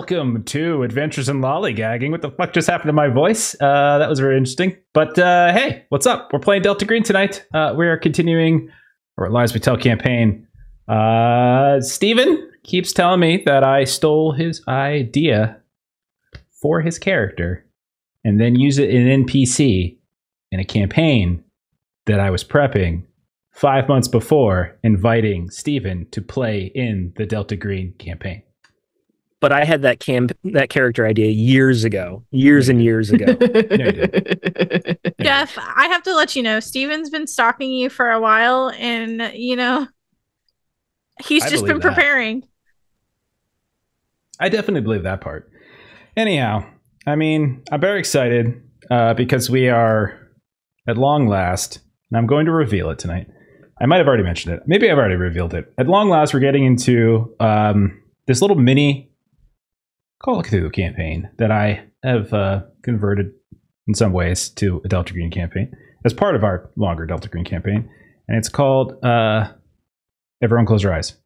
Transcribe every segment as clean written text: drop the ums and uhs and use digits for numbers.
welcome to Adventures in Lollygagging. What the fuck just happened to my voice? That was very interesting. But hey, what's up? We're playing deltagreen tonight. We are continuing our Lies We Tell campaign. Steven keeps telling me that I stole his idea for his character and then use it in an NPC in a campaign that I was prepping 5 months before inviting Steven to play in the deltagreen campaign. But I had that character idea years ago. Years and years ago. No, you didn't. Jeff, I have to let you know, Steven's been stalking you for a while, and, you know, he's just been preparing. I definitely believe that part. Anyhow, I mean, I'm very excited because we are, at long last, and I'm going to reveal it tonight. I might have already mentioned it. Maybe I've already revealed it. At long last, we're getting into this little mini Call of Cthulhu campaign that I have converted in some ways to a deltagreen campaign as part of our longer deltagreen campaign. And it's called Everyone Close Your Eyes.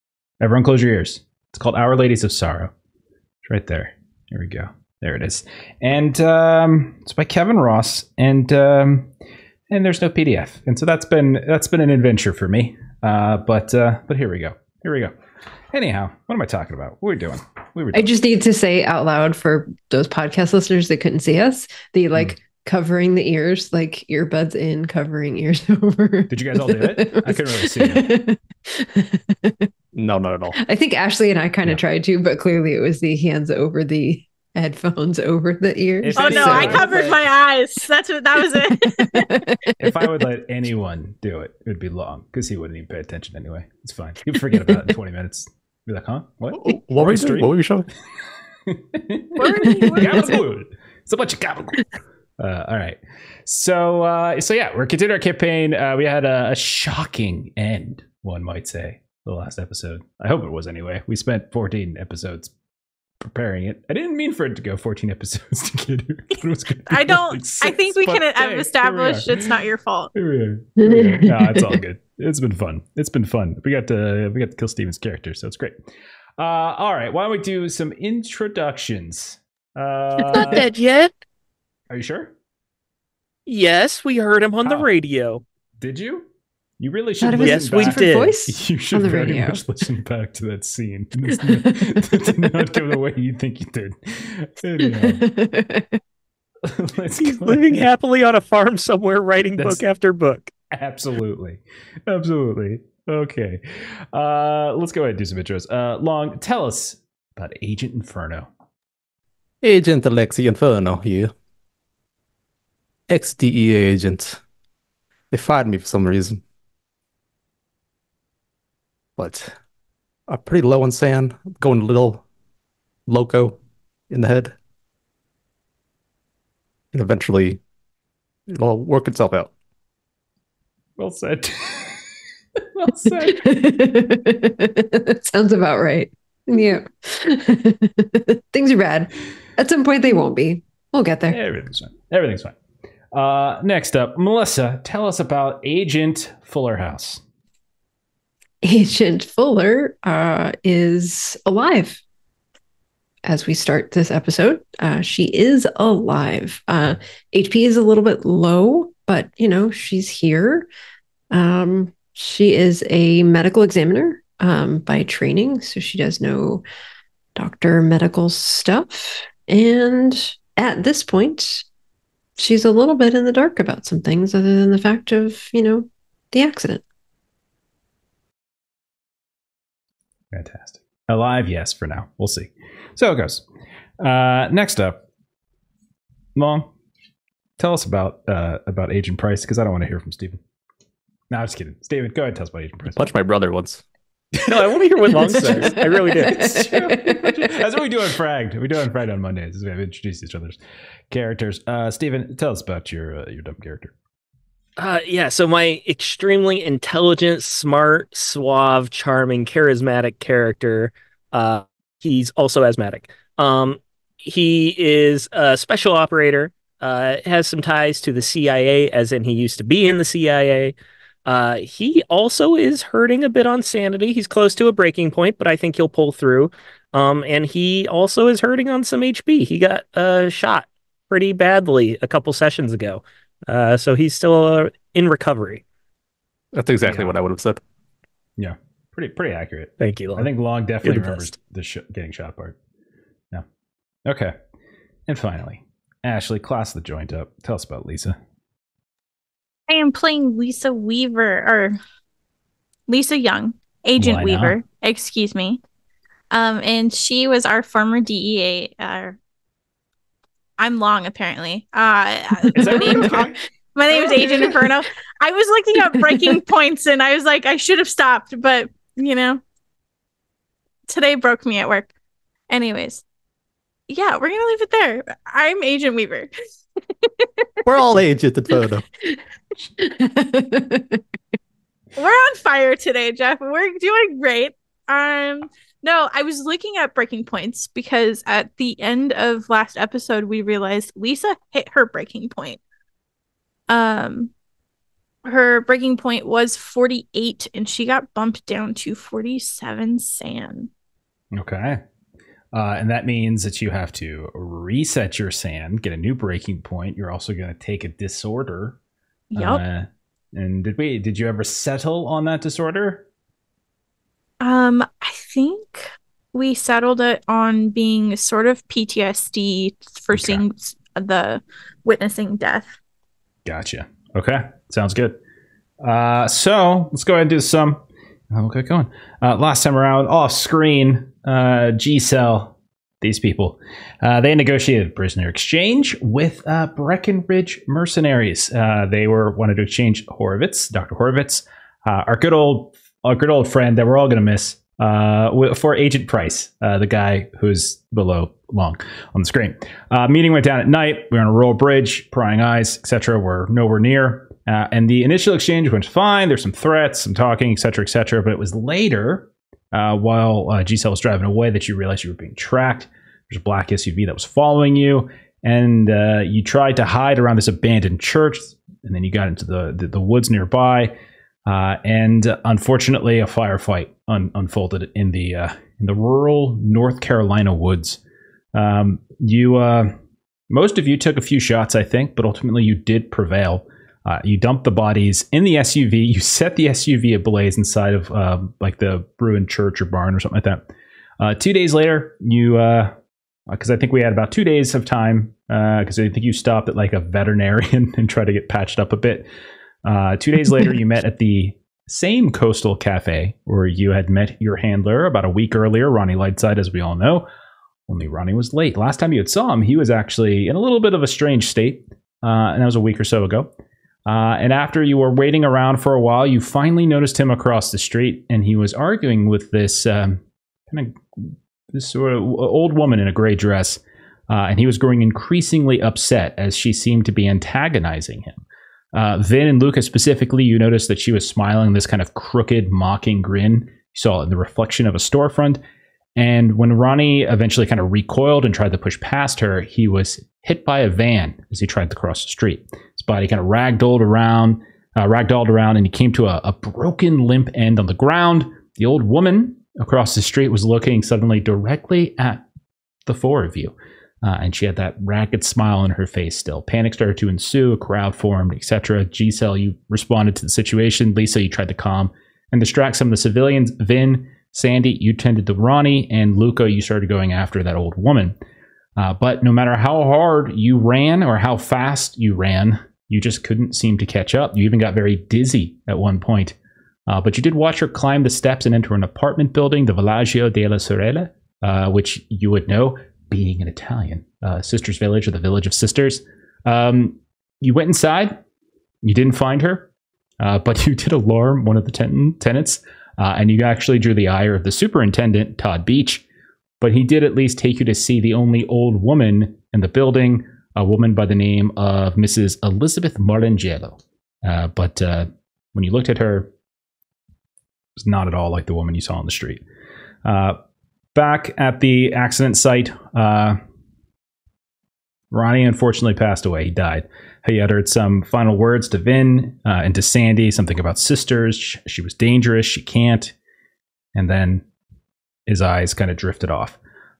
Everyone Close Your Ears. It's called Our Ladies of Sorrow. It's right there. There we go. There it is. And it's by Kevin Ross. And there's no PDF. And so that's been an adventure for me. But here we go. Here we go. Anyhow, what am I talking about? What are we doing? I just need to say out loud for those podcast listeners that couldn't see us, the covering the ears, like earbuds in, covering ears over. Did you guys all do it? I couldn't really see it. No, not at all. I think Ashley and I kind of tried to, but clearly it was the hands over the headphones over the ears. Oh no, I covered my eyes. That was it. If I would let anyone do it, it would be long because he wouldn't even pay attention anyway. It's fine. He'd forget about it in 20 minutes. Be like, huh? What? What were you doing? What were you showing? It's a bunch of gabagool. All right. So yeah, we're continuing our campaign. We had a shocking end, one might say, the last episode. I hope it was anyway. We spent 14 episodes preparing it. I didn't mean for it to go 14 episodes to get here. It was I think we can have established it's not your fault. Here we are. No, it's all good. It's been fun. It's been fun. We got to kill Steven's character, so it's great. All right, why don't we do some introductions? It's not dead yet. Are you sure? Yes, we heard him on the radio. Did you? You really should. Yes, we did. Voice you should very radio. much listen back to that scene. Did not go the way you think you did. Anyhow. He's living happily on a farm somewhere, writing book after book. Absolutely. Okay. Let's go ahead and do some intros. Long, tell us about Agent Inferno. Agent Alexi Inferno here. Ex-DEA agent. They fired me for some reason. But I'm pretty low on sand. I'm going a little loco in the head. And eventually, it'll work itself out. Well said. Well said. Sounds about right. Yeah. Things are bad. At some point, they won't be. We'll get there. Everything's fine. Next up, Melissa, tell us about Agent Fuller House. Agent Fuller is alive. As we start this episode, she is alive. HP is a little bit low, but, she's here. She is a medical examiner by training, so she does know doctor medical stuff. And at this point, she's a little bit in the dark about some things other than the fact of, the accident. Fantastic. Alive, yes, for now. We'll see. So it goes. Next up, Long, tell us about Agent Price, because I don't want to hear from Steven. No, I'm just kidding. Steven, go ahead and tell us about Agent Price. Punched my brother once. No, I want to hear what Long says. I really do. It's true. That's what we do on Fragged. We do on Fragged on Mondays. We have introduced each other's characters. Steven, tell us about your dumb character. So my extremely intelligent, smart, suave, charming, charismatic character, he's also asthmatic. He is a special operator, has some ties to the CIA, as in he used to be in the CIA. He also is hurting a bit on sanity. He's close to a breaking point, but I think he'll pull through. And he also is hurting on some HP. He got shot pretty badly a couple sessions ago. So he's still in recovery. That's exactly what I would have said. Yeah, pretty accurate. Thank you, Long. I think Long definitely You're the remembers best. the getting shot part. Yeah. Okay. And finally, Ashley, class the joint up. Tell us about Lisa. I am playing Lisa Weaver, or Lisa Young, Agent Why not? Weaver, excuse me. And she was our former DEA. I'm Long, apparently. Is that right? Okay. My name is Agent Inferno. I was looking up breaking points, and I was like, I should have stopped, but, today broke me at work. Anyways, yeah, we're going to leave it there. I'm Agent Weaver. We're all Agent Inferno. We're on fire today, Jeff. We're doing great. No, I was looking at breaking points because at the end of last episode, we realized Lisa hit her breaking point. Her breaking point was 48, and she got bumped down to 47 sand. Okay. And that means that you have to reset your sand, get a new breaking point. You're also going to take a disorder. Yep. And did you ever settle on that disorder? I think we settled it on being sort of PTSD for seeing the witnessing death. Gotcha. Okay. Sounds good. So let's go ahead and do some. We'll get going. Last time around, off screen, G-Cell, these people, they negotiated prisoner exchange with Breckenridge mercenaries. They wanted to exchange Dr. Horowitz, our good old friend that we're all going to miss, for Agent Price, the guy who's below Long on the screen. Meeting went down at night. We were on a roll bridge, prying eyes, etc. We're nowhere near. And the initial exchange went fine. There's some threats, some talking, etc., etc. But it was later, while G-Cell was driving away, that you realized you were being tracked. There's a black SUV that was following you, and you tried to hide around this abandoned church, and then you got into the woods nearby. And unfortunately, a firefight unfolded in the rural North Carolina woods. Most of you took a few shots, I think, but ultimately you did prevail. You dumped the bodies in the SUV. You set the SUV ablaze inside of like the ruined church or barn or something like that. 2 days later, you because I think we had about 2 days of time, because I think you stopped at like a veterinarian and tried to get patched up a bit. 2 days later, you met at the same coastal cafe where you had met your handler about a week earlier, Ronnie Lightside, as we all know. Only Ronnie was late. Last time you had saw him, he was actually in a little bit of a strange state, and that was a week or so ago. And after you were waiting around for a while, you finally noticed him across the street, and he was arguing with this sort of old woman in a gray dress, and he was growing increasingly upset as she seemed to be antagonizing him. Vin and Lucas specifically, you noticed that she was smiling this kind of crooked, mocking grin. You saw it in the reflection of a storefront. And when Ronnie eventually kind of recoiled and tried to push past her, he was hit by a van as he tried to cross the street. His body kind of ragdolled around, and he came to a broken, limp end on the ground. The old woman across the street was looking suddenly directly at the four of you. And she had that ragged smile on her face still. Panic started to ensue, a crowd formed, etc. G-Cell, you responded to the situation. Lisa, you tried to calm and distract some of the civilians. Vin, Sandy, you tended to Ronnie. And Luca, you started going after that old woman. But no matter how hard you ran or how fast you ran, you just couldn't seem to catch up. You even got very dizzy at one point. But you did watch her climb the steps and enter an apartment building, the Villaggio della Sorelle, which you would know, being an Italian, Sisters Village, or the Village of Sisters. You went inside. You didn't find her, but you did alarm one of the tenants, and you actually drew the ire of the superintendent, Todd Beach. But he did at least take you to see the only old woman in the building, a woman by the name of Mrs. Elizabeth Marangelo. But when you looked at her, it was not at all like the woman you saw on the street. Back at the accident site, Ronnie unfortunately passed away. He died. He uttered some final words to Vin and to Sandy, something about sisters. She was dangerous. She can't. And then his eyes kind of drifted off.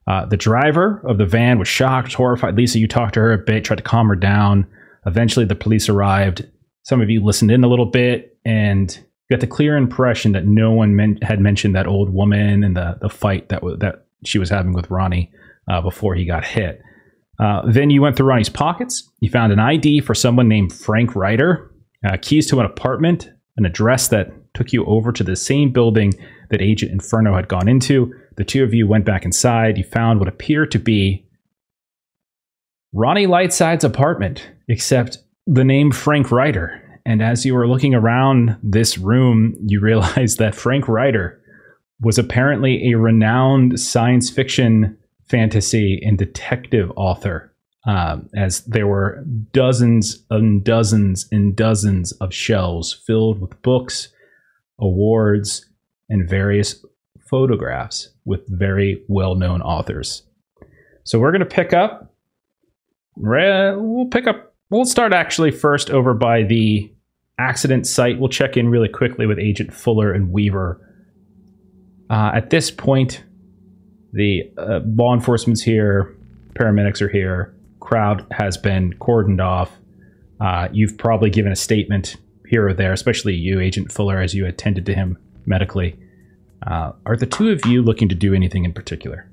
The driver of the van was shocked, horrified. Lisa, you talked to her a bit, tried to calm her down. Eventually, the police arrived. Some of you listened in a little bit and got the clear impression that no one had mentioned that old woman and the fight that she was having with Ronnie before he got hit. Then you went through Ronnie's pockets. You found an ID for someone named Frank Ryder, keys to an apartment, an address that took you over to the same building that Agent Inferno had gone into. The two of you went back inside. You found what appeared to be Ronnie Lightside's apartment, except the name Frank Ryder. And as you were looking around this room, you realized that Frank Ryder was apparently a renowned science fiction, fantasy, and detective author, as there were dozens and dozens and dozens of shelves filled with books, awards, and various photographs with very well-known authors. So we're going to pick up. We'll start actually first over by the accident site. We'll check in really quickly with Agent Fuller and Weaver. At this point, the law enforcement's here, paramedics are here, crowd has been cordoned off. You've probably given a statement here or there, especially you, Agent Fuller, as you attended to him medically. Are the two of you looking to do anything in particular?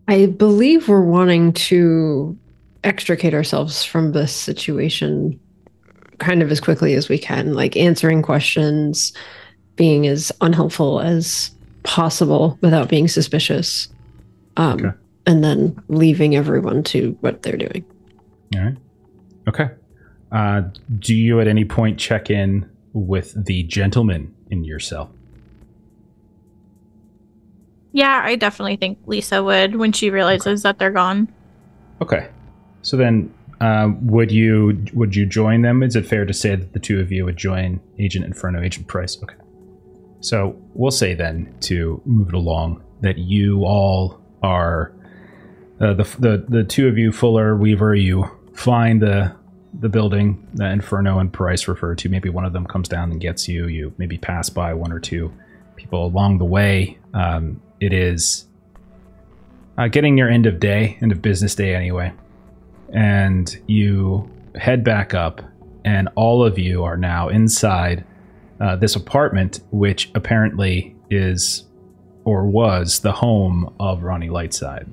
I believe we're wanting to extricate ourselves from this situation kind of as quickly as we can, like answering questions, being as unhelpful as possible without being suspicious, Okay. and then leaving everyone to what they're doing. All right. Okay. Do you at any point check in with the gentleman in your cell? Yeah, I definitely think Lisa would when she realizes that they're gone. Okay. So then, would you join them? Is it fair to say that the two of you would join Agent Inferno, Agent Price? Okay. So we'll say then, to move it along, that you all are the two of you, Fuller, Weaver. You find the building that Inferno and Price refer to. Maybe one of them comes down and gets you. You maybe pass by one or two people along the way. It is getting near end of business day anyway. And you head back up, and all of you are now inside this apartment, which apparently is or was the home of Ronnie Lightside,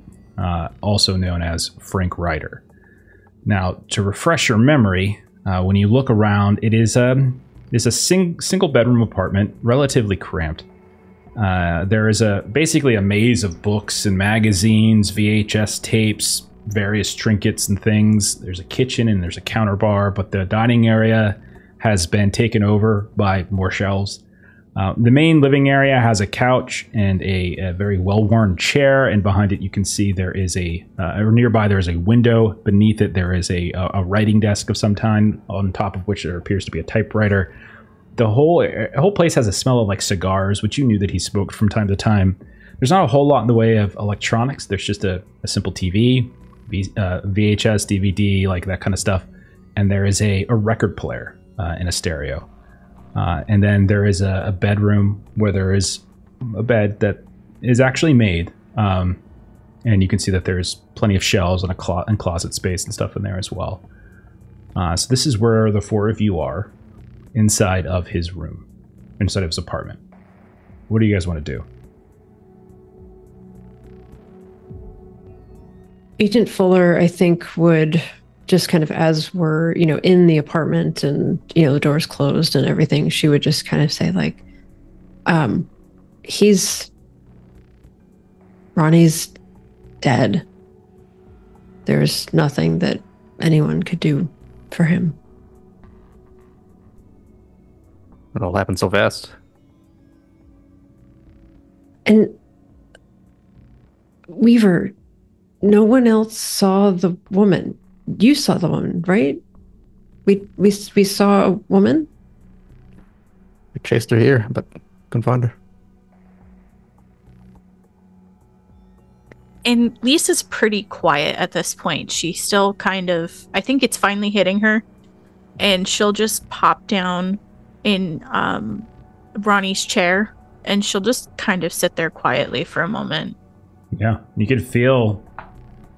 also known as Frank Ryder. Now, to refresh your memory, when you look around, it is a single bedroom apartment, relatively cramped. There is basically a maze of books and magazines, VHS tapes, various trinkets and things. There's a kitchen and there's a counter bar, but the dining area has been taken over by more shelves. The main living area has a couch and a very well-worn chair, and behind it you can see there is or nearby there is a window. Beneath it there is a writing desk of some kind, on top of which there appears to be a typewriter. The whole place has a smell of like cigars, which you knew that he smoked from time to time. There's not a whole lot in the way of electronics. There's just a simple TV, VHS, DVD, like that kind of stuff. And there is a record player and a stereo. And then there is a bedroom where there is a bed that is actually made. And you can see that there's plenty of shelves and and closet space and stuff in there as well. So this is where the four of you are, inside of his room, inside of his apartment. What do you guys want to do? Agent Fuller, I think, would just kind of, as we're, in the apartment and, the door's closed and everything, she would just kind of say like, Ronnie's dead. There's nothing that anyone could do for him. It all happened so fast. And Weaver, no one else saw the woman. You saw the woman, right? We saw a woman. We chased her here, but couldn't find her. And Lisa's pretty quiet at this point. She's still kind of, I think it's finally hitting her. And she'll just pop down in Ronnie's chair and she'll just kind of sit there quietly for a moment. Yeah, you can feel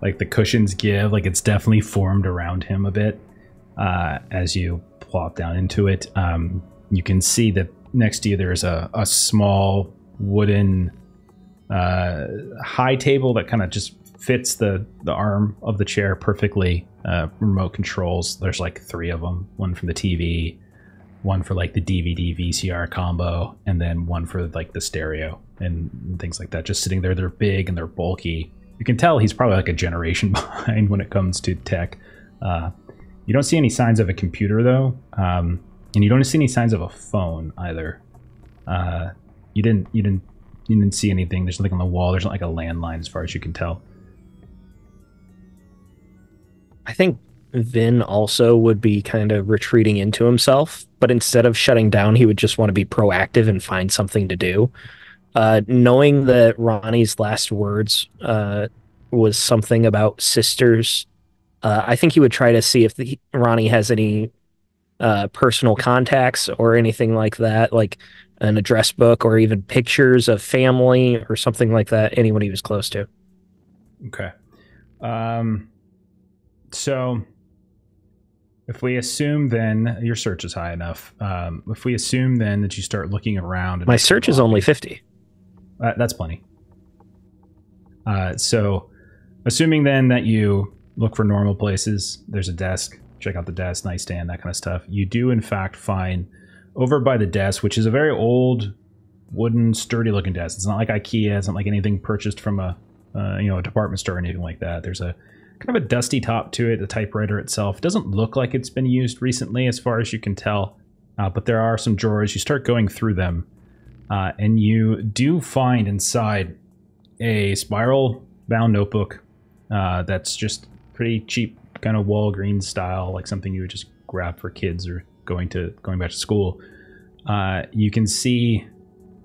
like the cushions give, like it's definitely formed around him a bit as you plop down into it. You can see that next to you there's a small wooden high table that kind of just fits the arm of the chair perfectly. Remote controls, there's like 3 of them, one for the TV, one for like the DVD VCR combo, and then one for like the stereo and things like that, just sitting there. They're big and they're bulky. You can tell he's probably like a generation behind when it comes to tech. You don't see any signs of a computer though, and you don't see any signs of a phone either. You didn't see anything. There's nothing on the wall. There's not like a landline as far as you can tell. I think Vin also would be kind of retreating into himself, but instead of shutting down, he would just want to be proactive and find something to do. Knowing that Ronnie's last words was something about sisters, I think he would try to see if Ronnie has any personal contacts or anything like that, like an address book or even pictures of family or something like that, anyone he was close to. Okay. So if we assume then your search is high enough, if we assume then that you start looking around. My search is only 50. That's plenty. So assuming then that you look for normal places, there's a desk, check out the desk, nightstand, that kind of stuff. You do in fact find over by the desk, which is a very old wooden sturdy looking desk. It's not like IKEA. It's not like anything purchased from a department store or anything like that. There's a kind of a dusty top to it. The typewriter itself doesn't look like it's been used recently as far as you can tell, but there are some drawers. You start going through them, and you do find inside a spiral bound notebook that's just pretty cheap, kind of Walgreens style, like something you would just grab for kids or going back to school. You can see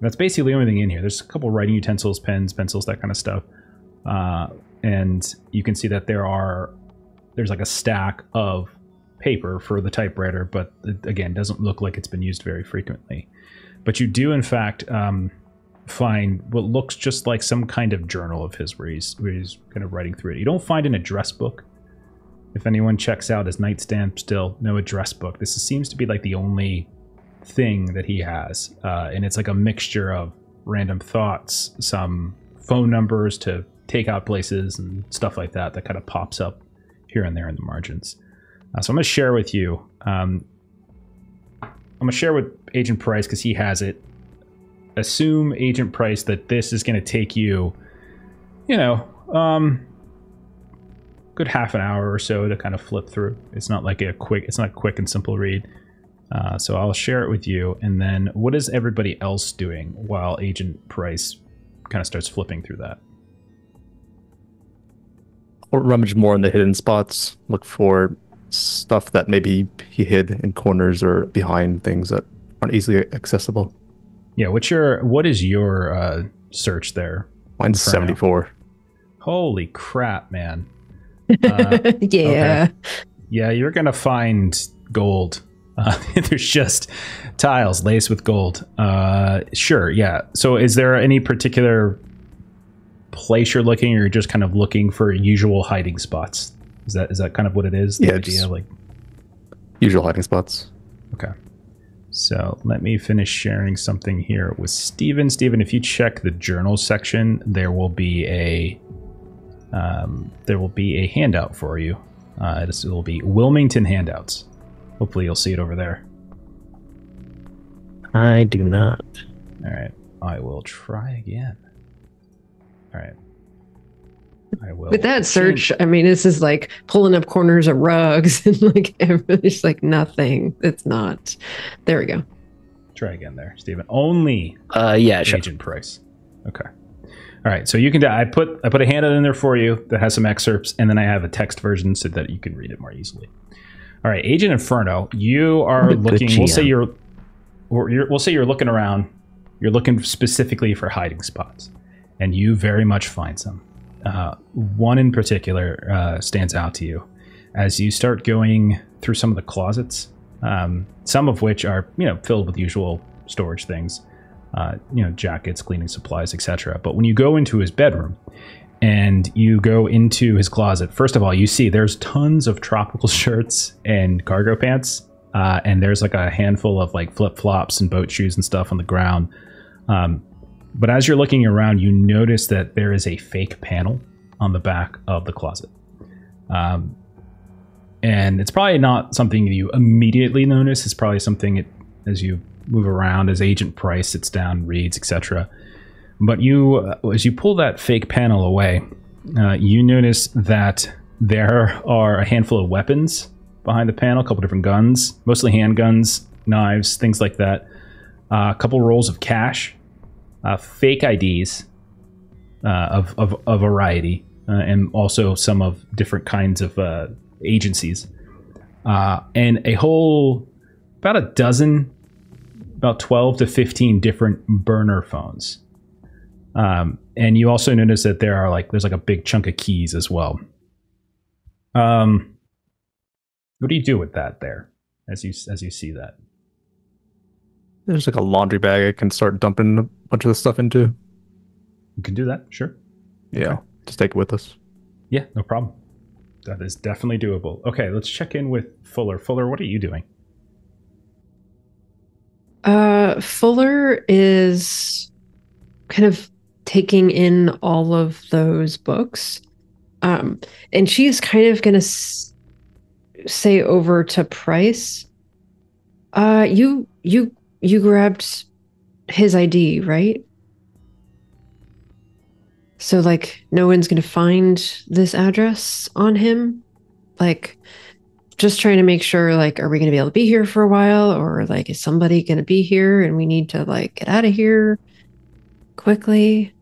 that's basically the only thing in here. There's a couple writing utensils, pens, pencils, that kind of stuff. And you can see that there's like a stack of paper for the typewriter, but it, again, doesn't look like it's been used very frequently. But you do in fact find what looks just like some kind of journal of his where he's kind of writing through it. You don't find an address book. If anyone checks out his nightstand, still no address book. This seems to be like the only thing that he has, and it's like a mixture of random thoughts, some phone numbers to take out places and stuff like that kind of pops up here and there in the margins. So I'm going to share with you. I'm going to share with Agent Price because he has it. Assume, Agent Price, that this is going to take you, good half an hour or so to kind of flip through. It's not like a quick and simple read. So I'll share it with you. And then what is everybody else doing while Agent Price kind of starts flipping through that? Or rummage more in the hidden spots. Look for stuff that maybe he hid in corners or behind things that aren't easily accessible. Yeah, what is your search there? Mine's 74. Holy crap, man. Yeah. Okay. Yeah, you're going to find gold. There's just tiles laced with gold. Sure, yeah. So is there any particular place you're looking, or you're just kind of looking for usual hiding spots? Is that kind of what it is? The idea, like usual hiding spots. Okay. So let me finish sharing something here with Steven. Steven, if you check the journal section, there will be a handout for you. It will be Wilmington handouts. Hopefully you'll see it over there. I do not. All right. I will try again. All right. I will. With that search, I mean, this is like pulling up corners of rugs and like everybody's like nothing. It's not. There we go. Try again there, Steven. Only yeah, sure. Agent Price. Okay. All right. So you can. I put a handout in there for you that has some excerpts, and then I have a text version so that you can read it more easily. All right, Agent Inferno, you are looking. We'll say you're looking around. You're looking specifically for hiding spots, and you very much find some. One in particular stands out to you as you start going through some of the closets, some of which are filled with usual storage things. jackets, cleaning supplies, etc. But when you go into his bedroom and you go into his closet, first of all, you see there's tons of tropical shirts and cargo pants, and there's like a handful of like flip-flops and boat shoes and stuff on the ground. But as you're looking around, you notice that there is a fake panel on the back of the closet. And it's probably not something you immediately notice. It's probably something as you move around, as Agent Price sits down, reads, etc. But as you pull that fake panel away, you notice that there are a handful of weapons behind the panel, a couple different guns, mostly handguns, knives, things like that. A couple rolls of cash, fake IDs of a variety, and also some of different kinds of agencies, and about 12 to 15 different burner phones. And you also notice that there's like a big chunk of keys as well. What do you do with that there as you see that? There's like a laundry bag I can start dumping a bunch of the stuff into. You can do that, sure. Yeah, just take it with us. Yeah, no problem. That is definitely doable. Okay, let's check in with Fuller. Fuller, what are you doing? Fuller is kind of taking in all of those books. And she's kind of going to say over to Price, you grabbed his ID, right? So, like, no one's going to find this address on him? Like, just trying to make sure, like, are we going to be able to be here for a while? Or, like, is somebody going to be here and we need to, like, get out of here quickly?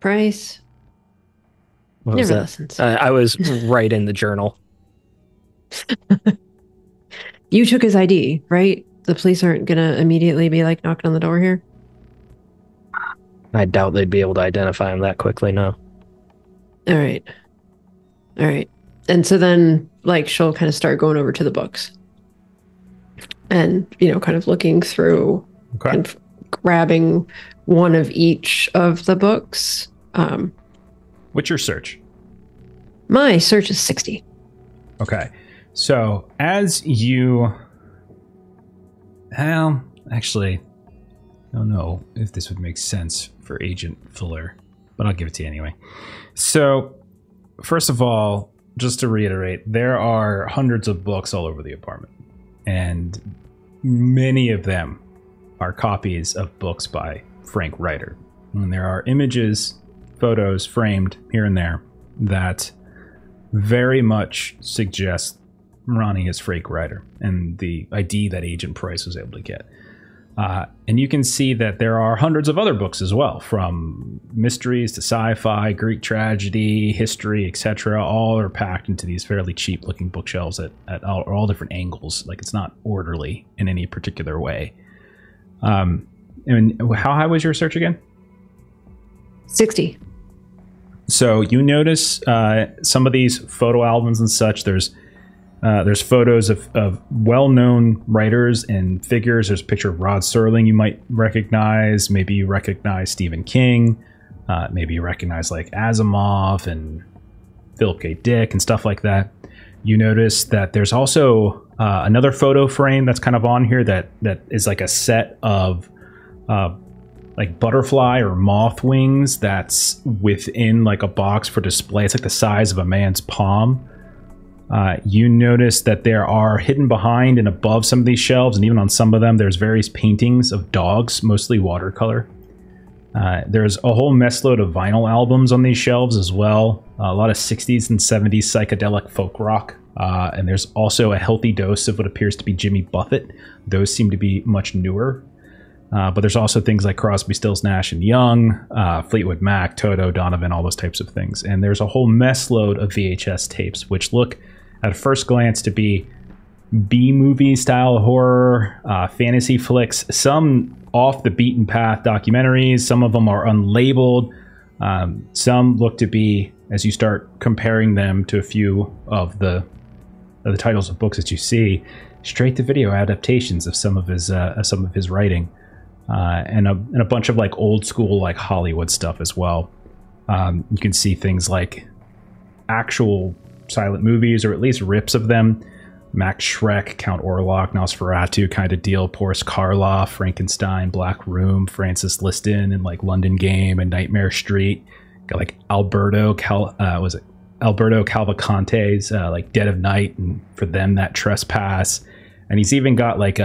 Price? Never listens. I was right in the journal. You took his ID, right? The police aren't going to immediately be, like, knocking on the door here? I doubt they'd be able to identify him that quickly, no. All right. And so then, like, she'll kind of start going over to the books. And, kind of looking through, kind of grabbing one of each of the books. What's your search? My search is 60. Okay. So, as you... Well, actually, I don't know if this would make sense for Agent Fuller, but I'll give it to you anyway. So, first of all, just to reiterate, there are hundreds of books all over the apartment, and many of them are copies of books by Frank Ryder. And there are images, photos framed here and there that very much suggest Ronnie is Frank Ryder and the ID that Agent Price was able to get. And you can see that there are hundreds of other books as well, from mysteries to sci-fi, Greek tragedy, history, etc. All are packed into these fairly cheap-looking bookshelves at all different angles. Like, it's not orderly in any particular way. And how high was your search again? 60. So you notice some of these photo albums and such. There's photos of well-known writers and figures. There's a picture of Rod Serling you might recognize. Maybe you recognize Stephen King. Maybe you recognize like Asimov and Philip K. Dick and stuff like that. You notice that there's also another photo frame that's kind of on here that is like a set of like butterfly or moth wings that's within like a box for display. It's like the size of a man's palm. You notice that there are hidden behind and above some of these shelves, and even on some of them, there's various paintings of dogs, mostly watercolor. There's a whole mess load of vinyl albums on these shelves as well. A lot of 60s and 70s psychedelic folk rock. And there's also a healthy dose of what appears to be Jimmy Buffett. Those seem to be much newer. But there's also things like Crosby, Stills, Nash and Young, Fleetwood Mac, Toto, Donovan, all those types of things. And there's a whole mess load of VHS tapes, which look at first glance to be B-movie style horror, fantasy flicks, some off the beaten path documentaries. Some of them are unlabeled. Some look to be, as you start comparing them to a few of the titles of books that you see, straight to video adaptations of some of his writing, and a bunch of like old school like Hollywood stuff as well. You can see things like actual silent movies, or at least rips of them. Max Schreck, Count Orlok, Nosferatu kind of deal, Boris Karloff, Frankenstein, Black Room, Francis Liston, and like London Game and Nightmare Street. Got like Alberto Cavalcante's like Dead of Night, and for them that Trespass. And he's even got like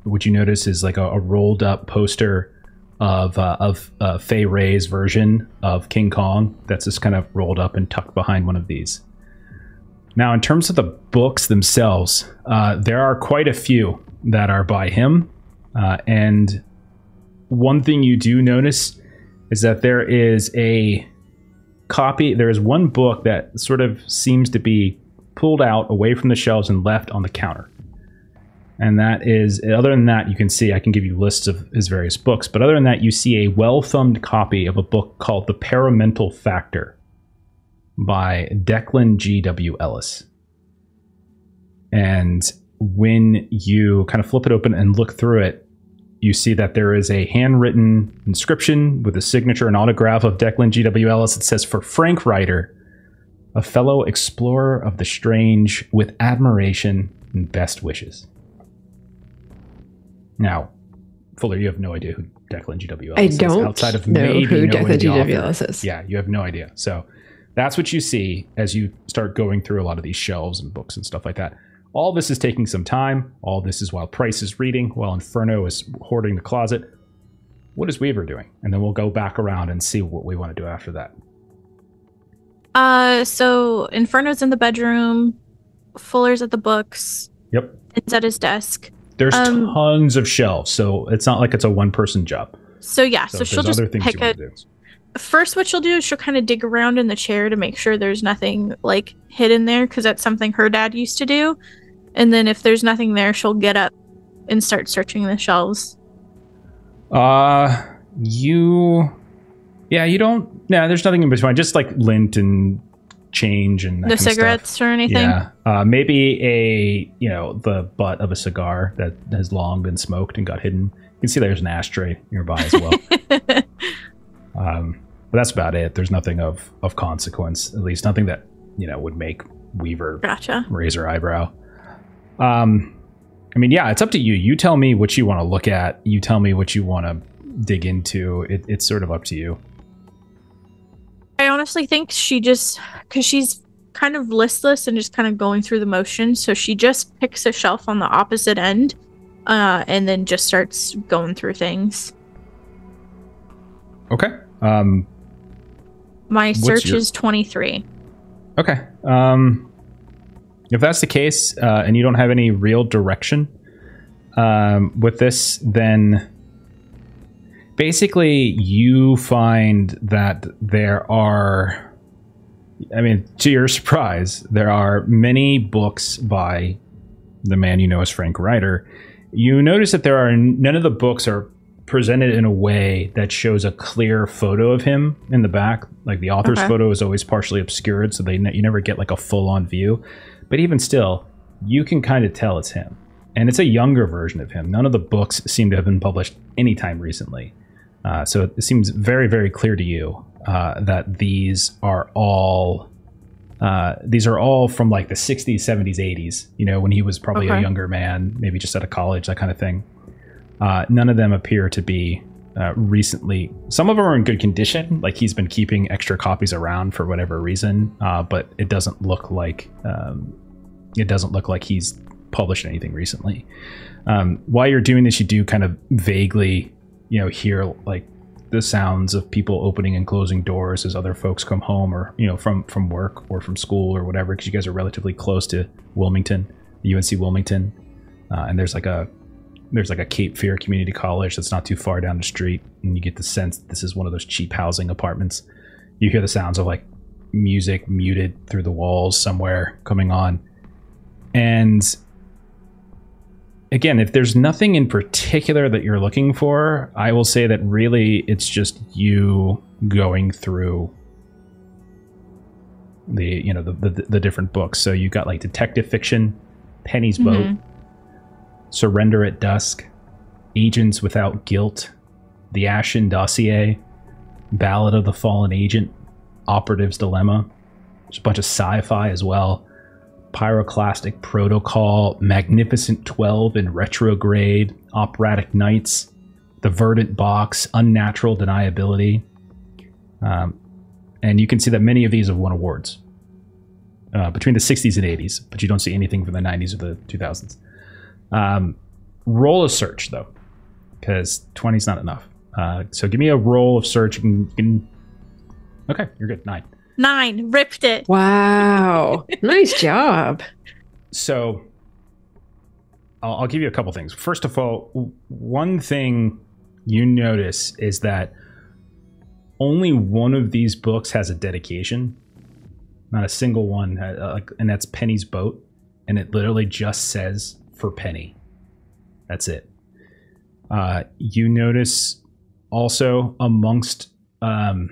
what you notice is like a rolled up poster of Fay Wray's version of King Kong that's just kind of rolled up and tucked behind one of these. Now, in terms of the books themselves, there are quite a few that are by him. And one thing you do notice is that there is one book that sort of seems to be pulled out away from the shelves and left on the counter. And that is, other than that, you can see, I can give you lists of his various books, but other than that, you see a well-thumbed copy of a book called The Paramental Factor by Declan G.W. Ellis. And when you kind of flip it open and look through it, you see that there is a handwritten inscription with a signature and autograph of Declan G.W. Ellis. It says, "For Frank Ryder, a fellow explorer of the strange, with admiration and best wishes." Now, Fuller, you have no idea who Declan G.W. Ellis is. I don't outside of know maybe who knowing Declan G.W. the author. Ellis is. Yeah, you have no idea. So that's what you see as you start going through a lot of these shelves and books and stuff like that. All this is taking some time. All this is while Price is reading, while Inferno is hoarding the closet. What is Weaver doing? And then we'll go back around and see what we want to do after that. So Inferno's in the bedroom. Fuller's at the books. Yep. It's at his desk. There's tons of shelves, so it's not like it's a one-person job. So yeah, so she'll just pick a... First, what she'll do is she'll kind of dig around in the chair to make sure there's nothing like hidden there, because that's something her dad used to do. And then if there's nothing there, she'll get up and start searching the shelves. You don't. No, there's nothing in between. Just like lint and change and that the kind of cigarettes stuff. Or anything. Yeah, maybe the butt of a cigar that has long been smoked and got hidden. You can see there's an ashtray nearby as well. But that's about it. There's nothing of consequence, at least nothing that would make Weaver raise her eyebrow. It's up to you. You tell me what you want to look at. You tell me what you want to dig into. It's sort of up to you. I honestly think she just, because she's kind of listless and just kind of going through the motions, so she just picks a shelf on the opposite end and then just starts going through things. Okay. My search is 23. Okay. If that's the case, and you don't have any real direction with this, then basically you find that there are, to your surprise, there are many books by the man you know as Frank Ryder. You notice that none of the books are presented in a way that shows a clear photo of him in the back. Like the author's photo is always partially obscured, so you never get like a full-on view. But even still, you can kind of tell it's him. And it's a younger version of him. None of the books seem to have been published anytime recently. So it seems very, very clear to you that these are all from like the 60s, 70s, 80s, when he was probably a younger man, maybe just out of college, that kind of thing. None of them appear to be recently. Some of them are in good condition, like he's been keeping extra copies around for whatever reason, but it doesn't look like he's published anything recently. While you're doing this, you do kind of vaguely, hear like the sounds of people opening and closing doors as other folks come home, or from work or from school or whatever, because you guys are relatively close to Wilmington, UNC Wilmington, and there's like a Cape Fear Community College that's not too far down the street, and you get the sense that this is one of those cheap housing apartments. You hear the sounds of like music muted through the walls somewhere coming on. And again, if there's nothing in particular that you're looking for, I will say that really it's just you going through the different books. So you got like detective fiction, Penny's Boat, Surrender at Dusk, Agents Without Guilt, The Ashen Dossier, Ballad of the Fallen Agent, Operative's Dilemma. There's a bunch of sci-fi as well. Pyroclastic Protocol, Magnificent 12 in Retrograde, Operatic Nights, The Verdant Box, Unnatural Deniability. And you can see that many of these have won awards between the 60s and 80s, but you don't see anything from the 90s or the 2000s. Roll a search, though, because 20 is not enough. So give me a roll of search. Okay, you're good. 9. 9. Ripped it. Wow. Nice job. So I'll give you a couple things. First of all, one thing you notice is that only one of these books has a dedication. Not a single one. And that's Penny's Boat. And it literally just says, for Penny. That's it. You notice also amongst the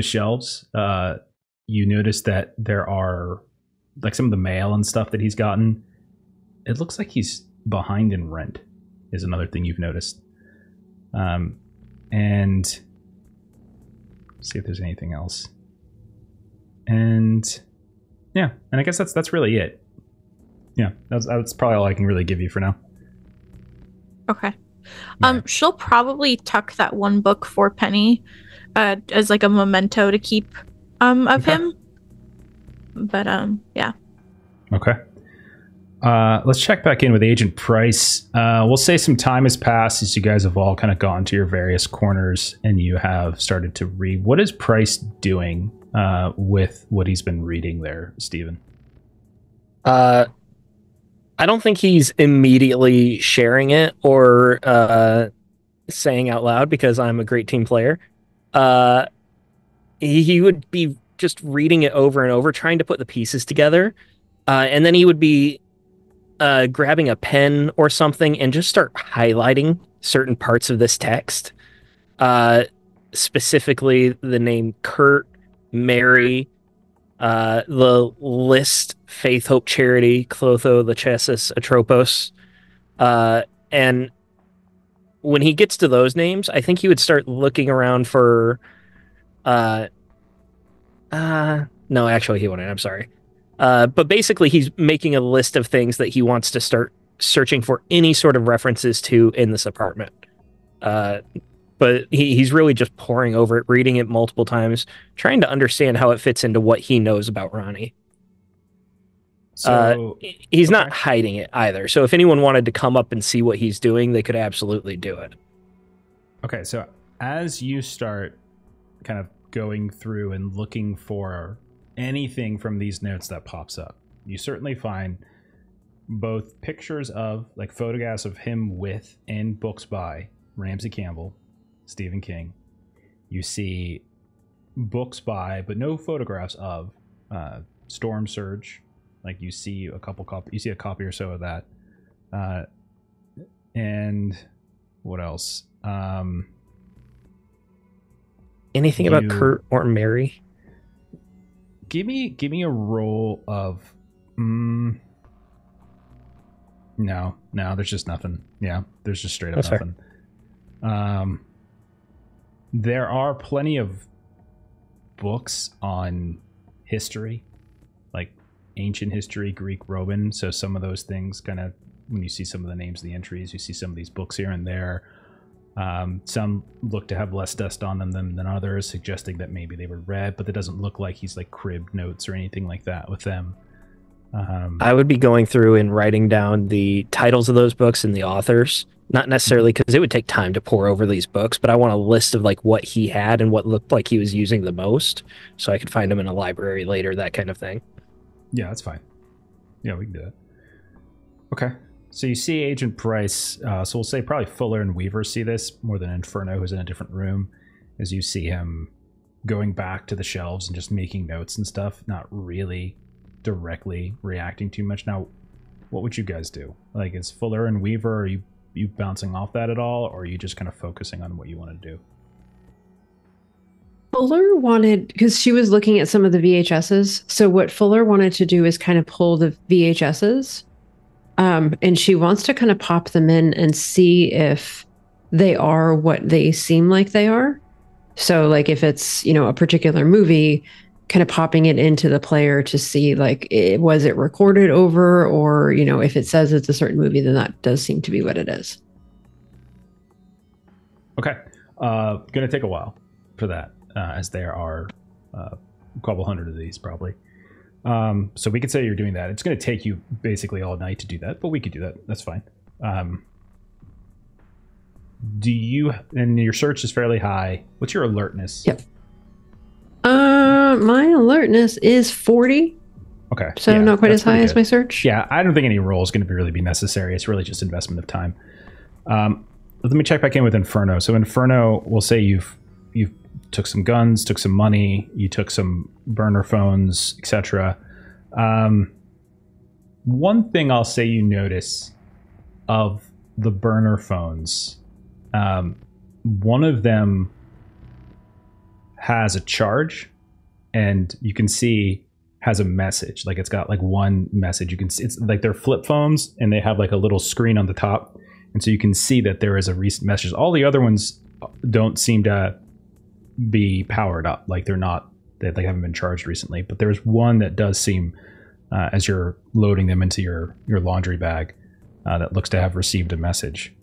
shelves, you notice that there are like some of the mail and stuff that he's gotten. It looks like he's behind in rent is another thing you've noticed. And see if there's anything else. And yeah, and I guess that's really it. Yeah, that's probably all I can really give you for now. Okay. Yeah. She'll probably tuck that one book for Penny as like a memento to keep of Okay. him. But yeah. Okay. Let's check back in with Agent Price. We'll say some time has passed as you guys have all kind of gone to your various corners and you have started to read. What is Price doing with what he's been reading there, Stephen? I don't think he's immediately sharing it or saying out loud because I'm a great team player. He would be just reading it over and over, trying to put the pieces together. And then he would be grabbing a pen or something and just start highlighting certain parts of this text. Specifically the name Kurt, Mary, the list, Faith, Hope, Charity, Clotho, Lachesis, Atropos. And when he gets to those names, I think he would start looking around for... no, actually he wouldn't. I'm sorry. But basically he's making a list of things that he wants to start searching for any sort of references to in this apartment. But he's really just poring over it, reading it multiple times, trying to understand how it fits into what he knows about Ronnie. So He's not hiding it either. So if anyone wanted to come up and see what he's doing, they could absolutely do it. Okay, so as you start kind of going through and looking for anything from these notes that pops up, you certainly find both pictures of, like, photographs of him with and books by Ramsey Campbell, Stephen King. You see books by, but no photographs of, Storm Surge. Like, you see a copy or so of that. And what else? Anything about Kurt or Mary? Give me a roll of no, there's just nothing. Yeah, there's just straight up That's nothing. There are plenty of books on history, like ancient history, Greek, Roman. So some of those things kind of, when you see some of the names of the entries, you see some of these books here and there. Some look to have less dust on them than others, suggesting that maybe they were read, but it doesn't look like he's like cribbed notes or anything like that with them. I would be going through and writing down the titles of those books and the authors, not necessarily because it would take time to pour over these books, but I want a list of like what he had and what looked like he was using the most, so I could find them in a library later, that kind of thing. Yeah, that's fine. Yeah, we can do that. Okay. So you see Agent Price, so we'll say probably Fuller and Weaver see this more than Inferno, who's in a different room, as you see him going back to the shelves and just making notes and stuff, not really directly reacting too much. Now, what would you guys do? Like, is Fuller and Weaver, are you bouncing off that at all, or are you just kind of focusing on what you want to do? Fuller wanted, because she was looking at some of the VHSs, so what Fuller wanted to do is kind of pull the VHSs And she wants to kind of pop them in and see if they are what they seem like they are. So like if it's, a particular movie, kind of popping it into the player to see like, was it recorded over, or, if it says it's a certain movie, then that does seem to be what it is. Okay. Gonna take a while for that, as there are a couple hundred of these probably. So we could say you're doing that. It's going to take you basically all night to do that, but we could do that. That's fine. And your search is fairly high. What's your alertness? Yep. My alertness is 40. Okay. So yeah, not quite as high good. as my search. Yeah, I don't think any roll is going to really be necessary. It's really just investment of time. Let me check back in with Inferno. So Inferno, we'll say you've took some guns, took some money, you took some burner phones, etc. One thing I'll say you notice of the burner phones, one of them has a charge, and you can see has a message. Like it's got like one message. You can see it's like they're flip phones, and they have like a little screen on the top, and so you can see that there is a recent message. All the other ones don't seem to be powered up, like they haven't been charged recently, but there's one that does seem, as you're loading them into your laundry bag, that looks to have received a message.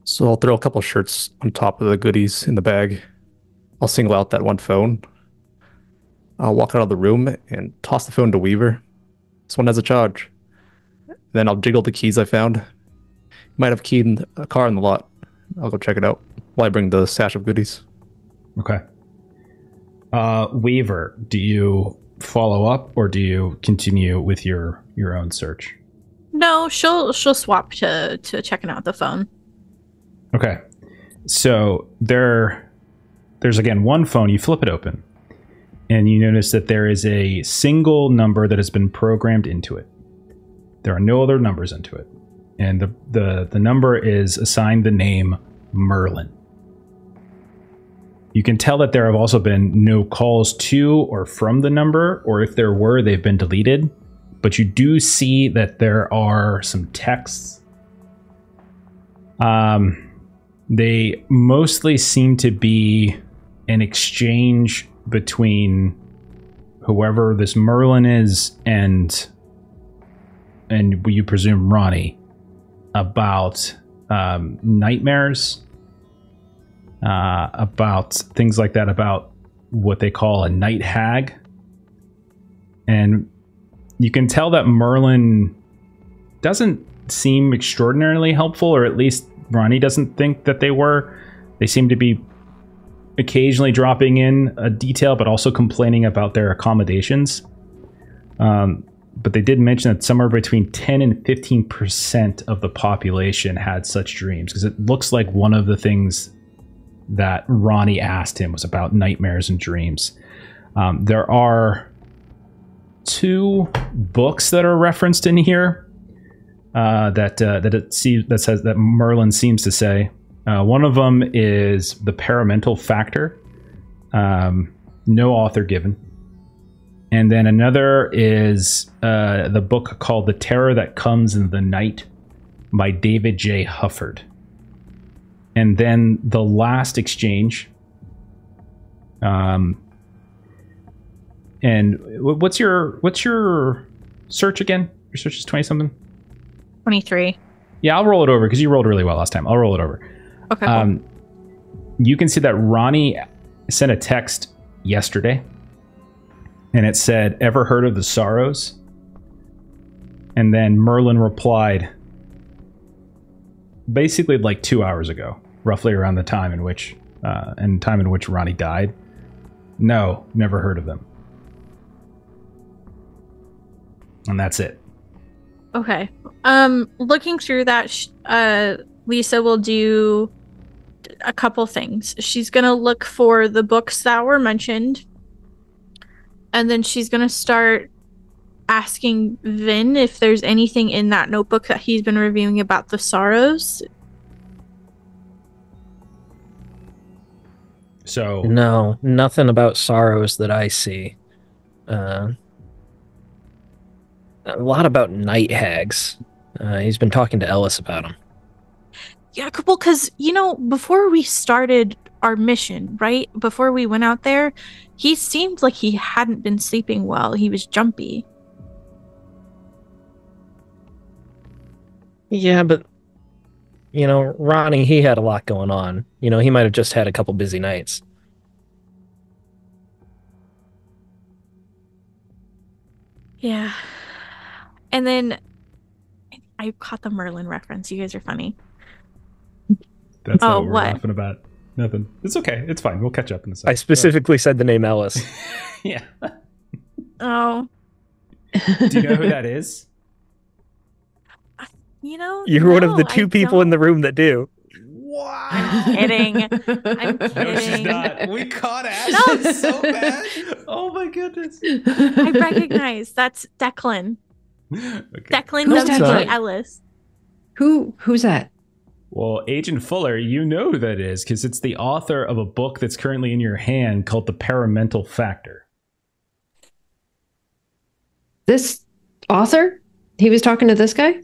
So I'll throw a couple shirts on top of the goodies in the bag. I'll single out that one phone. I'll walk out of the room and toss the phone to Weaver. This one has a charge. Then I'll jiggle the keys I found. Might have keyed a car in the lot. I'll go check it out while I bring the stash of goodies. Okay. Weaver, do you follow up, or do you continue with your own search? No, she'll swap to checking out the phone. Okay. So there's again one phone. You flip it open, and you notice that there is a single number that has been programmed into it. There are no other numbers into it, and the number is assigned the name Merlin. You can tell that there have also been no calls to or from the number, or if there were, they've been deleted. But you do see that there are some texts. They mostly seem to be an exchange between whoever this Merlin is and you presume Ronnie, about nightmares, about things like that, about what they call a night hag. And you can tell that Merlin doesn't seem extraordinarily helpful, or at least Ronnie doesn't think that they were. They seem to be occasionally dropping in a detail, but also complaining about their accommodations. But they did mention that somewhere between 10 and 15% of the population had such dreams, because it looks like one of the things that Ronnie asked him was about nightmares and dreams. There are 2 books that are referenced in here that says that Merlin seems to say. One of them is The Paramental Factor, no author given. And then another is the book called The Terror That Comes in the Night by David J. Hufford. And then the last exchange. And what's your search again? Your search is 20-something? 23. Yeah, I'll roll it over because you rolled really well last time. I'll roll it over. Okay. Cool. You can see that Ronnie sent a text yesterday, and it said, "Ever heard of the Sorrows?" And then Merlin replied, basically like 2 hours ago, roughly around the time in which Ronnie died. "No, never heard of them." And that's it. Okay. Looking through that, Lisa will do a couple things. She's gonna look for the books that were mentioned, and then she's gonna start asking Vin if there's anything in that notebook that he's been reviewing about the Sorrows. So No, nothing about Sorrows that I see. a lot about night hags. He's been talking to Ellis about them. Yeah, well, because, before we started our mission, right? Before we went out there, he seemed like he hadn't been sleeping well. He was jumpy. Yeah, but, Ronnie, he had a lot going on. He might have just had a couple busy nights. Yeah. And then I caught the Merlin reference. You guys are funny. That's not what we're what? laughing about. Nothing. It's okay. It's fine. We'll catch up in a second. I specifically said the name Ellis. Yeah. Oh. Do you know who that is? You're one of the two people in the room that do. Wow. I'm kidding. I'm kidding. No, she's not. We caught Ashley No. so bad. Oh my goodness. I recognize that's Declan. Okay. Declan Who's W. that? Ellis. Who's that? Well, Agent Fuller, you know who that is because it's the author of a book that's currently in your hand called The Paramental Factor. This author? He was talking to this guy?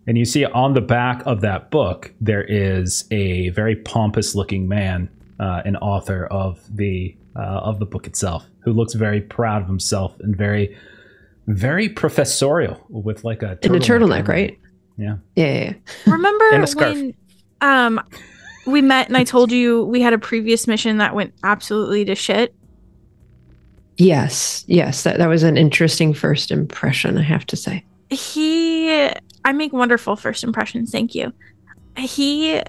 And you see on the back of that book, there is a very pompous looking man, an author of the book itself, who looks very proud of himself and very, very professorial with like a turtleneck, right? Yeah. Yeah. Remember And a scarf. when we met and I told you we had a previous mission that went absolutely to shit? Yes. That was an interesting first impression, I have to say. I make wonderful first impressions, thank you. He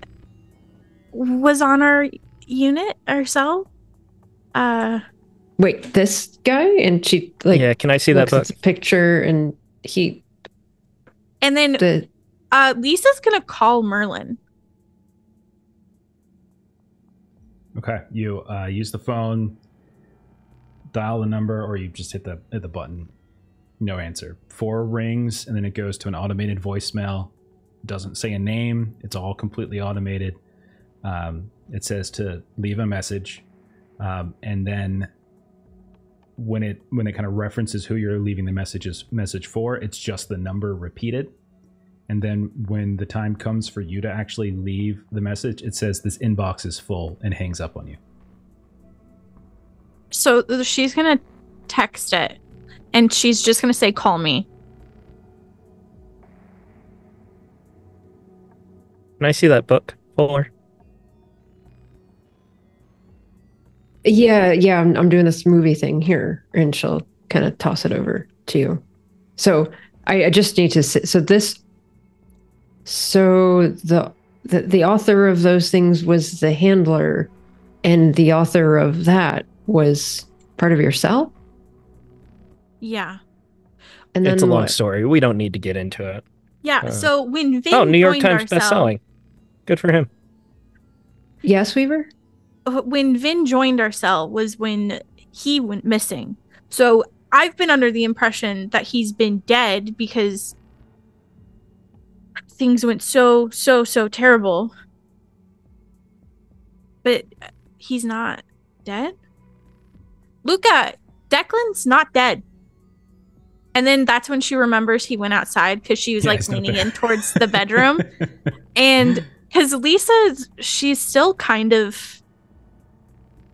was on our unit, our cell. Wait, this guy? And she Yeah, can I see that looks at book? the picture and And then Lisa's gonna call Merlin. Okay. You use the phone, dial the number, or you just hit the button. No answer. 4 rings, and then it goes to an automated voicemail. Doesn't say a name. It's all completely automated. It says to leave a message, and then when it kind of references who you're leaving the message for, it's just the number repeated. And then when the time comes for you to actually leave the message, it says this inbox is full and hangs up on you. So she's gonna text it, and she's just gonna say, "Call me." Can I see that book, Fuller? Yeah, I'm doing this movie thing here, and she'll kind of toss it over to you. So I just need to say, so the author of those things was the handler, and the author of that was part of your cell? Yeah. And then It's a long what? story. We don't need to get into it. Yeah. So when Vin New York joined Times our cell, best-selling. Good for him. Yes, Weaver? when Vin joined our cell was when he went missing. So I've been under the impression that he's been dead because things went so terrible. But he's not dead? Luca, Declan's not dead. And then that's when she remembers he went outside because she was like leaning in towards the bedroom. And because Lisa, she's still kind of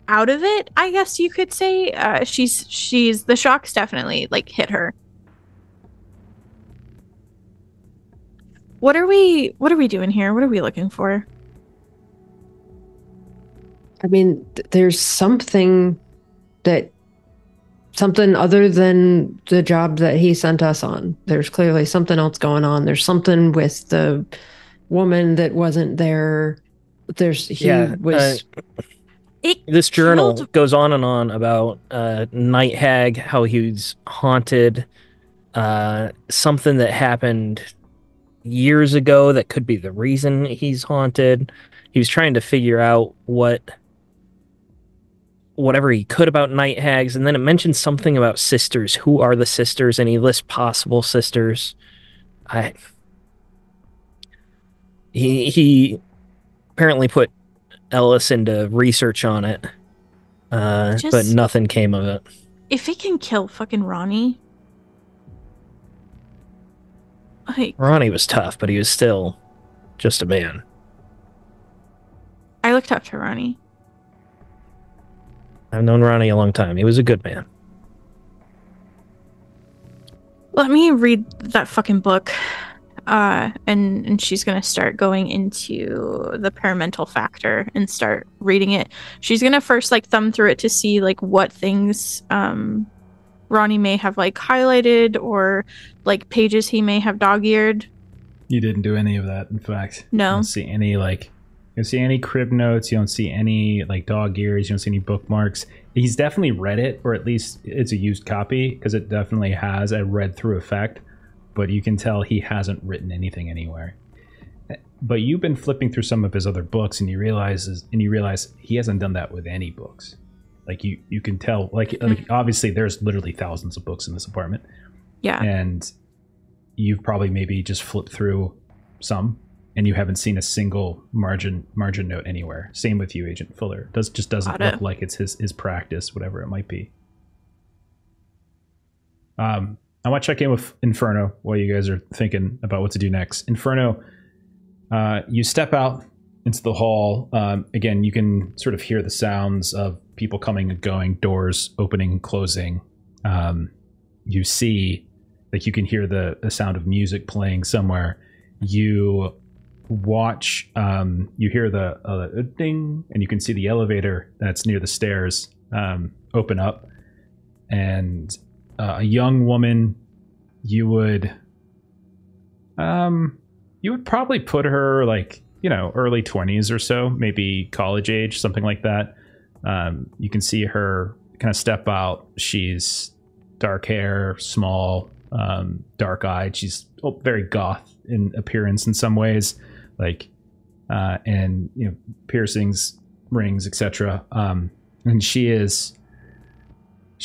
out of it, I guess you could say. She's the shock's definitely like hit her. What are we doing here? What are we looking for? I mean, there's something other than the job that he sent us on. There's clearly something else going on. There's something with the woman that wasn't there. This journal goes on and on about Night Hag, how he's haunted, something that happened years ago that could be the reason he's haunted. He was trying to figure out whatever he could about night hags, and then it mentions something about sisters. Who are the sisters? And he lists possible sisters. He apparently put Ellis into research on it, but nothing came of it. If it can kill fucking Ronnie, Like, Ronnie was tough, but he was still just a man. I looked up to Ronnie. I've known Ronnie a long time. He was a good man. Let me read that fucking book. And she's gonna start going into the paramental factor and start reading it. She's gonna first like thumb through it to see like what things Ronnie may have like highlighted or like pages he may have dog-eared. You didn't do any of that, in fact. No. You don't see any like you don't see any crib notes, you don't see any like dog ears, you don't see any bookmarks. He's definitely read it, or at least it's a used copy, because it definitely has a read through effect, but you can tell he hasn't written anything anywhere. But you've been flipping through some of his other books and you realize he hasn't done that with any books. Like you can tell, like obviously there's literally thousands of books in this apartment. Yeah. And you've probably maybe just flipped through some and you haven't seen a single margin note anywhere. Same with you, Agent Fuller. Just doesn't look like it's his practice, whatever it might be. I want to check in with Inferno while you guys are thinking about what to do next. Inferno, you step out into the hall. Again, you can sort of hear the sounds of people coming and going, doors opening and closing. You see, like you can hear the sound of music playing somewhere. You watch, you hear the ding, and you can see the elevator that's near the stairs open up, and a young woman. You would probably put her like, early 20s or so, maybe college age, something like that. You can see her kind of step out. She's dark hair, small, dark eyed. She's very goth in appearance in some ways, like, and piercings, rings, etc. And she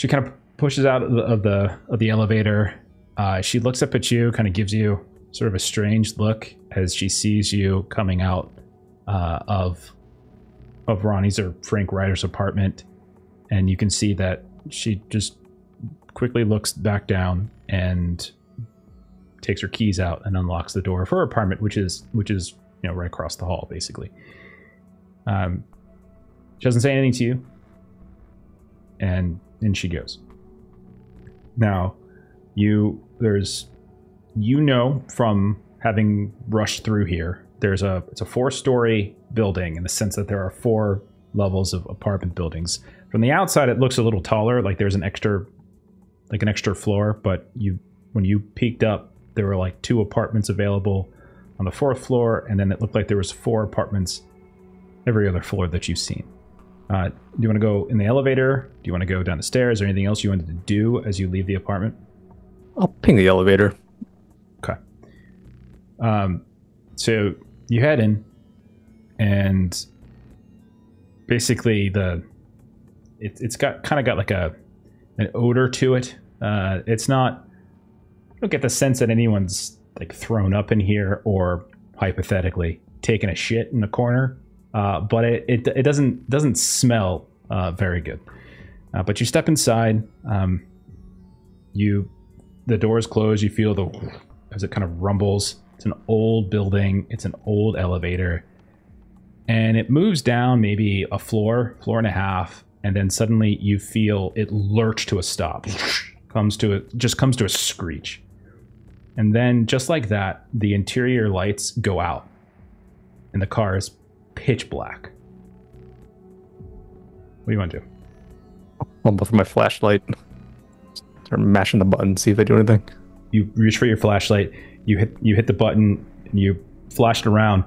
kind of pushes out of the elevator. She looks up at you, kind of gives you sort of a strange look as she sees you coming out of Ronnie's or Frank Ryder's apartment, and you can see that she just quickly looks back down and takes her keys out and unlocks the door of her apartment, which is right across the hall, basically. She doesn't say anything to you, and she goes. Now, from having rushed through here, it's a 4-story building in the sense that there are 4 levels of apartment buildings. From the outside, it looks a little taller, like there's an extra floor, but when you peeked up, there were like 2 apartments available on the 4th floor, and then it looked like there was 4 apartments every other floor that you've seen. Do you want to go in the elevator? Do you want to go down the stairs? Or anything else you wanted to do as you leave the apartment? I'll ping the elevator. Okay. So you head in, and basically it's got like an odor to it. It's not. I don't get the sense that anyone's like thrown up in here or hypothetically taken a shit in the corner. But it doesn't smell very good. But you step inside. The doors close. You feel as it kind of rumbles. It's an old building. It's an old elevator, and it moves down maybe a floor and a half, and then suddenly you feel it lurch to a stop. comes to a screech, and then just like that, the interior lights go out, and the car is pitch black. What do you want to do? I'll look for my flashlight. Start mashing the button, see if they do anything. You reach for your flashlight. You hit the button, and you flash it around,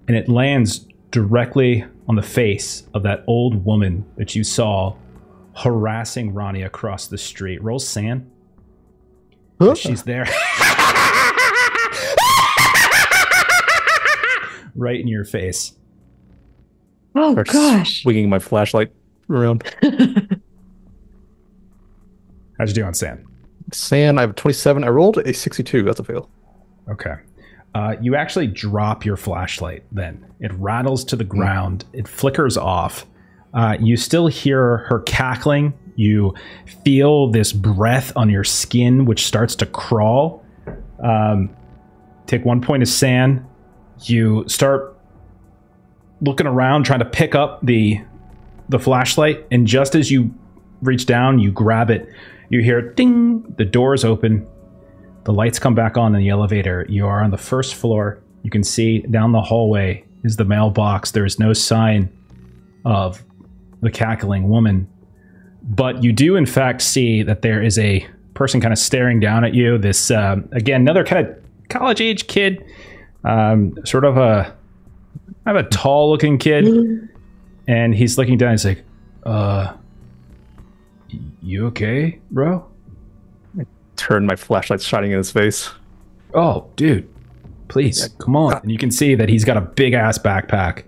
and it lands directly on the face of that old woman that you saw harassing Ronnie across the street. Roll sand. Huh? She's there. Right in your face. Oh, Start gosh. Swinging my flashlight around. How'd you do on sand? Sand, I have 27. I rolled a 62. That's a fail. Okay. You actually drop your flashlight then. It rattles to the ground. It flickers off. You still hear her cackling. You feel this breath on your skin, which starts to crawl. Take 1 point of sand. You start looking around, trying to pick up the flashlight, and just as you reach down, you grab it. You hear ding. The doors open. The lights come back on in the elevator. You are on the first floor. You can see down the hallway is the mailbox. There is no sign of the cackling woman, but you do in fact see that there is a person kind of staring down at you. This again, another kind of college age kid, sort of a tall looking kid, and he's looking down. He's like, you okay, bro? Turn, my flashlight shining in his face. Oh, dude, please, come on. And you can see that he's got a big ass backpack,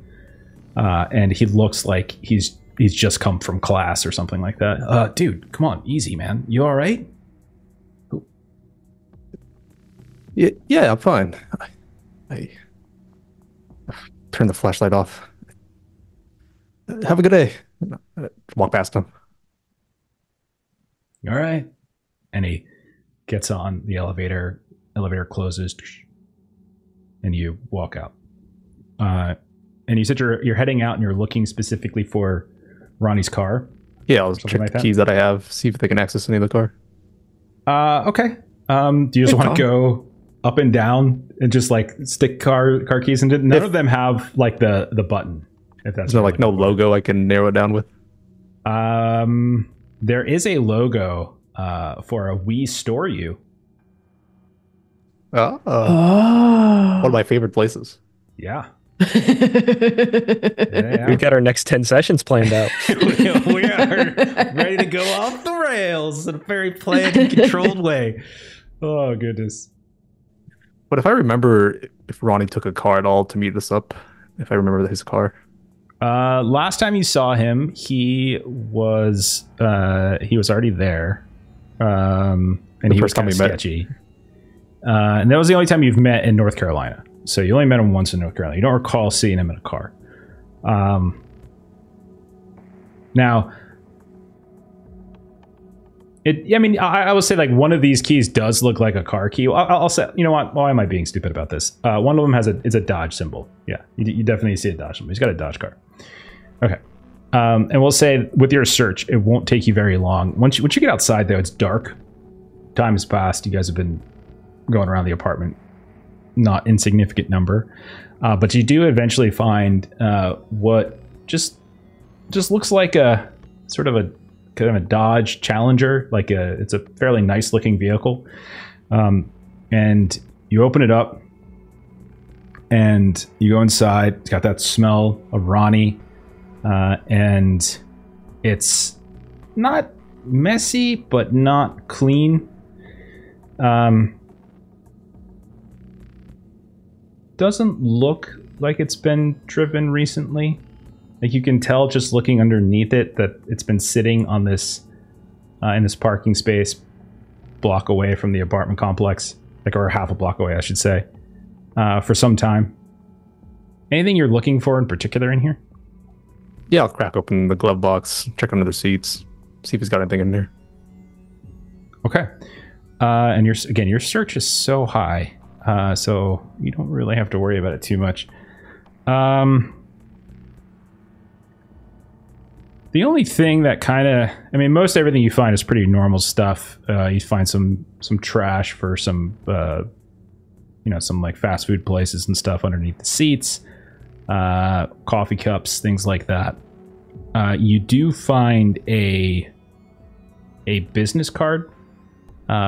and he looks like he's just come from class or something like that. Dude, come on, easy, man. You all right? Yeah, I'm fine. I turn the flashlight off. Have a good day. Walk past him. All right. And he gets on the elevator. Elevator closes, and you walk out. And you said you're heading out, and you're looking specifically for Ronnie's car. Yeah, I'll check the keys that I have, see if they can access any of the car. Okay. Do you just want to go up and down and just like stick car keys into? None of them have like the button. If that's like no logo I can narrow it down with. There is a logo for a We Store You. One of my favorite places. Yeah. We've got our next 10 sessions planned out. We are ready to go off the rails in a very planned and controlled way. Oh, goodness. But if I remember, if Ronnie took a car at all to meet us up, if I remember his car. Last time you saw him, he was already there. And he was kind of sketchy. And that was the only time you've met in North Carolina. So you only met him once in North Carolina. You don't recall seeing him in a car. Now, I will say like one of these keys does look like a car key. I'll say, you know what? Why am I being stupid about this? One of them is a Dodge symbol. Yeah, you definitely see a Dodge symbol. He's got a Dodge car. Okay. And we'll say with your search, it won't take you very long. Once you get outside, though, it's dark. Time has passed. You guys have been going around the apartment, not insignificant number, but you do eventually find what just looks like a sort of a kind of a Dodge Challenger. It's a fairly nice looking vehicle, and you open it up and you go inside. It's got that smell of Ronnie, and it's not messy but not clean. Doesn't look like it's been driven recently. Like you can tell just looking underneath it that it's been sitting on this in this parking space block away from the apartment complex, or half a block away, I should say, for some time. Anything you're looking for in particular in here? Yeah, I'll crack open the glove box, check under the seats, see if he's got anything in there. Okay. And your search is so high. So you don't really have to worry about it too much. The only thing that most everything you find is pretty normal stuff. You find some trash for some like fast food places and stuff underneath the seats, coffee cups, things like that. You do find a business card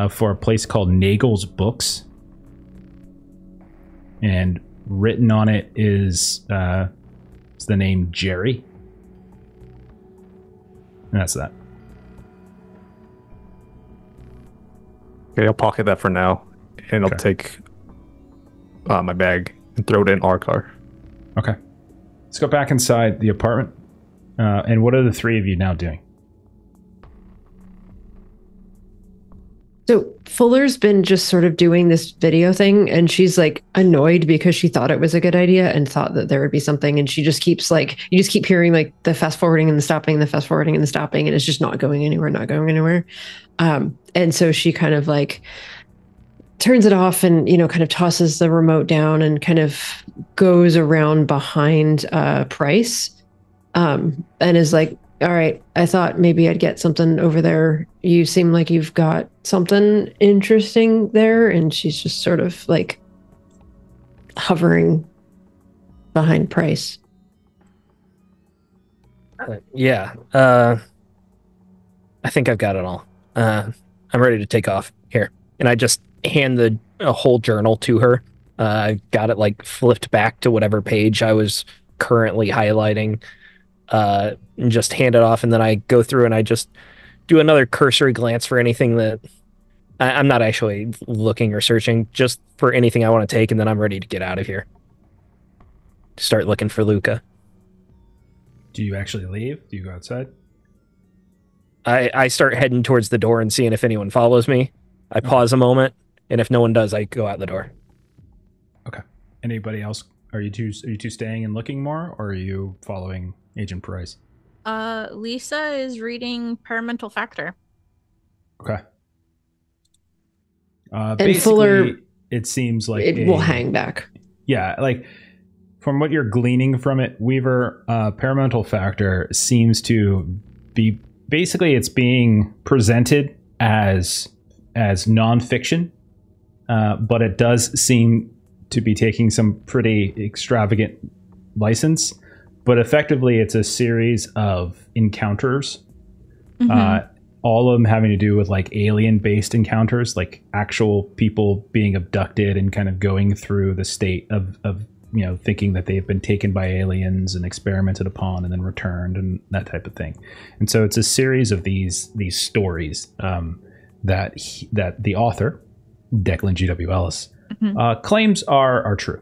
for a place called Nagel's Books. And written on it is the name Jerry. And that's that. Okay, I'll pocket that for now. And I'll take my bag and throw it in our car. Okay. Let's go back inside the apartment. And what are the three of you now doing? So Fuller's been just sort of doing this video thing, and she's like annoyed because she thought it was a good idea and thought that there would be something, and she just keeps you just keep hearing like the fast forwarding and the stopping, the fast forwarding and the stopping, and it's just not going anywhere. And so she kind of like turns it off and, kind of tosses the remote down and kind of goes around behind Price, and is like, all right, I thought maybe I'd get something over there. You seem like you've got something interesting there. And she's just sort of like hovering behind Price. Yeah. I think I've got it all. I'm ready to take off here. And I just hand a whole journal to her. Got it like flipped back to whatever page I was currently highlighting. And just hand it off, and then I go through and I just do another cursory glance for anything that I'm not actually looking or searching, just for anything I want to take, and then I'm ready to get out of here. Start looking for Luca. Do you actually leave? Do you go outside? I start heading towards the door and seeing if anyone follows me. I pause a moment, and if no one does, I go out the door. Okay. Anybody else? Are you two staying and looking more, or are you following Agent Price? Lisa is reading Paramental Factor. Okay. And basically, Fuller, it seems like it will hang back. Yeah, like from what you're gleaning from it, Weaver, Paramental Factor seems to be basically it's being presented as nonfiction, but it does seem to be taking some pretty extravagant license. But effectively, it's a series of encounters, all of them having to do with like alien-based encounters, like actual people being abducted and kind of going through the state of thinking that they've been taken by aliens and experimented upon and then returned and that type of thing. And so it's a series of these stories that the author, Declan G.W. Ellis, claims are true.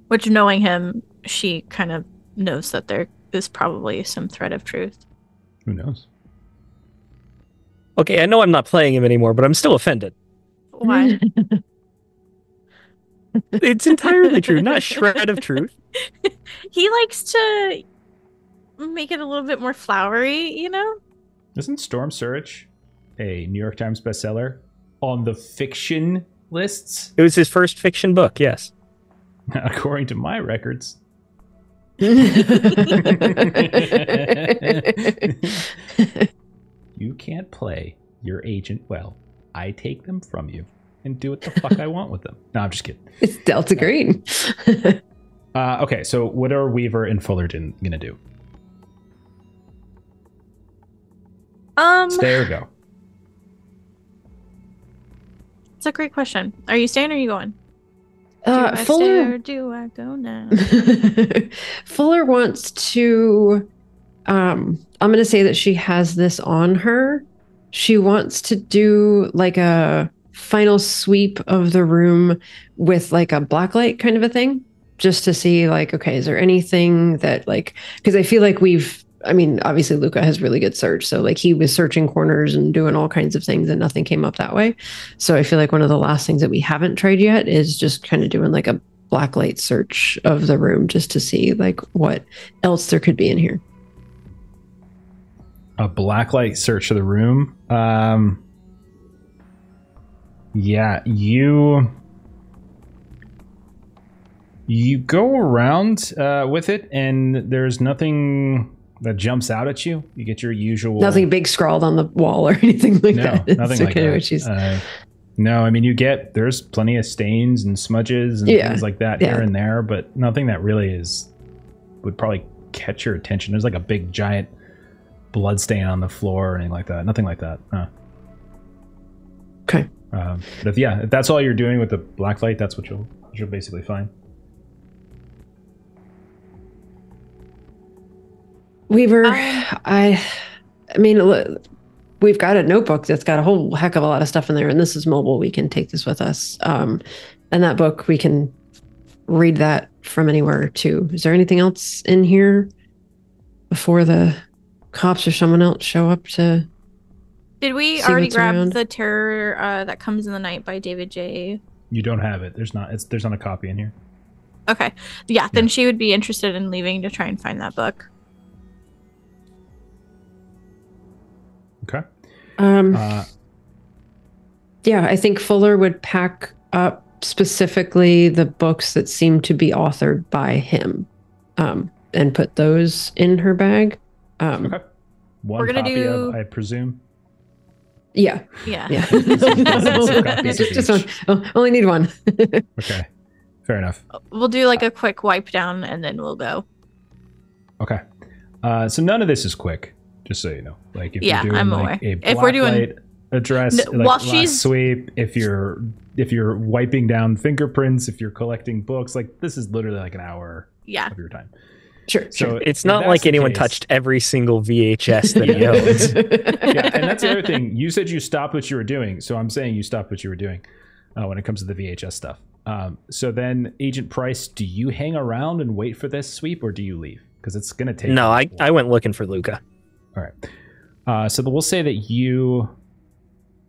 Which, knowing him, she kind of knows that there is probably some thread of truth. Who knows? Okay, I know I'm not playing him anymore, but I'm still offended. Why? It's entirely true, not a shred of truth. He likes to make it a little bit more flowery, Isn't Storm Surge a New York Times bestseller on the fiction lists? It was his first fiction book, yes. According to my records. You can't play your agent well. I take them from you and do what the fuck I want with them. No, I'm just kidding. It's deltagreen. Okay, so what are Weaver and Fullerton gonna do? Stay or go? It's a great question. Are you staying or are you going? Do I stay Fuller, or do I go now? Fuller wants to. I'm going to say that she has this on her. She wants to do like a final sweep of the room with like a blacklight kind of a thing, just to see like, okay, is there anything that like, because I feel like obviously Luca has really good search. So like he was searching corners and doing all kinds of things and nothing came up that way. So I feel like one of the last things that we haven't tried yet is just kind of doing like a blacklight search of the room just to see like what else there could be in here. A blacklight search of the room. Yeah, you go around with it and there's nothing that jumps out at you. You get your usual... Nothing big scrawled on the wall or anything like that. No, nothing like that. No, I mean, there's plenty of stains and smudges and things like that here and there, but nothing that really would probably catch your attention. There's like a big giant blood stain on the floor or anything like that. Nothing like that. Okay. But if that's all you're doing with the blacklight, that's what you'll basically find. Weaver, I mean, look, we've got a notebook that's got a whole heck of a lot of stuff in there, and this is mobile. We can take this with us. And that book, we can read that from anywhere too. Is there anything else in here before the cops or someone else show up to... Did we already grab the Terror That Comes in the Night by David J? You don't have it. There's not a copy in here. Okay. Yeah, then she would be interested in leaving to try and find that book. Okay. Yeah, I think Fuller would pack up specifically the books that seem to be authored by him, and put those in her bag. Okay. One We're gonna copy do- of, I presume. Yeah, Yeah. yeah. Copies of just each. one. Oh, only need one. Okay. Fair enough. We'll do like a quick wipe down and then we'll go. Okay. So none of this is quick, just so you know. Like if Yeah, you're doing I'm like aware. a If we're doing- blacklight address, No, like while last she's- sweep, if you're wiping down fingerprints, if you're collecting books, like this is literally like an hour Yeah. of your time. Sure. So It's if not that's like the anyone case- touched every single VHS that he owns. Yeah, and that's the other thing. You said you stopped what you were doing, so I'm saying you stopped what you were doing when it comes to the VHS stuff. So then, Agent Price, do you hang around and wait for this sweep, or do you leave? Because it's going to take. No, I went looking for Luca. All right. So we'll say that you,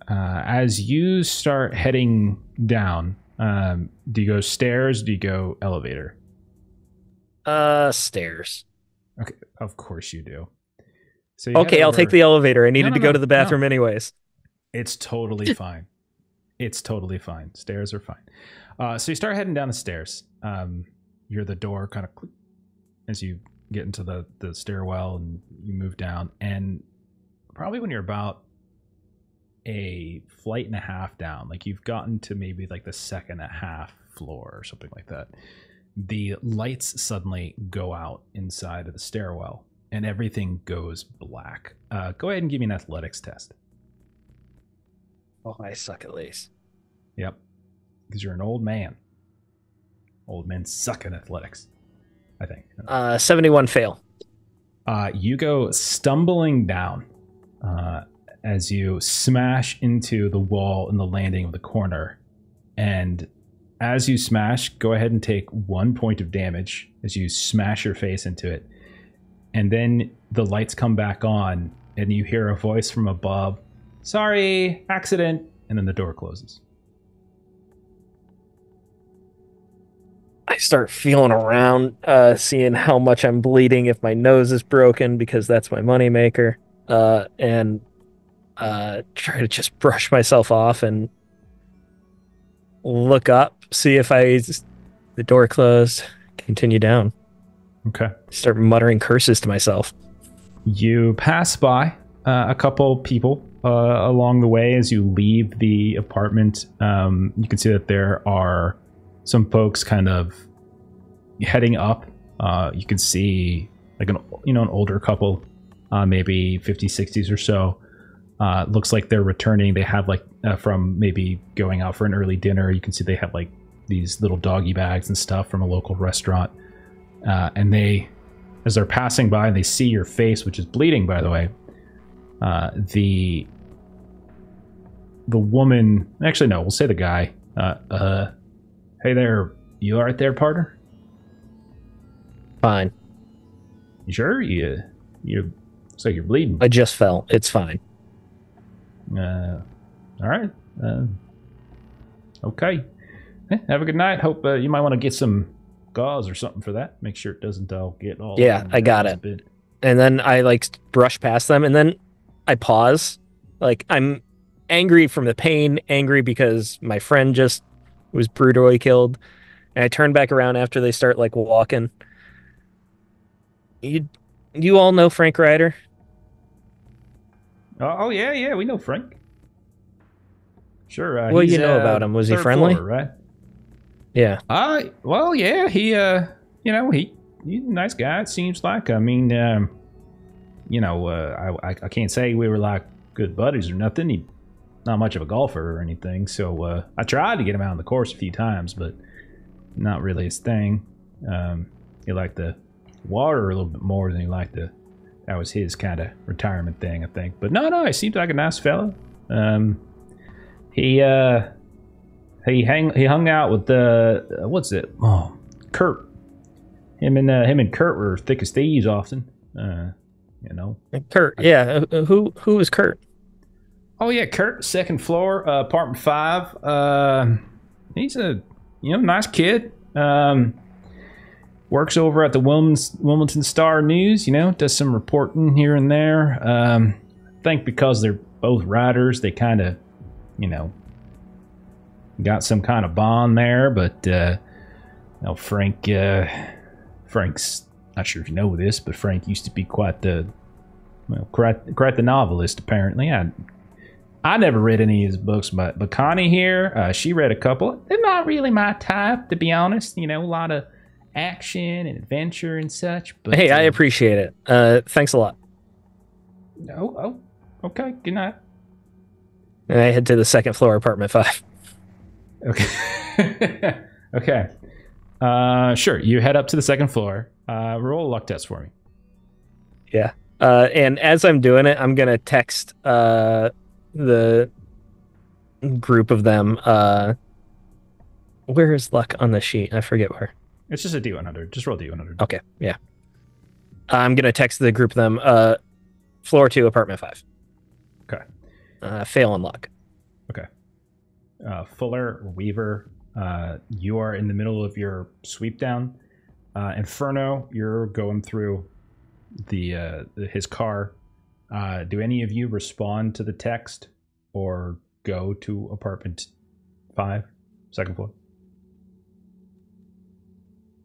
as you start heading down, do you go stairs? Do you go elevator? Stairs. Okay, of course you do. So you Okay, head I'll take over- the elevator. I needed No, to no, go to the no. bathroom anyways. It's totally fine. It's totally fine. Stairs are fine. So you start heading down the stairs. You're the door kind of as you get into the stairwell and you move down. And probably when you're about a flight and a half down, like you've gotten to maybe like the second and a half floor or something like that, the lights suddenly go out inside of the stairwell and everything goes black. Go ahead and give me an athletics test. Oh, I suck at least. Yep. Because you're an old man. Old men suck at athletics, I think. 71 fail. You go stumbling down as you smash into the wall in the landing of the corner. And as you smash, go ahead and take 1 point of damage as you smash your face into it. And then the lights come back on and you hear a voice from above. Sorry, accident. And then the door closes. I start feeling around, seeing how much I'm bleeding, if my nose is broken, because that's my moneymaker, and try to just brush myself off and look up, see if the door closed, continue down. Okay. Start muttering curses to myself. You pass by a couple people along the way as you leave the apartment. You can see that there are some folks kind of heading up. You can see like an older couple, maybe 50s, 60s or so. Looks like they're returning. They have like from maybe going out for an early dinner. You can see they have like these little doggy bags and stuff from a local restaurant. And they, as they're passing by and they see your face, which is bleeding, by the way, the woman, actually, no, we'll say the guy, hey there, you all right there, partner? Fine. You sure? You looks like you're bleeding. I just fell. It's fine. All right. Okay. Have a good night. Hope you might want to get some gauze or something for that. Make sure it doesn't all get all. Yeah, I got it. And then I like brush past them, and then I pause. Like I'm angry from the pain, angry because my friend just was brutally killed, and I turn back around after they start like walking. You all know Frank Ryder? Oh yeah, we know Frank. Sure. What do he's, you know about him? Was he third friendly? floor, right? Yeah. Well, yeah. He's a nice guy. It seems like. I mean, I can't say we were like good buddies or nothing. He's not much of a golfer or anything. So I tried to get him out on the course a few times, but not really his thing. He liked the water a little bit more than he liked the. That was his kind of retirement thing, I think. But no, he seemed like a nice fellow. He hung out with what's it? Oh, Kurt. Him and Kurt were thick as thieves often. Kurt. Yeah. Who is Kurt? Oh yeah, Kurt, second floor, apartment 5. He's a nice kid. Works over at the Wilmington Star News. Does some reporting here and there. I think because they're both writers, they kind of, got some kind of bond there, but Frank's not sure if you know this, but Frank used to be quite the novelist. Apparently, I never read any of his books, but Connie here, she read a couple. They're not really my type, to be honest. A lot of action and adventure and such. But hey, I appreciate it. Thanks a lot. Oh, okay. Good night. And I head to the second floor, apartment 5. Okay. Okay. Sure. You head up to the second floor. Roll a luck test for me. Yeah. And as I'm doing it, I'm gonna text the group of them. Where is luck on the sheet? I forget where. It's just a D100. Just roll D100. Okay. Yeah. I'm gonna text the group of them. Floor 2, apartment 5. Okay. Fail and luck. Okay. Fuller, Weaver, you are in the middle of your sweep down. Inferno, you're going through his car. Do any of you respond to the text or go to apartment 5, second floor?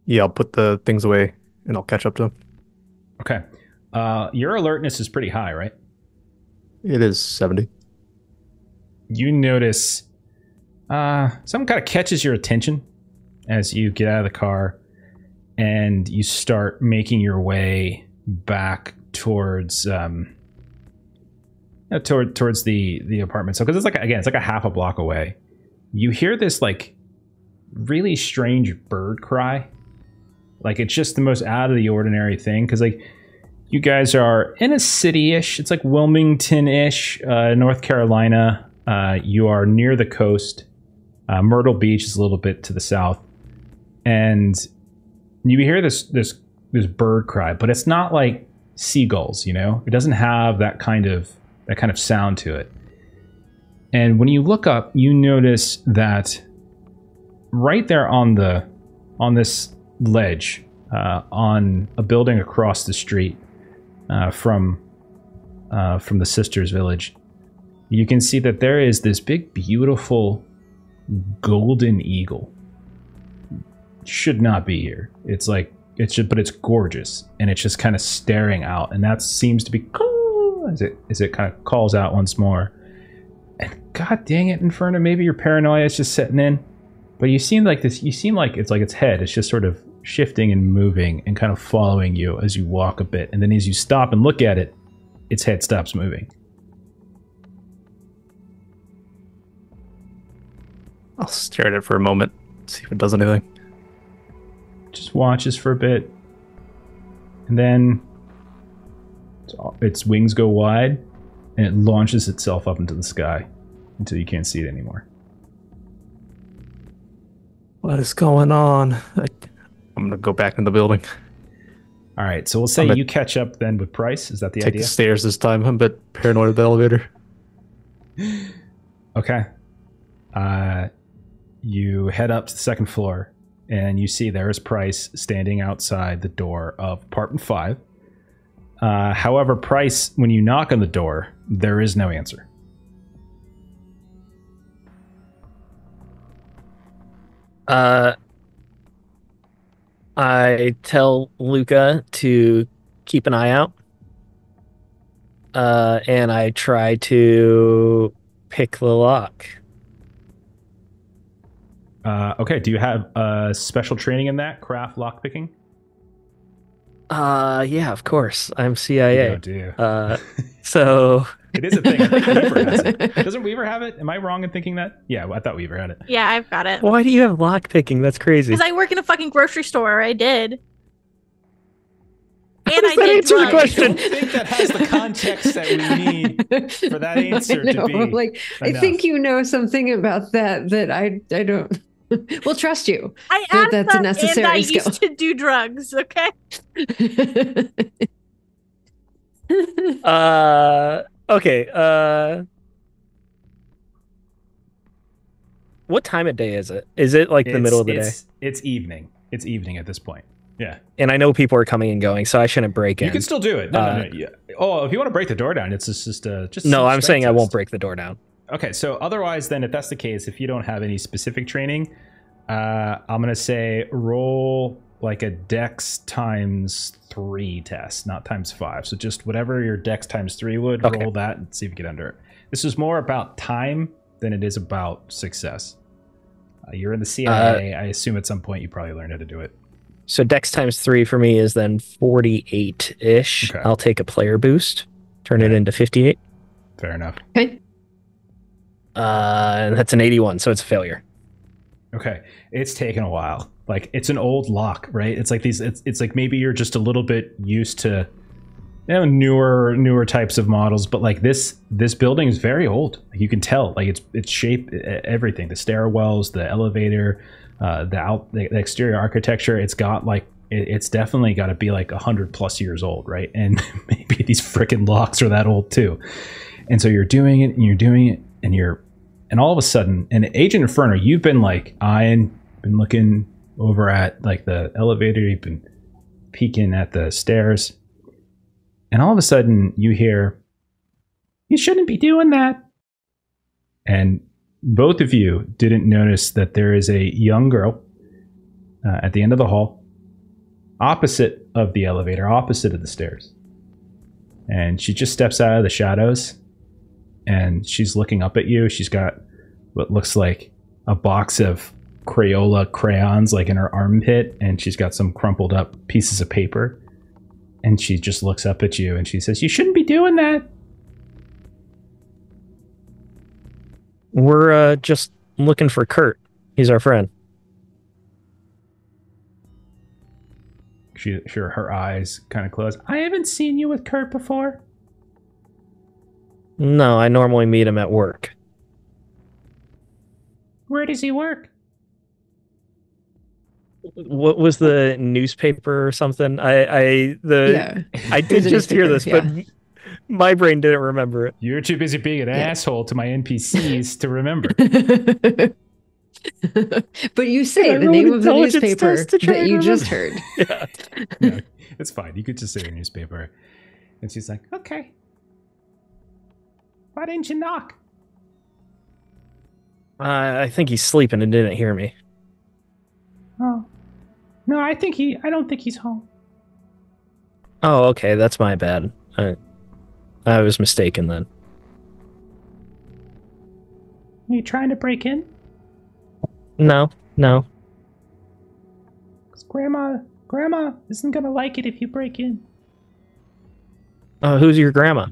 Yeah, I'll put the things away and I'll catch up to them. Okay. Your alertness is pretty high, right? It is 70. You notice something kind of catches your attention as you get out of the car and you start making your way back towards towards the apartment. So because it's like a half a block away, you hear this like really strange bird cry. Like it's just the most out of the ordinary thing because like you guys are in a city-ish. It's like Wilmington-ish, North Carolina. You are near the coast. Myrtle Beach is a little bit to the south, and you hear this bird cry, but it's not like seagulls. It doesn't have that kind of sound to it. And when you look up, you notice that right there on this ledge, on a building across the street from the Sisters Village, you can see that there is this big, beautiful golden eagle. Should not be here. But it's gorgeous, and it's just kind of staring out, and that seems to be as it kind of calls out once more. And god dang it, Inferno, maybe your paranoia is just setting in, but you seem like its head is just sort of shifting and moving and kind of following you as you walk a bit, and then as you stop and look at it, its head stops moving. I'll stare at it for a moment, see if it does anything. Just watches for a bit, and then its wings go wide, and it launches itself up into the sky until you can't see it anymore. What is going on? I'm going to go back in the building. All right, so we'll say you catch up then with Price. Is that the idea? Take the stairs this time. I'm a bit paranoid of the elevator. Okay. You head up to the second floor, and you see there is Price standing outside the door of apartment 5. However, Price, when you knock on the door, there is no answer. I tell Luca to keep an eye out. And I try to pick the lock. Okay, do you have special training in that? Craft lockpicking? Yeah, of course. I'm CIA. Oh, do you? So... It is a thing. I think Weaver has it. Doesn't Weaver have it? Am I wrong in thinking that? Yeah, I thought Weaver had it. Yeah, I've got it. Why do you have lockpicking? That's crazy. Because I work in a fucking grocery store. I did. And I did answer the question? I don't think that has the context that we need for that answer to be like, I think you know something about that I don't. We'll trust you. I asked that's a necessary and I skill. used to do drugs, okay? Okay. What time of day is it? Is it like the middle of the day? It's evening. It's evening at this point. Yeah. And I know people are coming and going, so I shouldn't break in. You can still do it. No. Yeah. Oh, if you want to break the door down, it's just No, I'm saying I test. won't break the door down. Okay, so otherwise, then, if that's the case, if you don't have any specific training, I'm gonna say roll like a Dex ×3 test, not ×5. So just whatever your Dex ×3 would, roll that and see if you get under it. This is more about time than it is about success. You're in the CIA. I assume at some point you probably learned how to do it. So Dex ×3 for me is then 48-ish. Okay. I'll take a player boost, turn it into 58. Fair enough. Okay. And that's an 81, so it's a failure. Okay, it's taken a while. Like, it's an old lock, right? It's like these. It's like maybe you're just a little bit used to, newer types of models, but like this building is very old. You can tell, like it's shaped, everything, the stairwells, the elevator, the exterior architecture. It's got like it's definitely got to be like 100+ years old, right? And maybe these freaking locks are that old too. And so you're doing it, and you're doing it, and all of a sudden, and Agent Inferno, you've been like been looking over at like the elevator, you've been peeking at the stairs, and all of a sudden you hear, "You shouldn't be doing that." And both of you didn't notice that there is a young girl at the end of the hall, opposite of the elevator, opposite of the stairs. And she just steps out of the shadows, and she's looking up at you. She's got what looks like a box of Crayola crayons like in her armpit, and she's got some crumpled up pieces of paper. And she just looks up at you and she says, "You shouldn't be doing that." We're just looking for Kurt. He's our friend. Sure, her eyes kind of close. "I haven't seen you with Kurt before." No, I normally meet him at work. "Where does he work?" What was the newspaper or something? I did just hear this, but my brain didn't remember it. You're too busy being an asshole to my NPCs to remember. But you say the name of the newspaper that you just heard. Yeah. No, it's fine. You could just say the newspaper. And she's like, "Okay. Why didn't you knock?" I think he's sleeping and didn't hear me. "Oh. No, I don't think he's home." Oh, okay, that's my bad. I was mistaken then. "Are you trying to break in?" No. 'Cause Grandma isn't gonna like it if you break in. Who's your grandma?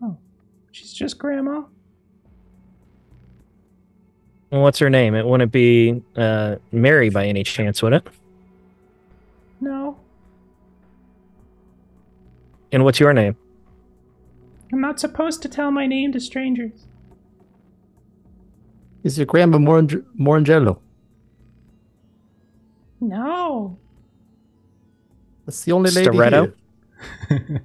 Oh, she's just Grandma. What's her name? It wouldn't be Mary by any chance, would it? No, And what's your name? I'm not supposed to tell my name to strangers. Is your grandma Morangelo? No. That's the only lady Stiletto? here.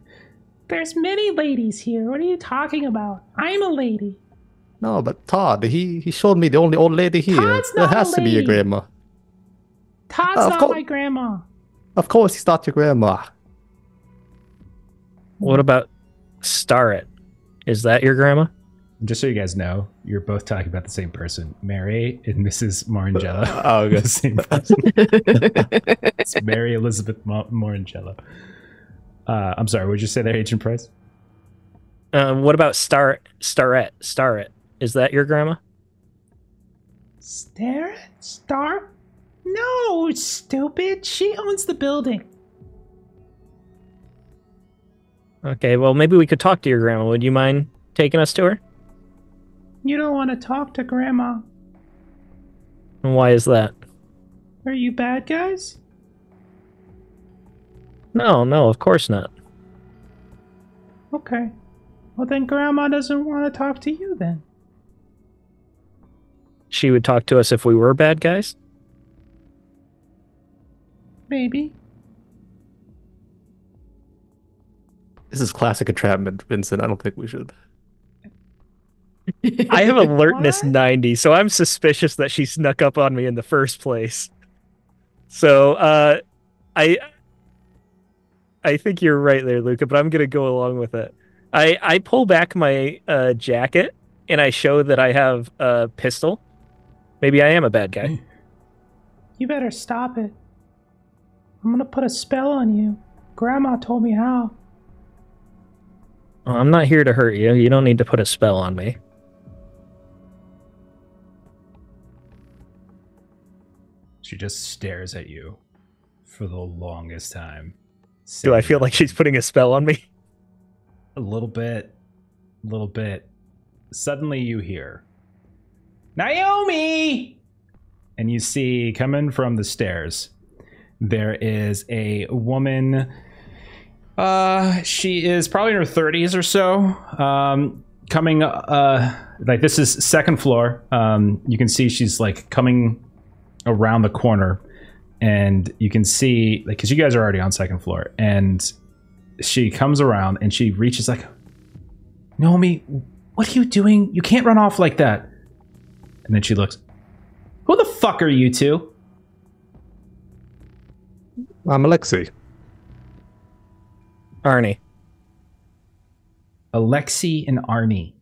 There's many ladies here. What are you talking about? I'm a lady. No, but Todd, he showed me the only old lady here. Todd's There not has a to be your lady. grandma. Todd's Of not course. my grandma. Of course, he's not your grandma. What about Starret? Is that your grandma? Just so you guys know, you're both talking about the same person. Mary and Mrs. Morangella. Oh, okay. The same person. It's Mary Elizabeth Morangella. I'm sorry, what did you say there, Agent Price? What about Starret? Is that your grandma? Star? No, stupid. She owns the building. Okay, well, maybe we could talk to your grandma. Would you mind taking us to her? You don't want to talk to Grandma. And why is that? Are you bad guys? No, of course not. Okay. Well, then Grandma doesn't want to talk to you then. She would talk to us if we were bad guys? Maybe. This is classic entrapment, Vincent. I don't think we should. I have alertness What? 90, so I'm suspicious that she snuck up on me in the first place. So, I think you're right there, Luca, but I'm going to go along with it. I pull back my jacket and I show that I have a pistol. Maybe I am a bad guy. You better stop it. I'm gonna put a spell on you. Grandma told me how. Well, I'm not here to hurt you. You don't need to put a spell on me. She just stares at you for the longest time. Do I feel like she's putting a spell on me? A little bit. A little bit. Suddenly you hear, Naomi! And you see, coming from the stairs, there is a woman. She is probably in her 30s or so. Coming, like this is second floor. You can see she's like coming around the corner, and you can see, like, because you guys are already on second floor, and she comes around and she reaches like, Naomi, what are you doing? You can't run off like that. And then she looks, who the fuck are you two? I'm Alexei. Arnie. Alexei and Arnie.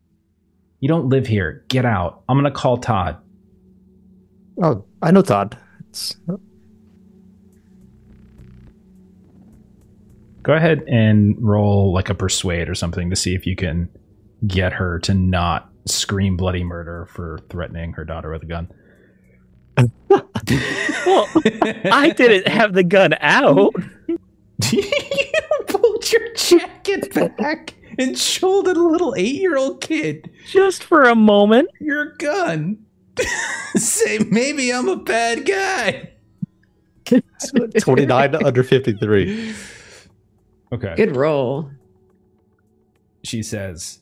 You don't live here. Get out. I'm gonna call Todd. Oh, I know Todd. It's Go ahead and roll like a persuade or something to see if you can get her to not scream bloody murder for threatening her daughter with a gun. Well, I didn't have the gun out. You pulled your jacket back and showed a little 8-year-old kid Just for a moment. your gun. Say, maybe I'm a bad guy. 29 under 53. Okay. Good roll. She says,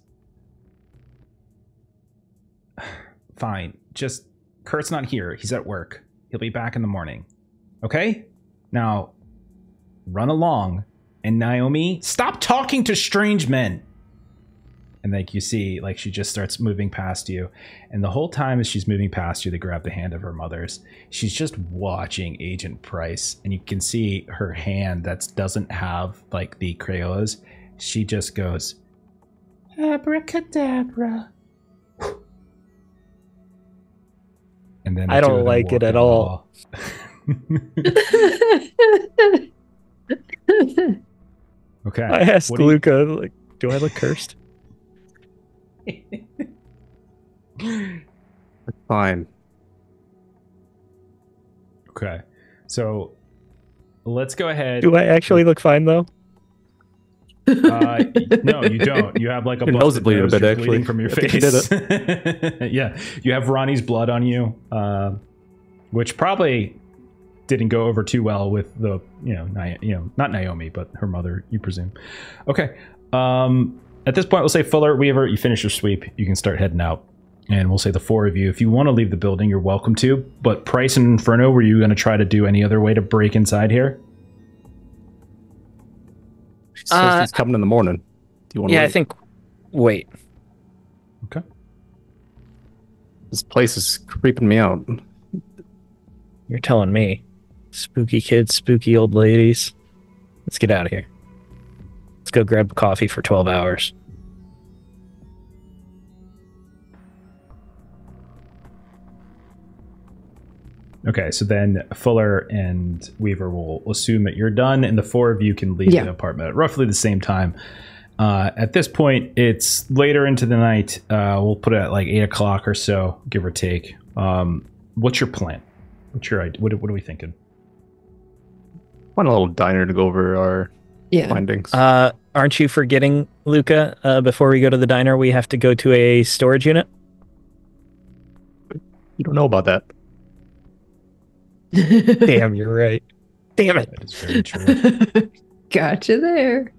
fine, just Kurt's not here. He's at work. He'll be back in the morning. Okay? Now, run along. And Naomi, stop talking to strange men. And like you see, like she just starts moving past you. And the whole time as she's moving past you, they grab the hand of her mother's. She's just watching Agent Price. And you can see her hand that doesn't have like the Crayolas. She just goes, abracadabra. And then I don't like it at all. Okay. I asked What do you- Luca, like, do I look cursed? Fine. Okay. So let's go ahead. Do I actually look fine, though? No, you don't. You have like a Your nose is busted bleeding a nose. bit, You're actually. bleeding from your I think you face. did Yeah, you have Ronnie's blood on you, which probably didn't go over too well with the not Naomi, but her mother, you presume. Okay. At this point, we'll say Fuller, Weaver, you finish your sweep. You can start heading out. And we'll say the four of you, if you want to leave the building, you're welcome to. But Price and Inferno, were you going to try to do any other way to break inside here? She says he's coming in the morning. Do you want to Yeah, I think. Wait. Okay. This place is creeping me out. You're telling me. Spooky kids, spooky old ladies. Let's get out of here. Let's go grab coffee for 12 hours. Okay, so then Fuller and Weaver will assume that you're done, and the four of you can leave the apartment at roughly the same time. At this point, it's later into the night. We'll put it at like 8 o'clock or so, give or take. What's your plan? What's your idea? What are we thinking? Find a little diner to go over our findings. Aren't you forgetting, Luca? Before we go to the diner, we have to go to a storage unit. You don't know about that. Damn, you're right. Damn it. That is very true. Gotcha there.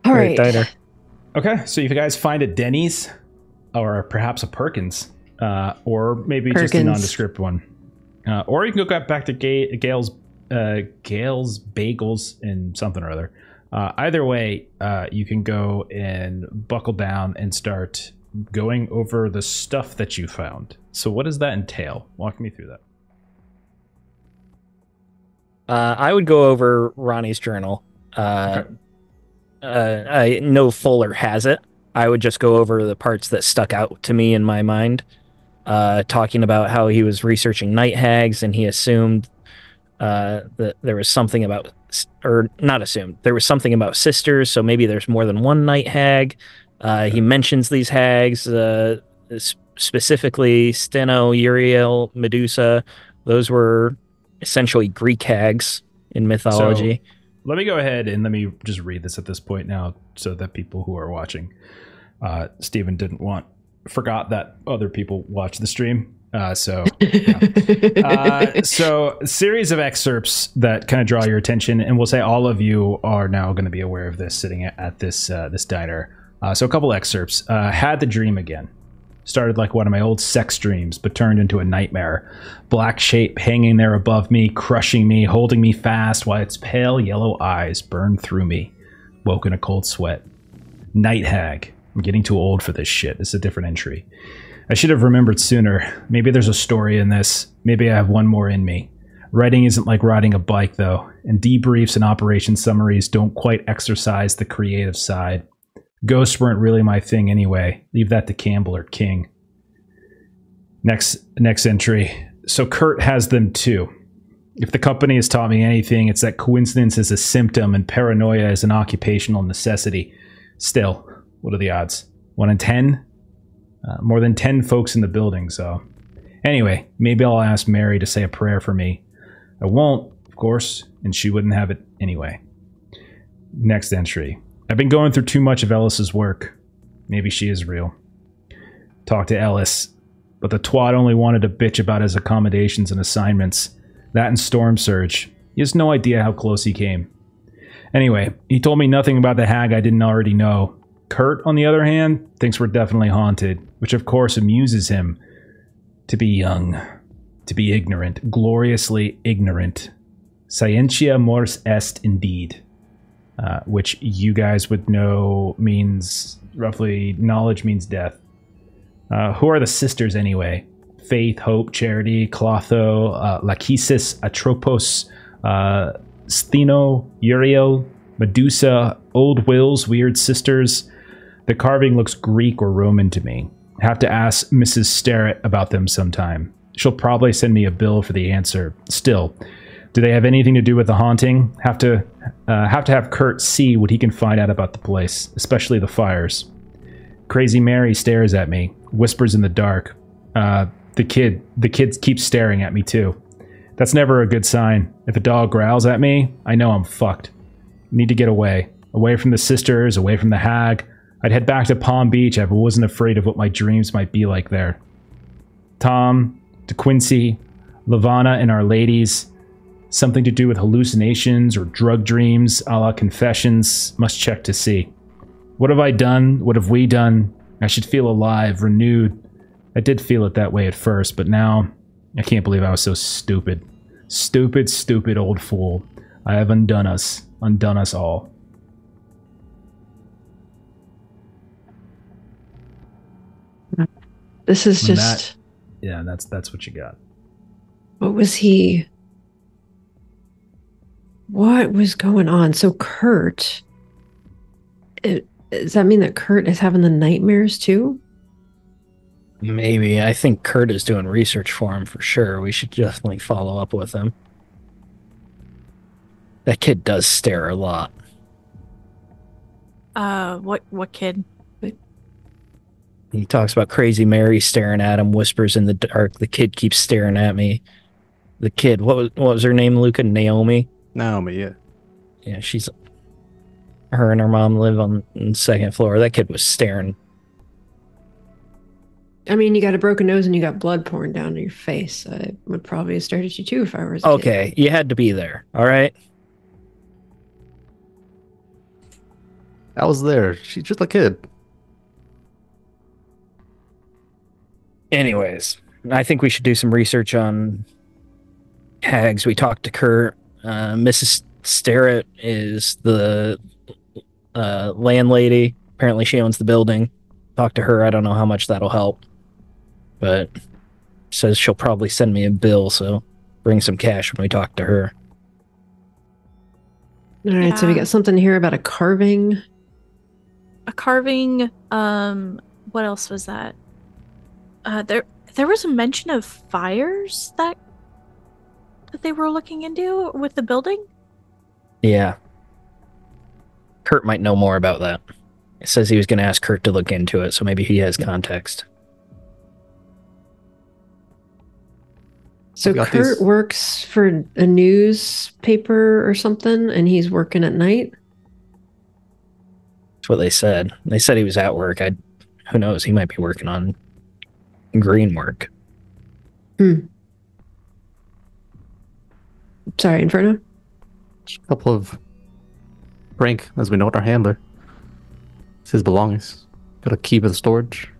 All right. Diner. Okay, so if you guys find a Denny's or perhaps a Perkins, or maybe just a Perkins. nondescript one, or you can go back to Gail's Bagels and something or other. Either way, you can go and buckle down and start going over the stuff that you found. So what does that entail? Walk me through that. I would go over Ronnie's journal. Okay. I know Fuller has it. I would just go over the parts that stuck out to me in my mind, talking about how he was researching night hags and he assumed that there was something about, or not assumed, there was something about sisters, so maybe there's more than one night hag. He mentions these hags, specifically Steno, Uriel, Medusa. Those were essentially Greek hags in mythology. So, let me go ahead and let me just read this at this point now so that people who are watching, Stephen forgot that other people watch the stream. So a series of excerpts that kind of draw your attention, and we'll say all of you are now going to be aware of this sitting at this diner. So a couple excerpts. Had the dream again. Started like one of my old sex dreams, but turned into a nightmare. Black shape hanging there above me, crushing me, holding me fast, while its pale yellow eyes burned through me. Woke in a cold sweat. Night hag. I'm getting too old for this shit. This is a different entry. I should have remembered sooner. Maybe there's a story in this. Maybe I have one more in me. Writing isn't like riding a bike, though, and debriefs and operation summaries don't quite exercise the creative side. Ghosts weren't really my thing anyway. Leave that to Campbell or King. Next entry. So Kurt has them too. If the company has taught me anything, it's that coincidence is a symptom and paranoia is an occupational necessity. Still, what are the odds? 1 in 10? More than 10 folks in the building, so... Anyway, maybe I'll ask Mary to say a prayer for me. I won't, of course, and she wouldn't have it anyway. Next entry. I've been going through too much of Ellis's work. Maybe she is real. Talked to Ellis, but the twat only wanted to bitch about his accommodations and assignments. That and Storm Surge. He has no idea how close he came. Anyway, he told me nothing about the hag I didn't already know. Kurt, on the other hand, thinks we're definitely haunted, which of course amuses him. To be young. To be ignorant. Gloriously ignorant. Scientia mors est indeed. Which you guys would know means, roughly, knowledge means death. Who are the sisters anyway? Faith, Hope, Charity, Clotho, Lachesis, Atropos, Stheno, Uriel, Medusa, Old Will's weird sisters. The carving looks Greek or Roman to me. Have to ask Mrs. Starrett about them sometime. She'll probably send me a bill for the answer. Still, do they have anything to do with the haunting? Have to have Kurt see what he can find out about the place, especially the fires. Crazy Mary stares at me, whispers in the dark. The kids keep staring at me too. That's never a good sign. If a dog growls at me, I know I'm fucked. Need to get away. Away from the sisters, away from the hag. I'd head back to Palm Beach if I wasn't afraid of what my dreams might be like there. Tom, DeQuincy, Lavana and Our Ladies. Something to do with hallucinations or drug dreams, a la Confessions. Must check to see. What have I done? What have we done? I should feel alive, renewed. I did feel it that way at first, but now I can't believe I was so stupid. Stupid, stupid old fool. I have undone us all. This is just... Yeah, that's what you got. What was he... What was going on? So Kurt... does that mean that Kurt is having the nightmares too? Maybe. I think Kurt is doing research for him for sure. We should definitely follow up with him. That kid does stare a lot. What kid? He talks about Crazy Mary staring at him, whispers in the dark. The kid keeps staring at me. The kid, what was her name, Luca? Naomi? Naomi, yeah. Yeah, her and her mom live on the second floor. That kid was staring. I mean, you got a broken nose and you got blood pouring down your face. I would probably have stared at you too if I was a okay, kid. You had to be there, all right? I was there. She's just a kid. Anyways, I think we should do some research on hags. We talked to Kurt. Mrs. Starrett is the landlady. Apparently she owns the building. Talk to her. I don't know how much that'll help. But says she'll probably send me a bill, so bring some cash when we talk to her. All right, so we got something here about a carving a carving. What else was that? There was a mention of fires that they were looking into with the building. Yeah. Kurt might know more about that. It says he was going to ask Kurt to look into it, so maybe he has context. So Kurt works for a newspaper or something, and he's working at night? That's what they said. They said he was at work. Who knows? He might be working on green work. Sorry, Inferno? A couple of Frank, as we know it, our handler. It's his belongings. Got a key for the storage.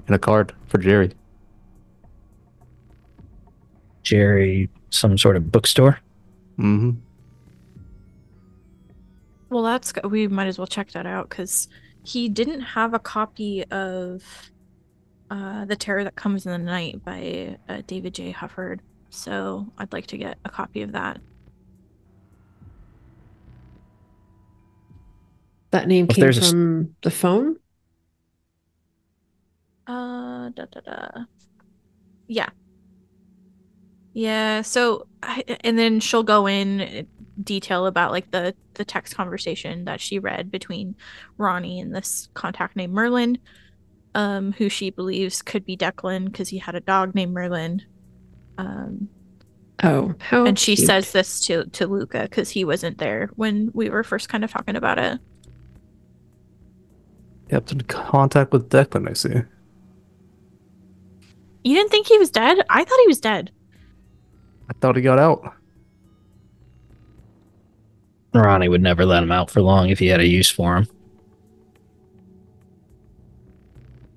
And a card for Jerry. Jerry, some sort of bookstore? Mm-hmm. Well, we might as well check that out, because he didn't have a copy of The Terror That Comes in the Night by David J. Hufford. So I'd like to get a copy of that. That name came from the phone? Yeah. Yeah, so, and then she'll go in detail about like the text conversation that she read between Ronnie and this contact named Merlin, who she believes could be Declan because he had a dog named Merlin. How and she cute. says this to Luca because he wasn't there when we were first kind of talking about it. Kept in contact with Declan, I see. You didn't think he was dead? I thought he was dead. I thought he got out. Ronnie would never let him out for long if he had a use for him.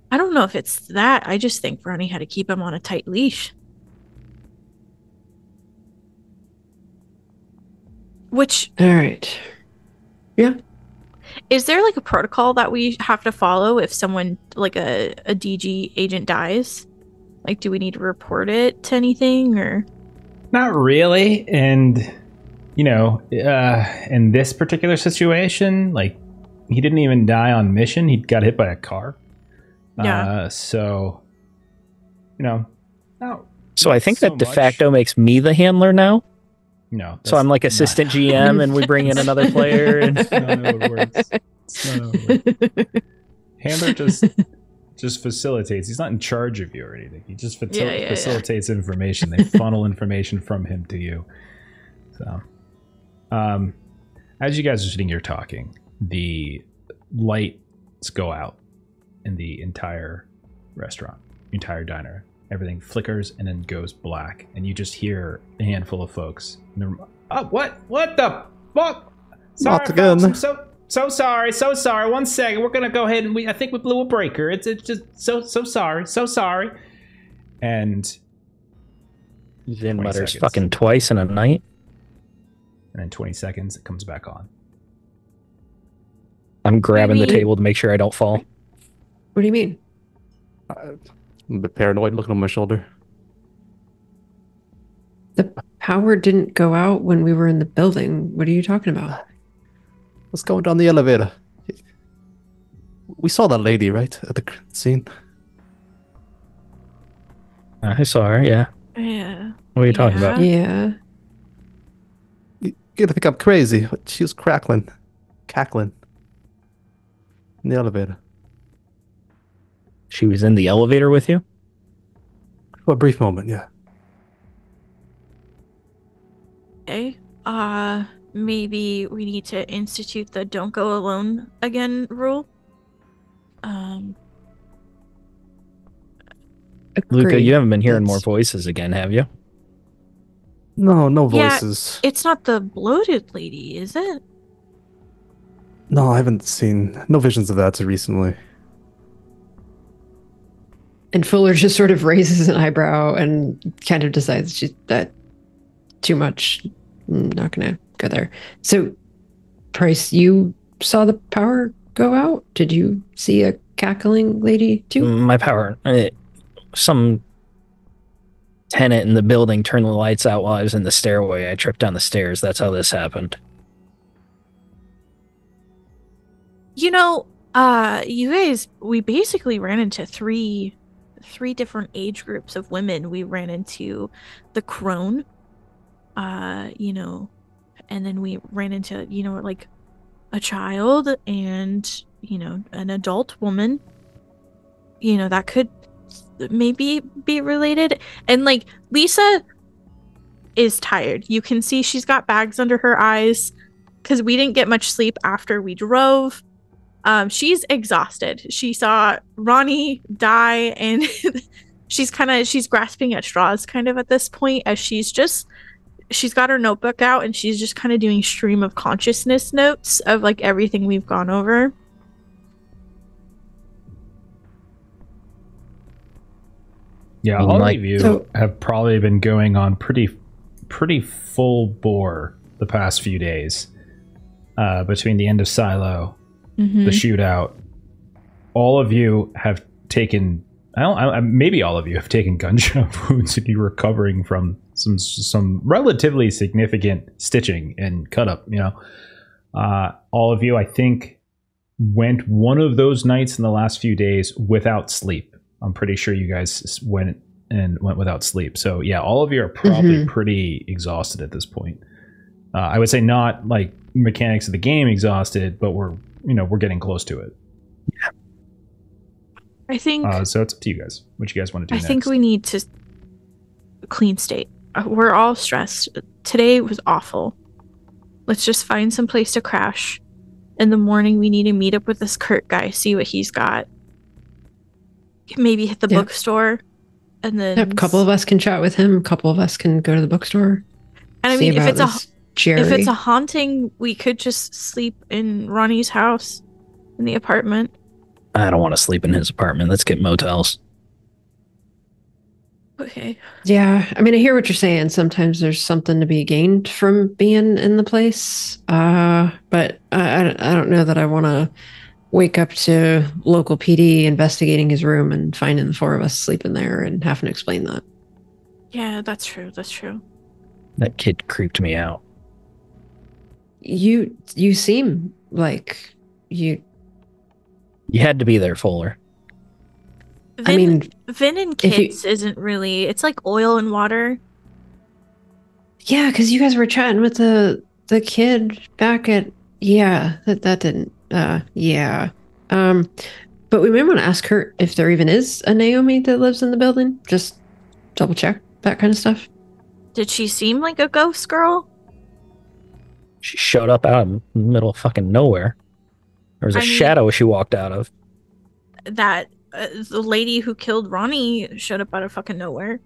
I don't know if it's that. I just think Ronnie had to keep him on a tight leash. Which... All right. Yeah. Is there like a protocol that we have to follow if someone, like a DG agent dies? Like, do we need to report it to anything, or... Not really. And, you know, in this particular situation, like, he didn't even die on mission. He got hit by a car. Yeah. So, you know. No, so I think so that de facto makes me the handler now. No. So I'm like assistant GM and we bring in another player. And... That's not how it works. That's not how it works. Handler just facilitates. He's not in charge of you or anything. He just facilitates information. They funnel information from him to you. So, as you guys are sitting here talking, the lights go out in the entire restaurant, entire diner. Everything flickers and then goes black, and you just hear a handful of folks. Oh, what the fuck? Sorry, folks, I'm so sorry. 1 second, we're gonna go ahead and I think we blew a breaker. It's just so sorry. And then mutters fucking twice in a night. And then 20 seconds, it comes back on. I'm grabbing the table to make sure I don't fall. What do you mean? I'm a bit paranoid, looking on my shoulder. The power didn't go out when we were in the building. What are you talking about? Let's go down the elevator. We saw that lady, right, at the scene? I saw her, yeah. Yeah. What are you talking about? Yeah. You gotta think I'm crazy, but she was cackling in the elevator. She was in the elevator with you? For a brief moment, yeah. Okay. Maybe we need to institute the don't go alone again rule. Luca, you haven't been hearing more voices again, have you? No voices. Yeah, it's not the bloated lady, is it? No, I haven't seen no visions of that recently. And Fuller just sort of raises an eyebrow and kind of decides that too much. I'm not going to go there. So, Price, you saw the power go out? Did you see a cackling lady too? My power. Some tenant in the building turned the lights out while I was in the stairway. I tripped down the stairs. That's how this happened. You know, you guys, we basically ran into three different age groups of women. We ran into the crone, you know, and then we ran into, you know, like a child and, you know, an adult woman. You know, that could maybe be related. And like Lisa is tired. You can see she's got bags under her eyes because we didn't get much sleep after we drove. She's exhausted. She saw Ronnie die and she's grasping at straws kind of at this point as she's got her notebook out and she's just kind of doing stream of consciousness notes of like everything we've gone over. Yeah, all of you have probably been going on pretty full bore the past few days. Between the end of Silo, the shootout, all of you have taken. Maybe all of you have taken gunshot wounds and you're recovering from some relatively significant stitching and cut up. You know, all of you, I think, went one of those nights in the last few days without sleep. I'm pretty sure you guys went without sleep. So yeah, all of you are probably pretty exhausted at this point. I would say not like mechanics of the game exhausted, but we're getting close to it. Yeah. I think so. It's up to you guys. What you guys want to do? I think we need to clean state. We're all stressed. Today was awful. Let's just find some place to crash. In the morning, we need to meet up with this Kurt guy, see what he's got. Maybe hit the bookstore, and then a couple of us can chat with him. A couple of us can go to the bookstore. And I mean, if it's a haunting, we could just sleep in Ronnie's house, in the apartment. I don't want to sleep in his apartment. Let's get motels. Okay. Yeah, I mean, I hear what you're saying. Sometimes there's something to be gained from being in the place, but I don't know that I want to wake up to local PD investigating his room and finding the four of us sleeping there and having to explain that. Yeah, that's true. That's true. That kid creeped me out. You seem like you had to be there, Fuller. Vin and kids isn't really. It's like oil and water. Yeah, because you guys were chatting with the kid back at that didn't. Yeah. But we may want to ask her if there even is a Naomi that lives in the building. Just double check that kind of stuff. Did she seem like a ghost girl? She showed up out in the middle of fucking nowhere. There was a shadow she walked out of. That the lady who killed Ronnie showed up out of fucking nowhere.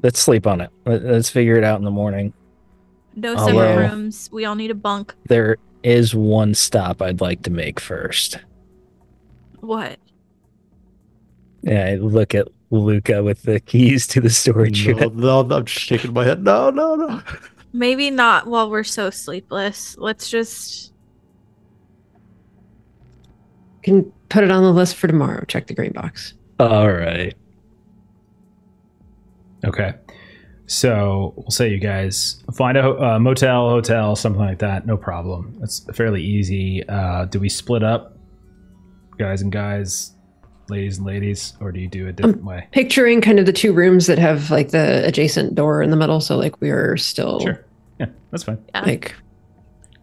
Let's sleep on it. Let's figure it out in the morning. No separate rooms. We all need a bunk. There is one stop I'd like to make first. What? Yeah, I look at Luca with the keys to the storage unit. No, I'm just shaking my head. No. Maybe not while we're so sleepless. Let's just... Can put it on the list for tomorrow. Check the green box. All right. Okay. So we'll say you guys find a motel, hotel, something like that. No problem. That's fairly easy. Do we split up, guys and guys, ladies and ladies, or do you do it a different way? Picturing kind of the two rooms that have like the adjacent door in the middle. So like we are still... Sure. Yeah, that's fine. Like...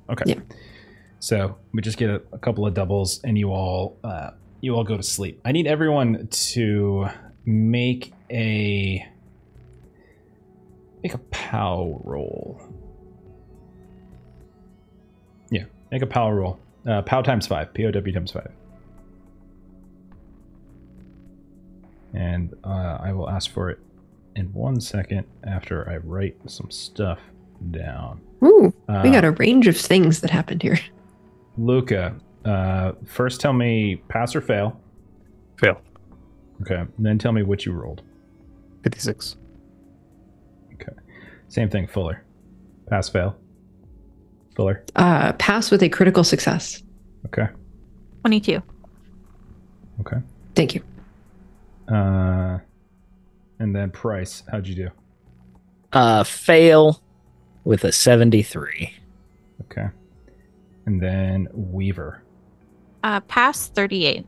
Okay. Yeah. So we just get a couple of doubles and you all go to sleep. I need everyone to make a POW roll. Yeah, make a POW roll. POW times 5. POW times 5. And I will ask for it in 1 second after I write some stuff down. Ooh, we got a range of things that happened here. Luca, first tell me pass or fail. Fail. Okay, and then tell me what you rolled. 56. Okay. Same thing, Fuller. Pass, fail. Fuller. Pass with a critical success. Okay. 22. Okay. Thank you. And then Price, how'd you do? Fail with a 73. Okay. And then Weaver. Pass 38.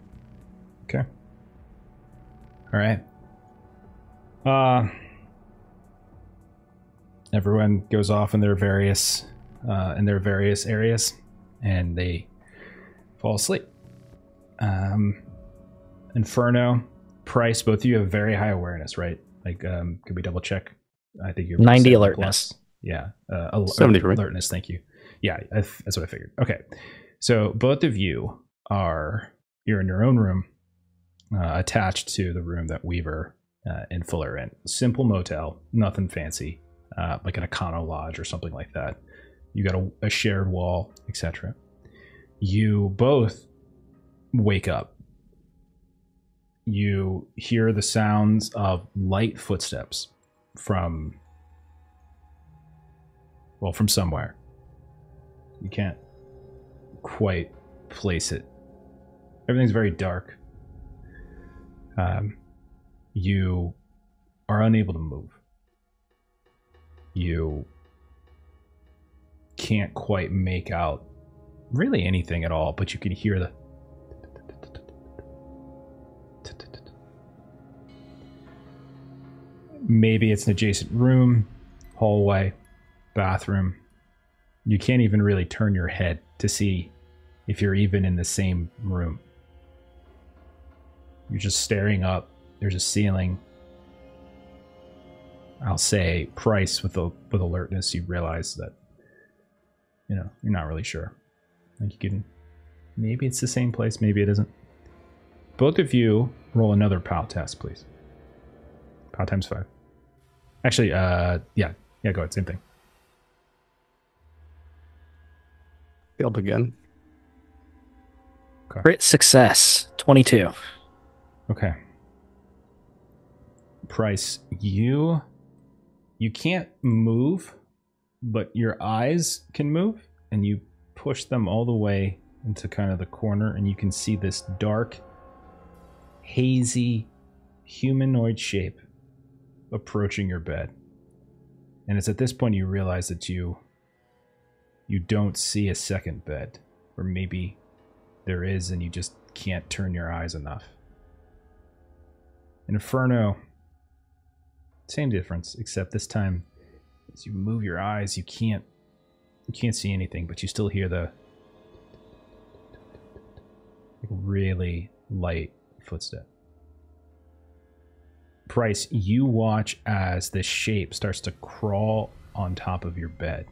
Okay. All right. Everyone goes off in their various areas, and they fall asleep. Inferno, Price, both of you have very high awareness, right? Like, could we double check? I think you're 90 7+. alertness. Yeah, 70 for me. alertness. Thank you. Yeah, that's what I figured. Okay, so both of you you're in your own room, attached to the room that Weaver and Fuller are in. Simple motel, nothing fancy, like an Econo Lodge or something like that. You got a shared wall, etc. You both wake up. You hear the sounds of light footsteps from somewhere. You can't quite place it. Everything's very dark. You are unable to move. You can't quite make out really anything at all, but you can hear the maybe it's an adjacent room, hallway, bathroom. You can't even really turn your head to see if you're even in the same room. You're just staring up. There's a ceiling. I'll say Price with alertness, you realize that, you're not really sure. Like you can, maybe it's the same place, maybe it isn't. Both of you roll another POW test, please. POW times 5. Actually, yeah, go ahead, same thing. Failed again. Okay. Crit success, 22. Okay. Price, you can't move, but your eyes can move, and you push them all the way into kind of the corner, and you can see this dark, hazy, humanoid shape approaching your bed. And it's at this point you realize that you don't see a second bed, or maybe there is and you just can't turn your eyes enough. Inferno, same difference, except this time as you move your eyes, you can't see anything, but you still hear the really light footstep. Price, you watch as this shape starts to crawl on top of your bed.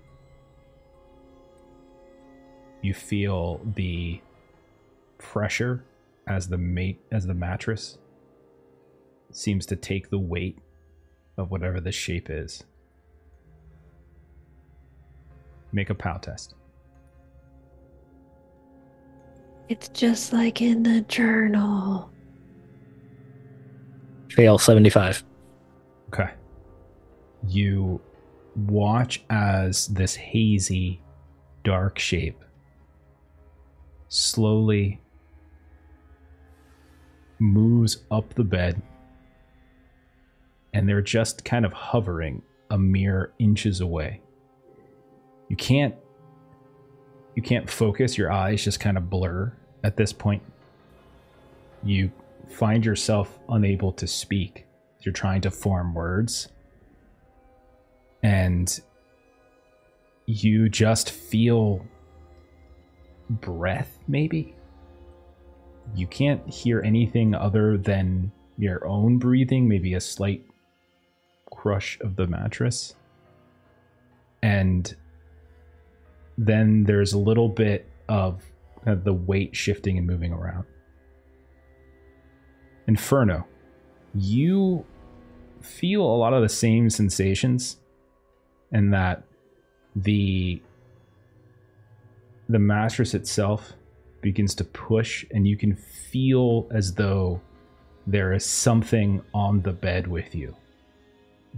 You feel the pressure as the mattress seems to take the weight of whatever the shape is. Make a POW test. It's just like in the journal. Fail, 75. Okay. You watch as this hazy, dark shape slowly moves up the bed, and they're just kind of hovering a mere inches away. You can't focus, your eyes just kind of blur at this point. You find yourself unable to speak. You're trying to form words, and you just feel breath, maybe. You can't hear anything other than your own breathing, maybe a slight crush of the mattress. And then there's a little bit of the weight shifting and moving around. Inferno, you feel a lot of the same sensations, and that the mattress itself begins to push, and you can feel as though there is something on the bed with you,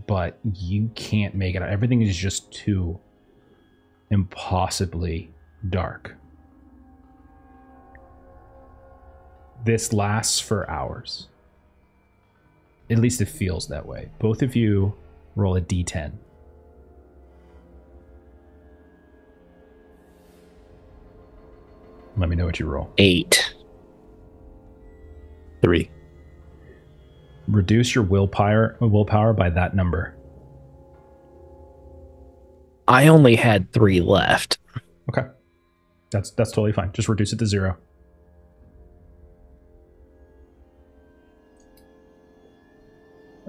but you can't make it out. Everything is just too impossibly dark. This lasts for hours. At least it feels that way. Both of you roll a d10. Let me know what you roll. 8. 3. Reduce your willpower by that number. I only had 3 left. Okay. That's totally fine. Just reduce it to 0.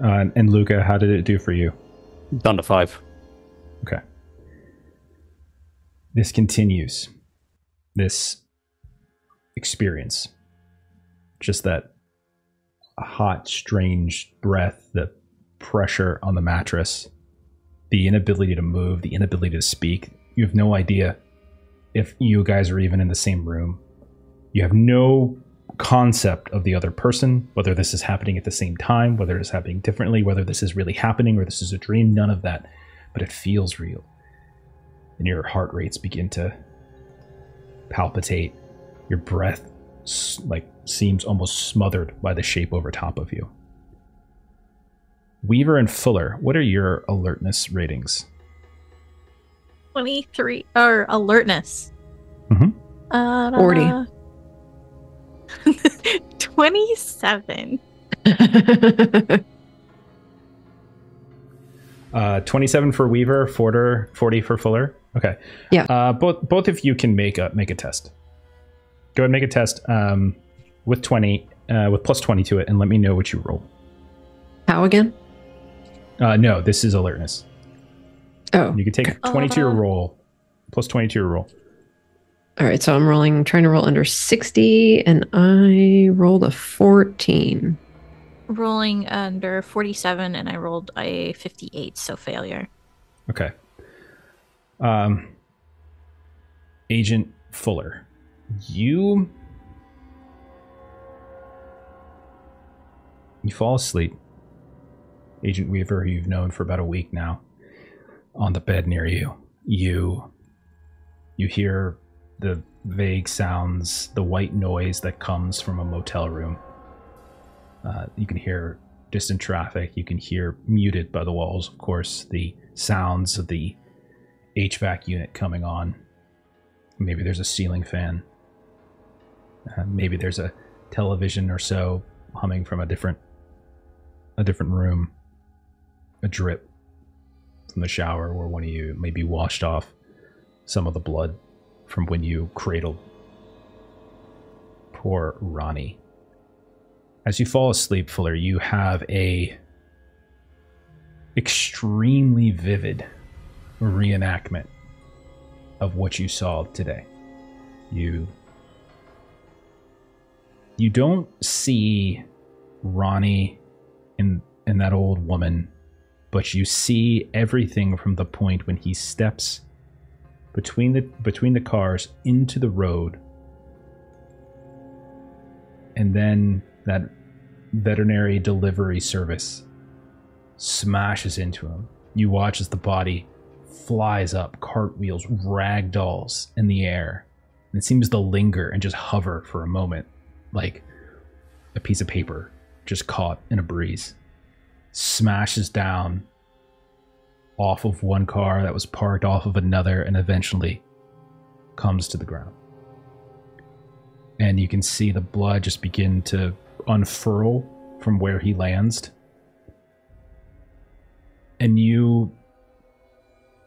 And Luca, how did it do for you? Down to 5. Okay. This continues. This experience. Just that hot, strange breath, the pressure on the mattress, the inability to move, the inability to speak. You have no idea if you guys are even in the same room. You have no concept of the other person, whether this is happening at the same time, whether it's happening differently, whether this is really happening or this is a dream, none of that. But it feels real. And your heart rates begin to palpitate. Your breath seems almost smothered by the shape over top of you. Weaver and Fuller, what are your alertness ratings? 23 or alertness. 40. 27. 27 for Weaver, 40 for Fuller. Okay. Yeah. Both of you can make a test. Go ahead and make a test with 20, with plus 20 to it, and let me know what you roll. How again? No, this is alertness. Oh. You can take 20 to your roll, plus 20 to your roll. All right, so I'm trying to roll under 60, and I rolled a 14. Rolling under 47, and I rolled a 58, so failure. Okay. Agent Fuller, you fall asleep. Agent Weaver, who you've known for about a week now, on the bed near you. You hear the vague sounds, the white noise that comes from a motel room. You can hear distant traffic. You can hear, muted by the walls, of course, the sounds of the HVAC unit coming on. Maybe there's a ceiling fan. Maybe there's a television or so humming from a different room. A drip from the shower where one of you maybe washed off some of the blood from when you cradled poor Ronnie. As you fall asleep, Fuller, you have a extremely vivid reenactment of what you saw today. You don't see Ronnie and that old woman, but you see everything from the point when he steps between the cars into the road, and then that veterinary delivery service smashes into him. You watch as the body flies up, cartwheels, ragdolls in the air, and it seems to linger and just hover for a moment, like a piece of paper just caught in a breeze. Smashes down off of one car that was parked off of another, and eventually comes to the ground. And you can see the blood just begin to unfurl from where he lands. And you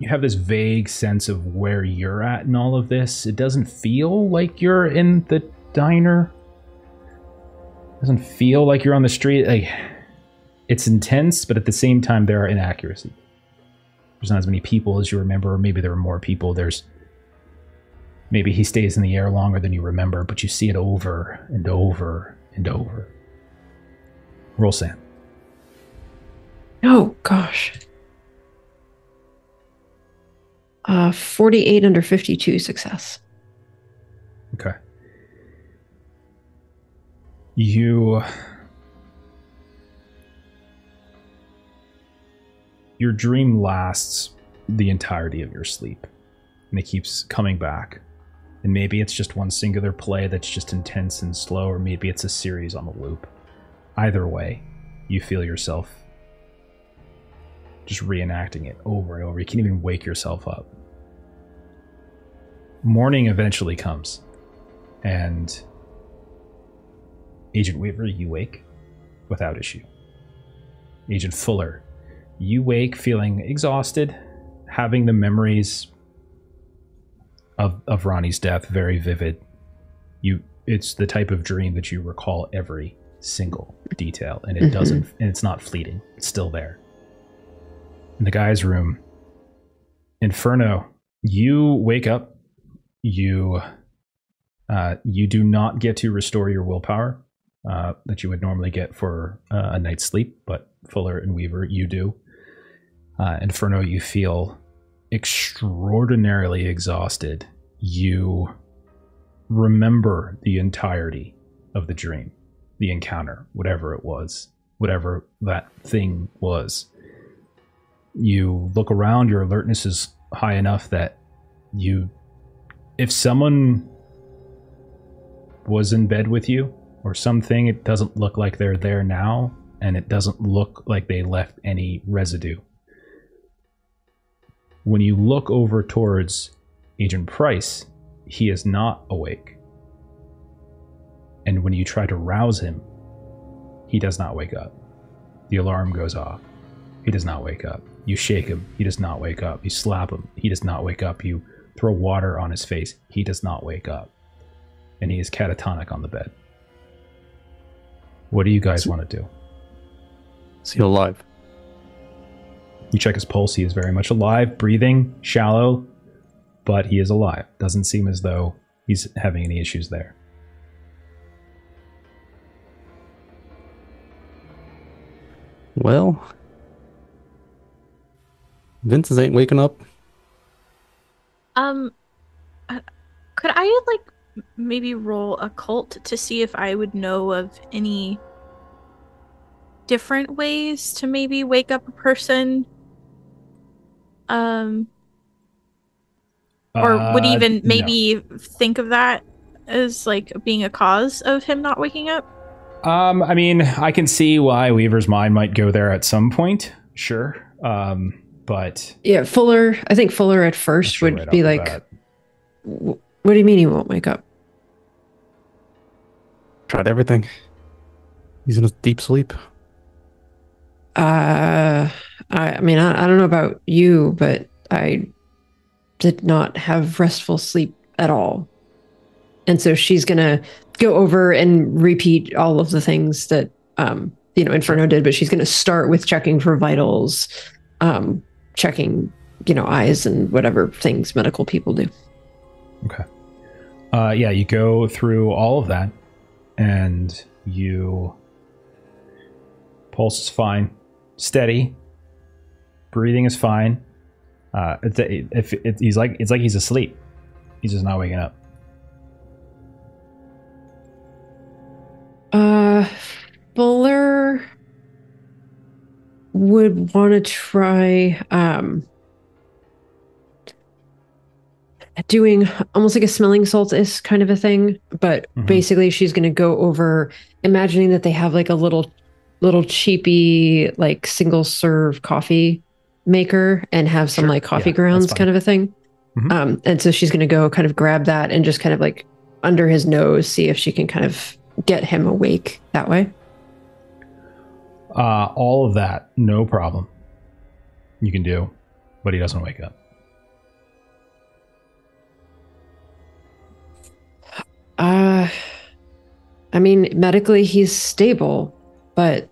have this vague sense of where you're at in all of this. It doesn't feel like you're in the diner. It doesn't feel like you're on the street. Like, it's intense, but at the same time, there are inaccuracies. There's not as many people as you remember, or maybe there are more people. Maybe he stays in the air longer than you remember, but you see it over and over and over. Roll Sam. Oh, gosh. 48 under 52 success. Okay. Your dream lasts the entirety of your sleep, and it keeps coming back. And maybe it's just one singular play that's just intense and slow, or maybe it's a series on the loop. Either way, you feel yourself just reenacting it over and over. You can't even wake yourself up. Morning eventually comes. And Agent Weaver, you wake without issue. Agent Fuller, you wake feeling exhausted, having the memories of Ronnie's death very vivid. It's the type of dream that you recall every single detail, and it doesn't, and it's not fleeting. It's still there. In the guy's room, Inferno, you wake up. You do not get to restore your willpower that you would normally get for a night's sleep, but Fuller and Weaver, you do. Inferno, you feel extraordinarily exhausted. You remember the entirety of the dream, the encounter, whatever it was, whatever that thing was. You look around, your alertness is high enough that if someone was in bed with you or something, it doesn't look like they're there now, and it doesn't look like they left any residue. When you look over towards Agent Price, he is not awake. And when you try to rouse him, he does not wake up. The alarm goes off. He does not wake up. You shake him. He does not wake up. You slap him. He does not wake up. You throw water on his face. He does not wake up. And he is catatonic on the bed. What do you guys want to do? Is he alive? You check his pulse. He is very much alive, breathing, shallow, but he is alive. Doesn't seem as though he's having any issues there. Well, Vincent ain't waking up. Could I maybe roll occult to see if I would know of any different ways to maybe wake up a person? Or would even maybe think of that as being a cause of him not waking up? I mean, I can see why Weaver's mind might go there at some point. Sure. But yeah, Fuller. I think Fuller at first would right be like, "What do you mean he won't wake up?" Tried everything. He's in a deep sleep. I mean, I don't know about you, but I did not have restful sleep at all. And so she's going to go over and repeat all of the things that, Inferno did, but she's going to start with checking for vitals, checking, eyes and whatever things medical people do. Okay. Yeah, you go through all of that, and pulse is fine, steady, breathing is fine. It's like he's asleep. He's just not waking up. Fuller would want to try doing almost like a smelling salts kind of a thing, but basically she's going to go over imagining that they have like a little cheapy single serve coffee maker and have some coffee grounds kind of a thing. And so she's going to go kind of grab that and just kind of under his nose, see if she can kind of get him awake that way. All of that, no problem. You can do, but he doesn't wake up. I mean, medically he's stable, but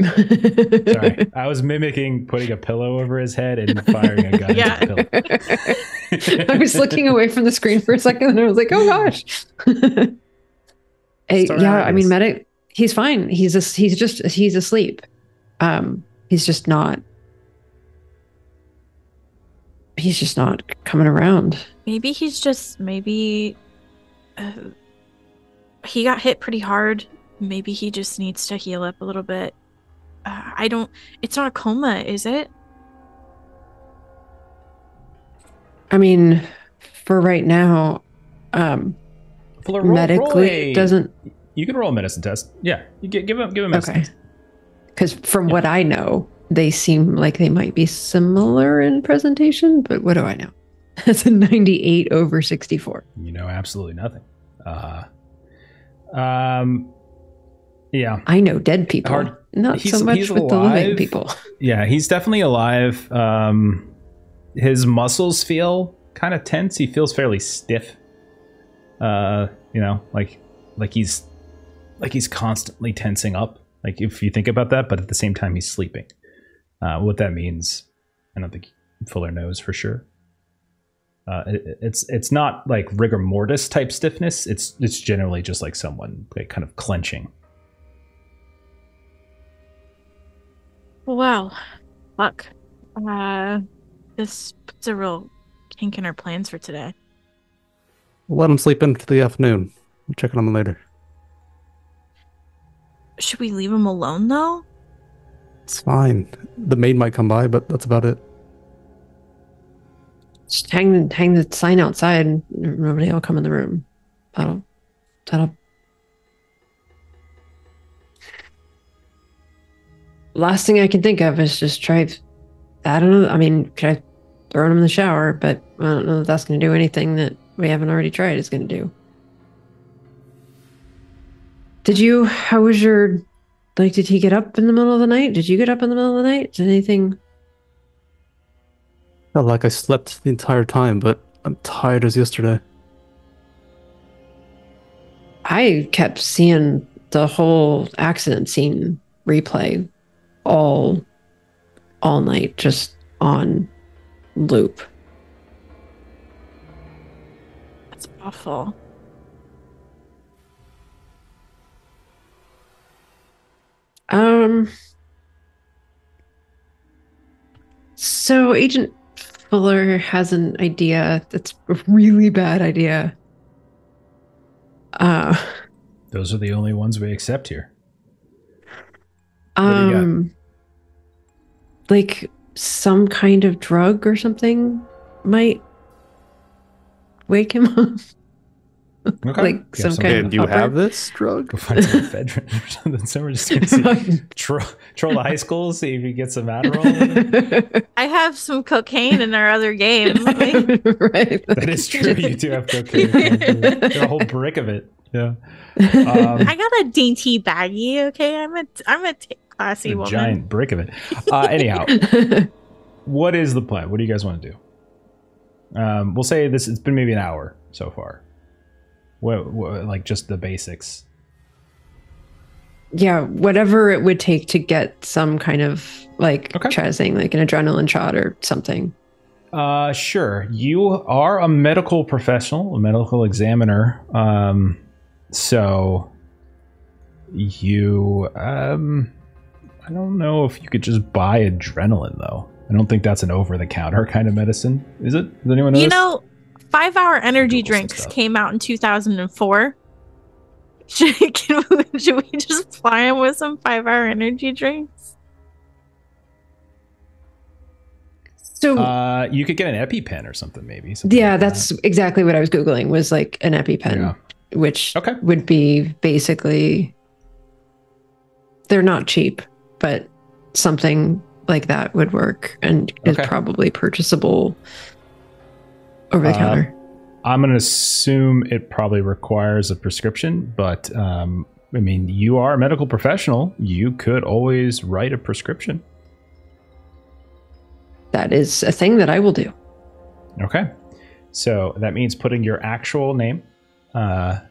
Sorry, I was mimicking putting a pillow over his head and firing a gun. Yeah. Into the pillow. I was looking away from the screen for a second and I was like, oh gosh. I mean, he's fine. He's asleep. He's just not coming around. Maybe he got hit pretty hard. Maybe he just needs to heal up a little bit. It's not a coma, is it? I mean, for right now, medically doesn't. You can roll a medicine test. Yeah, you give him medicine. Okay. Because from what I know, they seem like they might be similar in presentation, but what do I know? That's a 98 over 64. You know absolutely nothing. Yeah. I know dead people. Not so much with the living people. Yeah, he's definitely alive. His muscles feel kind of tense. He feels fairly stiff. Like he's constantly tensing up. Like if you think about that, but at the same time he's sleeping. What that means, I don't think Fuller knows for sure. It's not like rigor mortis type stiffness. It's generally just like someone like kind of clenching. Wow. Fuck. This puts a real kink in our plans for today. Let him sleep in for the afternoon. We'll check on him later. Should we leave him alone, though? It's fine. The maid might come by, but that's about it. Just hang the sign outside and nobody will come in the room. That'll last thing I can think of is just try. I don't know. I mean, could I throw him in the shower? But I don't know if that's going to do anything that we haven't already tried is going to do. How was your, like, did he get up in the middle of the night? Did you get up in the middle of the night? Did anything? Felt like I slept the entire time, but I'm tired as yesterday. I kept seeing the whole accident scene replay all night, just on loop. That's awful. So Agent Fuller has an idea that's a really bad idea. Those are the only ones we accept here. What do you got? Like some kind of drug or something might wake him up. Okay. Like some kind of. Do you have this drug? Go find some ephedrine or something. So we're just gonna see, troll the high school, see if you get some Adderall. I have some cocaine in our other game. Right. That is true. You do have cocaine. Got a whole brick of it. Yeah. I got a dainty baggie. Okay, I'm a classy woman. Giant brick of it. Anyhow, what is the plan? What do you guys want to do? We'll say this. It's been maybe an hour so far. What like just the basics? Yeah, whatever it would take to get some kind of like try to saying like an adrenaline shot or something. Sure. You are a medical professional, a medical examiner. So you I don't know if you could just buy adrenaline though. I don't think that's an over-the-counter kind of medicine. Is it? Does anyone know? You know, 5-hour energy drinks came out in 2004. Should we just fly him with some 5-hour energy drinks? So you could get an EpiPen or something, maybe. Yeah, like that's exactly what I was Googling, was like an EpiPen, which would be basically, they're not cheap, but something like that would work and is probably purchasable over the counter. I'm going to assume it probably requires a prescription, but I mean, you are a medical professional. You could always write a prescription. That is a thing that I will do. Okay. So that means putting your actual name on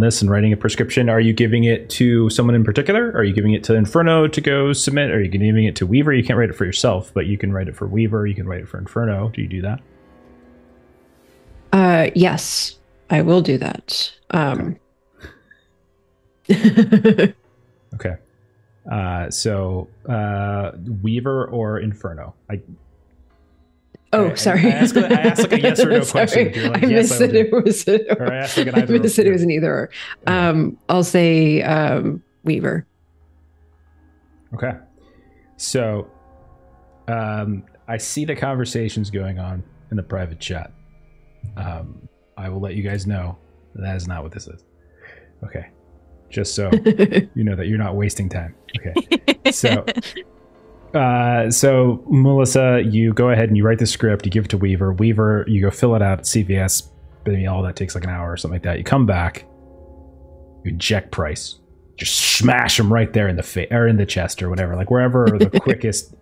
this and writing a prescription. Are you giving it to someone in particular? Are you giving it to Inferno to go submit? Are you giving it to Weaver? You can't write it for yourself, but you can write it for Weaver. You can write it for Inferno. Do you do that? Yes, I will do that. Okay. So Weaver or Inferno? Sorry. I asked like a yes or no question. You're like, I missed it. It was or I asked like an either. I missed it. It was an either or. I'll say Weaver. Okay. So I see the conversations going on in the private chat. I will let you guys know that is not what this is. Okay. Just so you know that you're not wasting time. Okay. So Melissa, you go ahead and you write the script. You give it to Weaver. Weaver, you go fill it out at CVS. Maybe all that takes like an hour or something like that. You come back. You eject Price. Just smash him right there in the face or in the chest or whatever, like wherever are the quickest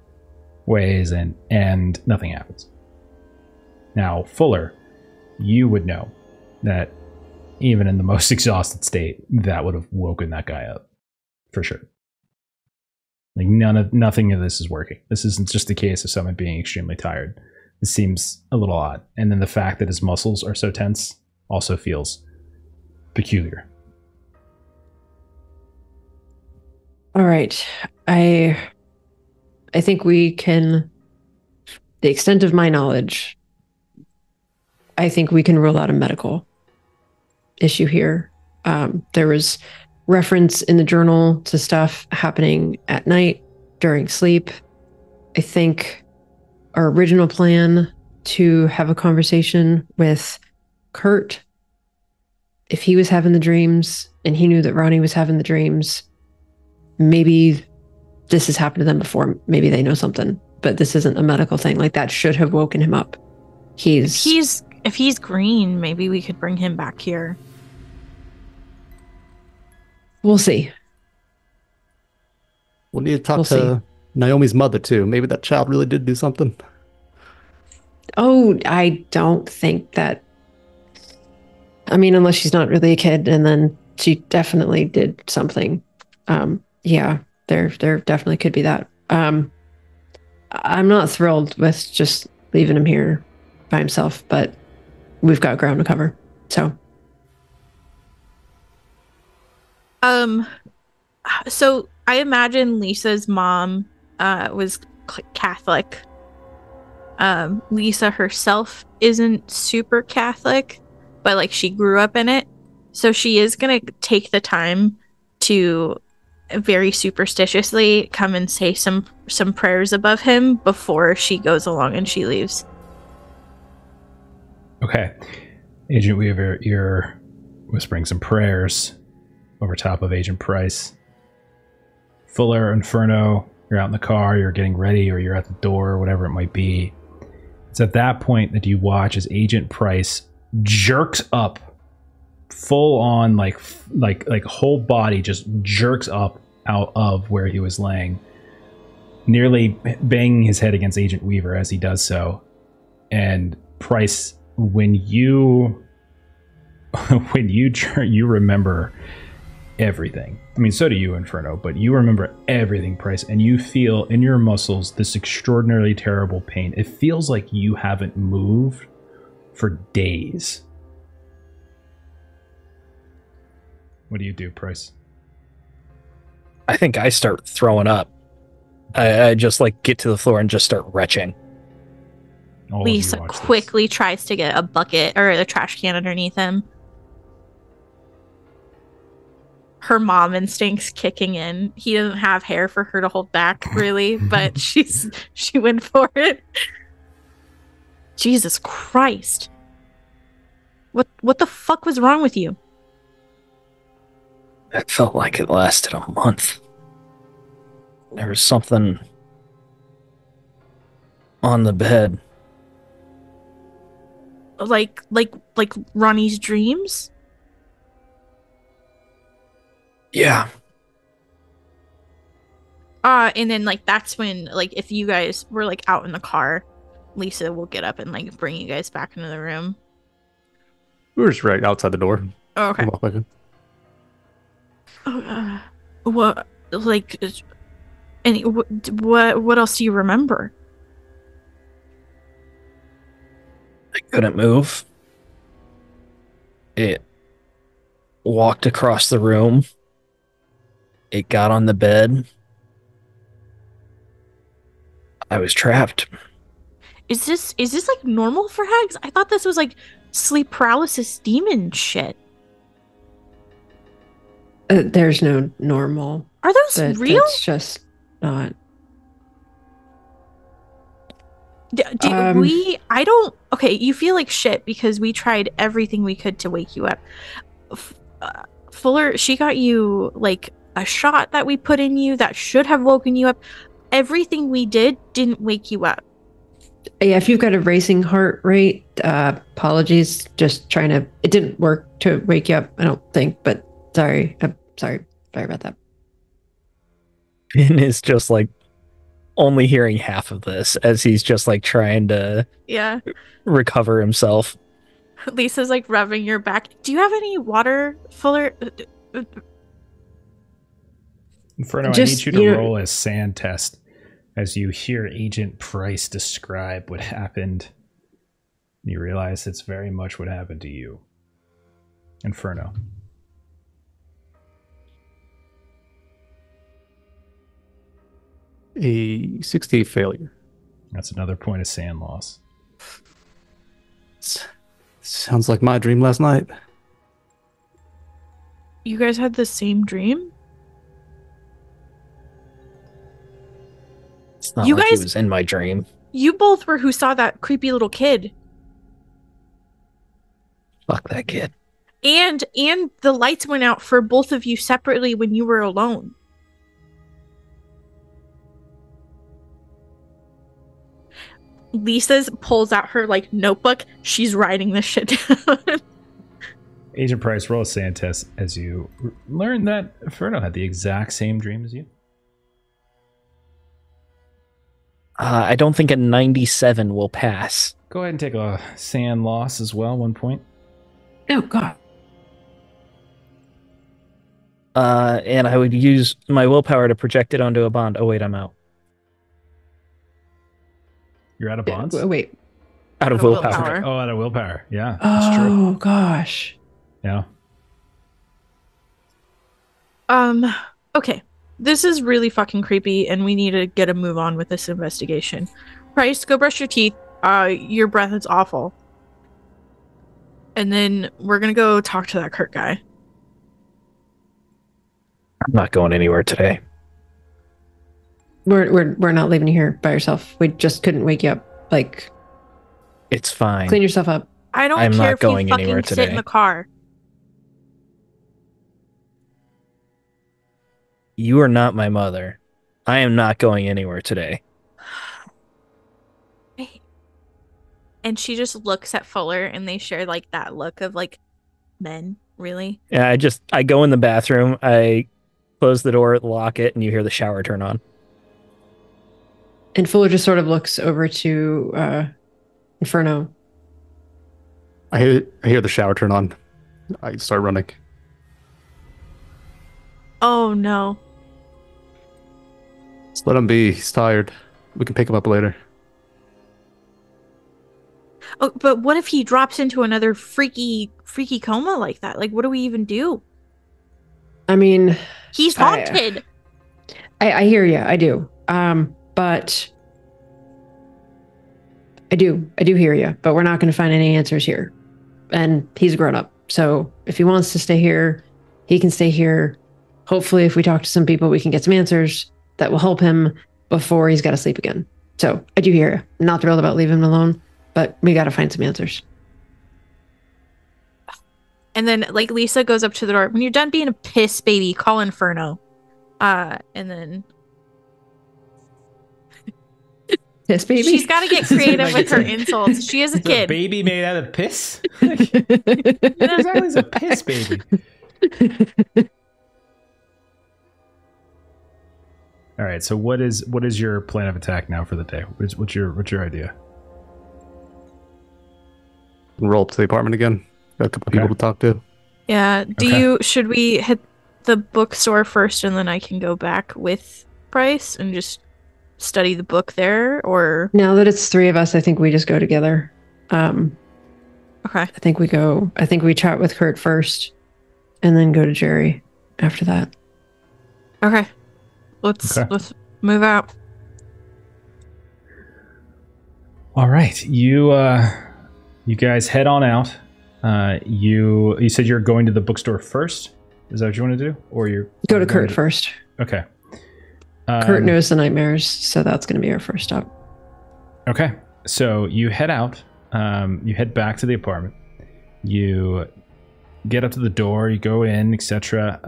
ways, and nothing happens. Now, Fuller, you would know that even in the most exhausted state, that would have woken that guy up for sure. Like nothing of this is working. This isn't just a case of someone being extremely tired. It seems a little odd. And then the fact that his muscles are so tense also feels peculiar. All right. I think we can, the extent of my knowledge, I think we can rule out a medical issue here. There was reference in the journal to stuff happening at night during sleep. I think our original plan to have a conversation with Kurt, if he was having the dreams and he knew that Ronnie was having the dreams, maybe this has happened to them before. Maybe they know something, but this isn't a medical thing. Like that should have woken him up. If he's green, maybe we could bring him back here. We'll see. We'll need to talk to Naomi's mother too. Maybe that child really did do something. Oh, I don't think that. I mean, unless she's not really a kid, and then she definitely did something. Yeah, there definitely could be that. I'm not thrilled with just leaving him here by himself, but we've got ground to cover. So I imagine Lisa's mom was Catholic. Lisa herself isn't super Catholic, but like she grew up in it. So she is going to take the time to very superstitiously come and say some prayers above him before she goes along and she leaves. Okay. Agent Weaver, you're whispering some prayers over top of Agent Price. Fuller, Inferno, you're out in the car, you're getting ready, or you're at the door, whatever it might be. It's at that point that you watch as Agent Price jerks up, full on, like whole body just jerks up out of where he was laying, nearly banging his head against Agent Weaver as he does so. And Price, when you remember everything. I mean, so do you, Inferno, but you remember everything, Price, and you feel in your muscles this extraordinarily terrible pain. It feels like you haven't moved for days. What do you do, Price? I think I start throwing up. I just like get to the floor and just start retching. Lisa quickly tries to get a bucket or a trash can underneath him. Her mom instincts kicking in. He doesn't have hair for her to hold back, really, but she went for it. Jesus Christ. What the fuck was wrong with you? It felt like it lasted a month. There was something on the bed. Like Ronnie's dreams? Yeah. And then like that's when, like, if you guys were like out in the car, Lisa will get up and like bring you guys back into the room. We were just right outside the door. Oh, okay. Walk back in. What, like, what else do you remember? I couldn't move. It walked across the room. It got on the bed. I was trapped. Is this like normal for hags? I thought this was like sleep paralysis demon shit. There's no normal. Are those real? It's just not. I don't. Okay, you feel like shit because we tried everything we could to wake you up. Fuller, she got you like a shot that we put in you that should have woken you up. Everything we did didn't wake you up. Yeah, if you've got a racing heart rate, apologies. Just trying to. It didn't work to wake you up, I don't think. But sorry, sorry about that. Finn is just like only hearing half of this as he's just like trying to recover himself. Lisa's like rubbing your back. Do you have any water, Fuller? Inferno, I need you to roll a sand test as you hear Agent Price describe what happened. You realize it's very much what happened to you. Inferno. A 68 failure. That's another point of sand loss. Sounds like my dream last night. You guys had the same dream? It's not like he was in my dream. You both were who saw that creepy little kid. Fuck that kid. And the lights went out for both of you separately when you were alone. Lisa pulls out her like notebook. She's writing this shit down. Agent Price, roll a sand test as you learn that Inferno had the exact same dream as you. I don't think a 97 will pass. Go ahead and take a sand loss as well, 1 point. Oh, God. And I would use my willpower to project it onto a bond. Oh, wait, I'm out. You're out of bonds? Wait. Out of willpower. Oh, out of willpower. Yeah, that's true. Oh, gosh. Yeah. Okay. This is really fucking creepy, and we need to get a move on with this investigation. Price, go brush your teeth. Your breath is awful. And then we're gonna go talk to that Kurt guy. I'm not going anywhere today. We're not leaving you here by yourself. We just couldn't wake you up. Like, it's fine. Clean yourself up. I don't I'm care not if you going fucking anywhere sit today. in the car. You are not my mother. I am not going anywhere today. And she just looks at Fuller, and they share like that look of like, men, really? Yeah, I go in the bathroom, I close the door, lock it, and you hear the shower turn on. And Fuller just sort of looks over to Inferno. I hear the shower turn on. I start running. Oh no. Just let him be. He's tired. We can pick him up later. Oh, but what if he drops into another freaky coma like that? Like, what do we even do? I mean, he's haunted. I hear you. I do. But I do hear you. But we're not going to find any answers here. And he's a grown up. So if he wants to stay here, he can stay here. Hopefully, if we talk to some people, we can get some answers that will help him before he's got to sleep again. So I do hear you. I'm not thrilled about leaving him alone, but we got to find some answers. And then, like, Lisa goes up to the door. When you're done being a piss baby, call Inferno. And then... Piss baby? She's got to get creative with her insults. She is a kid. A baby made out of piss? What exactly is a piss baby? All right, so what is your plan of attack now for the day? What's your idea? Roll up to the apartment again. Got a couple people to talk to. Yeah. Should we hit the bookstore first and then I can go back with Price and just study the book there, or now that it's three of us, I think we just go together. Okay. I think we chat with Kurt first and then go to Jerry after that. Okay. Let's move out. All right. You guys head on out. You said you're going to the bookstore first? Is that what you want to do? Or you're go to Kurt first. Okay. Kurt knows the nightmares, so that's going to be our first stop. Okay. So you head out. You head back to the apartment. You get up to the door. You go in, etc.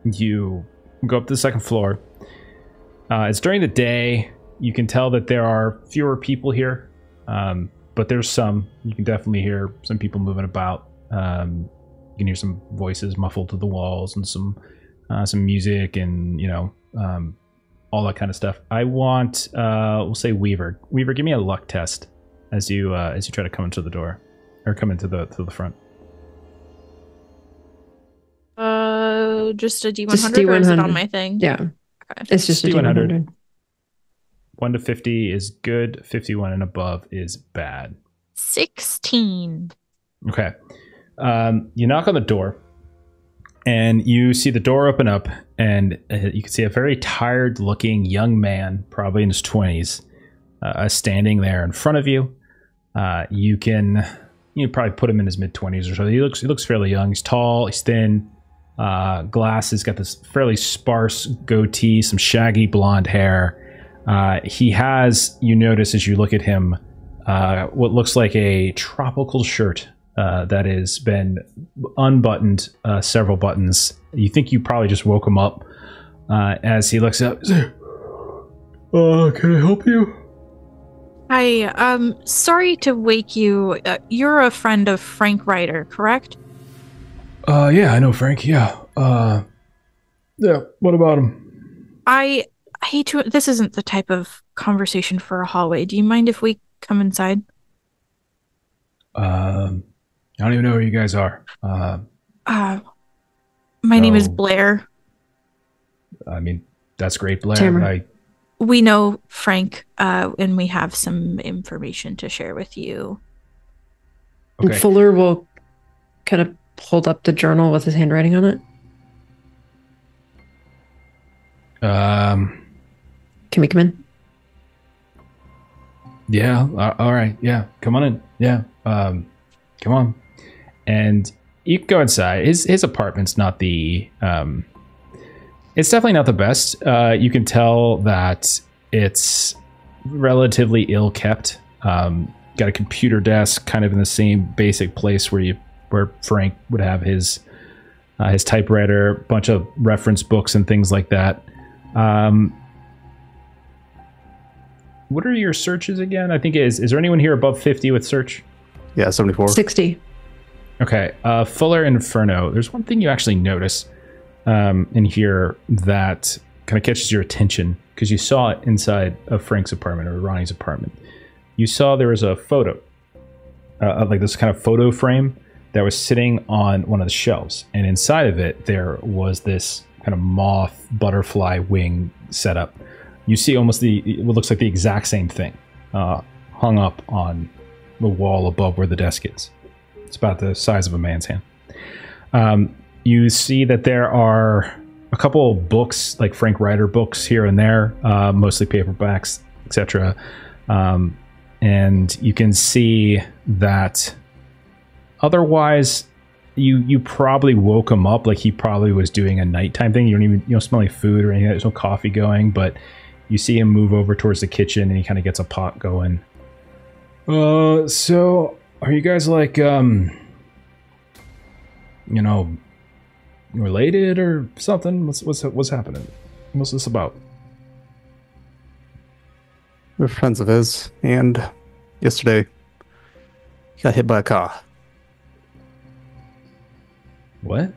you go up to the second floor. It's during the day. You can tell that there are fewer people here, but there's some. You can definitely hear some people moving about. You can hear some voices muffled to the walls and some music and all that kind of stuff. I want we'll say Weaver. Weaver, give me a luck test as you try to come into the door or come into the front. Just a D100, Just or is it D100. on my thing? Yeah. Okay. It's just a D100. 1 to 50 is good. 51 and above is bad. 16. Okay. You knock on the door, and you see the door open up, and you can see a very tired-looking young man, probably in his 20s, standing there in front of you. You can probably put him in his mid-20s or so. He looks fairly young. He's tall. He's thin. Glasses. Got this fairly sparse goatee. Some shaggy blonde hair. He has, you notice as you look at him, what looks like a tropical shirt that has been unbuttoned several buttons. You think you probably just woke him up as he looks up. Can I help you? Hi, sorry to wake you. You're a friend of Frank Ryder, correct? Yeah, I know Frank. Yeah. Yeah, what about him? I hate to. This isn't the type of conversation for a hallway. Do you mind if we come inside? I don't even know where you guys are. My name is Blair. I mean, that's great, Blair. Tamara. We know Frank, and we have some information to share with you. Okay. And Fuller will kind of hold up the journal with his handwriting on it. Can we come in? Yeah. All right. Yeah. Come on in. Yeah. Come on. And you can go inside. His apartment's not the. It's definitely not the best. You can tell that it's relatively ill kept. Got a computer desk, kind of in the same basic place where Frank would have his typewriter, bunch of reference books and things like that. What are your searches again? I think is there anyone here above 50 with search? Yeah, 74. 60. Okay. Fuller and Inferno. There's one thing you actually notice in here that kind of catches your attention because you saw it inside of Frank's apartment or Ronnie's apartment. You saw there was a photo, like this kind of photo frame that was sitting on one of the shelves, and inside of it there was this kind of moth butterfly wing setup. You see almost what looks like the exact same thing hung up on the wall above where the desk is. It's about the size of a man's hand. You see that there are a couple of books, like Frank Ryder books here and there, mostly paperbacks, etc. And you can see that otherwise you probably woke him up, like he probably was doing a nighttime thing. You don't smell any food or anything. There's no coffee going, but you see him move over towards the kitchen and he kind of gets a pot going. So are you guys like related or something? What's happening? What's this about? We're friends of his, and yesterday he got hit by a car. What?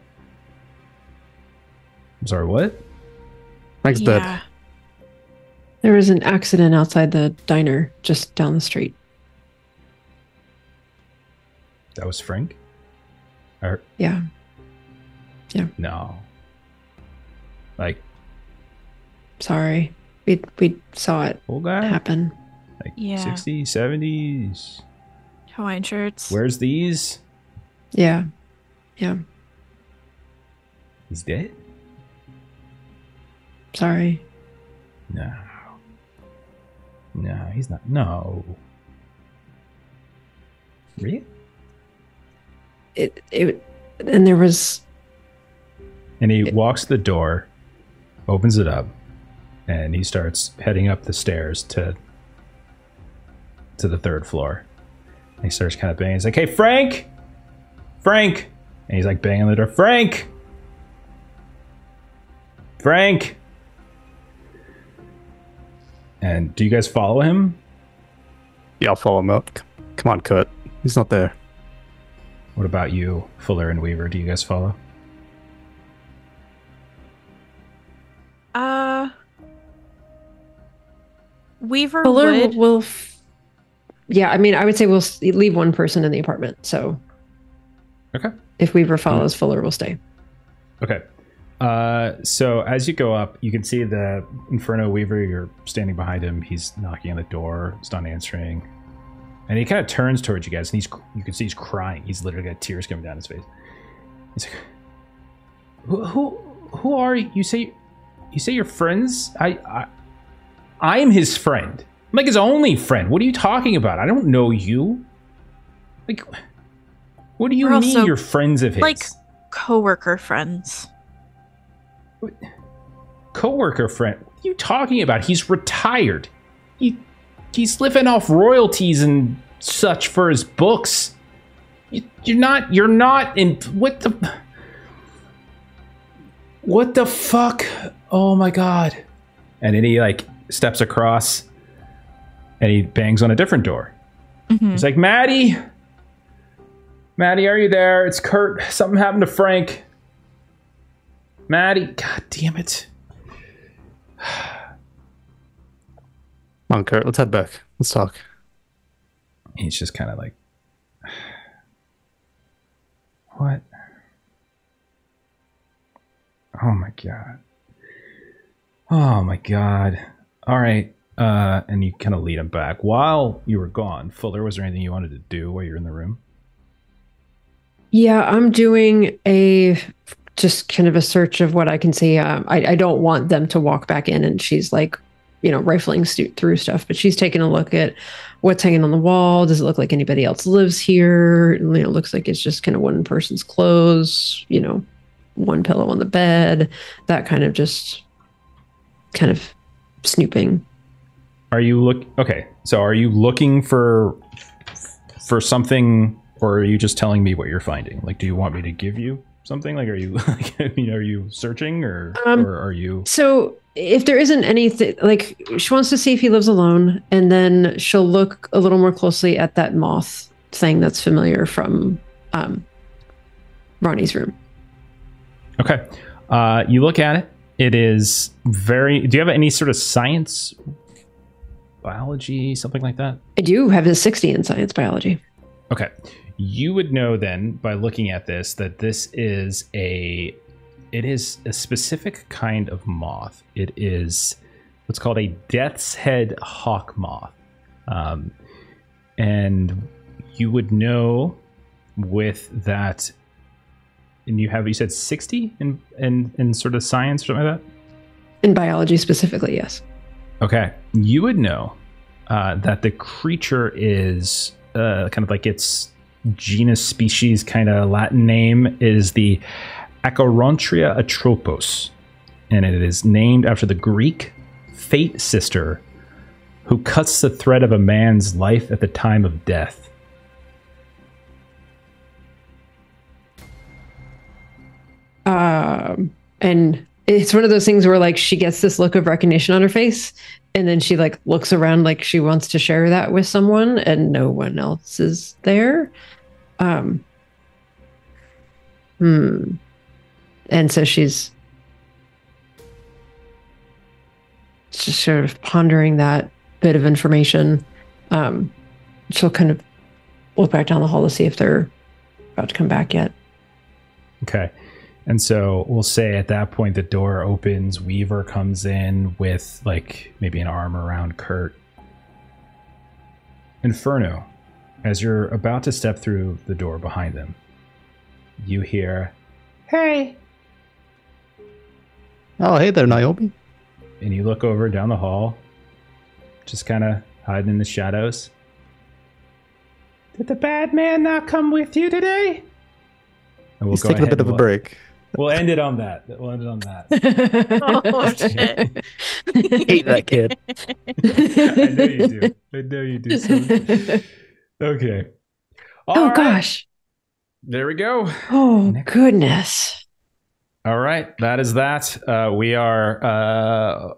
I'm sorry, what? Frank's dead. There was an accident outside the diner just down the street. That was Frank? Yeah. No. Like, Sorry. We saw it old guy? happen. Like Yeah. 60s, 70s. Hawaiian shirts. Where's these? Yeah. Yeah. He's dead? Sorry. No. No, he's not. No. Really? And there was. And he walks to the door, opens it up, and he starts heading up the stairs to the third floor. And he starts kind of banging. He's like, "Hey, Frank! Frank!" And he's like banging on the door. "Frank! Frank! And do you guys follow him? Yeah, I'll follow him up. Come on, Cut. He's not there. What about you, Fuller and Weaver? Do you guys follow? Weaver Fuller would. will. Yeah, I mean, I would say we'll leave one person in the apartment. So, Okay. if Weaver follows, Fuller will stay. Okay. So as you go up, you can see the Inferno Weaver. You're standing behind him. He's knocking on the door. He's not answering. And he kind of turns towards you guys, and you can see he's crying. He's literally got tears coming down his face. He's like, "Who are you? You say you're friends? I am his friend. I'm like his only friend. What are you talking about? I don't know you. Like, what do you We're mean also, you're friends of his? like, coworker friends. Coworker friend? What are you talking about? He's retired. He's living off royalties and such for his books. You're not in what the fuck? Oh my god. And then he like steps across and he bangs on a different door. Mm-hmm. He's like, Maddie, are you there? It's Kurt. Something happened to Frank. Maddie, god damn it. Come on, Kurt. Let's head back. Let's talk. He's just kind of like, what? Oh my god. Oh my god. All right. And you kind of lead him back. While you were gone, Fuller, was there anything you wanted to do while you're in the room? Yeah, I'm doing just kind of a search of what I can see. I don't want them to walk back in and she's like, rifling through stuff, but she's taking a look at what's hanging on the wall. Does it look like anybody else lives here? Looks like it's just kind of one person's clothes, one pillow on the bed, that kind of snooping. Are you looking for something, or are you just telling me what you're finding? Like, do you want me to give you something? Like, are you are you searching or are you? So if there isn't anything, like, she wants to see if he lives alone, and then she'll look a little more closely at that moth thing that's familiar from Ronnie's room. Okay. You look at it. It is very... Do you have any sort of science, biology, something like that? I do have a 60 in science biology. Okay. You would know then, by looking at this, that this is it is a specific kind of moth. It is what's called a death's head hawk moth. And you would know with that... And you said 60 in sort of science or something like that? In biology specifically, yes. Okay. You would know that the creature is kind of like its genus species kind of Latin name is the Acherontia atropos. And it is named after the Greek fate sister who cuts the thread of a man's life at the time of death. And it's one of those things where like she gets this look of recognition on her face, and then she like looks around like she wants to share that with someone, and no one else is there. And so she's just sort of pondering that bit of information. She'll kind of look back down the hall to see if they're about to come back yet. Okay. And so we'll say at that point the door opens, Weaver comes in with like maybe an arm around Kurt. Inferno, as you're about to step through the door behind them, you hear, "Hey!" Oh, hey there, Naomi. And you look over down the hall, just kind of hiding in the shadows. "Did the bad man not come with you today?" And He's taking a bit of a break. We'll end it on that. Oh, shit. Hate that kid. I know you do. So... Okay. All right. Gosh. There we go. Oh, goodness. All right, that is that. We are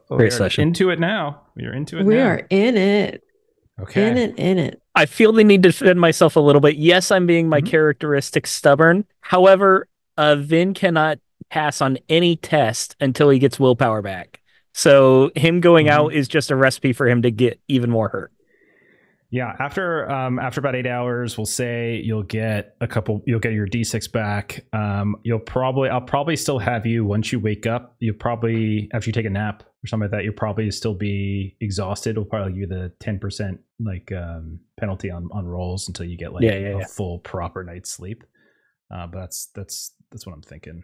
into it now. We are into it. We now. are in it. Okay. In it. I feel the need to defend myself a little bit. Yes, I'm being my characteristic stubborn. However, Vin cannot pass on any test until he gets willpower back. So him going out is just a recipe for him to get even more hurt. Yeah, after about 8 hours, we'll say you'll get your D6 back. I'll probably still have you once you wake up. You'll probably, after you take a nap or something like that, you'll probably still be exhausted. We'll probably give you the 10% penalty on rolls until you get a full proper night's sleep. But that's what I'm thinking.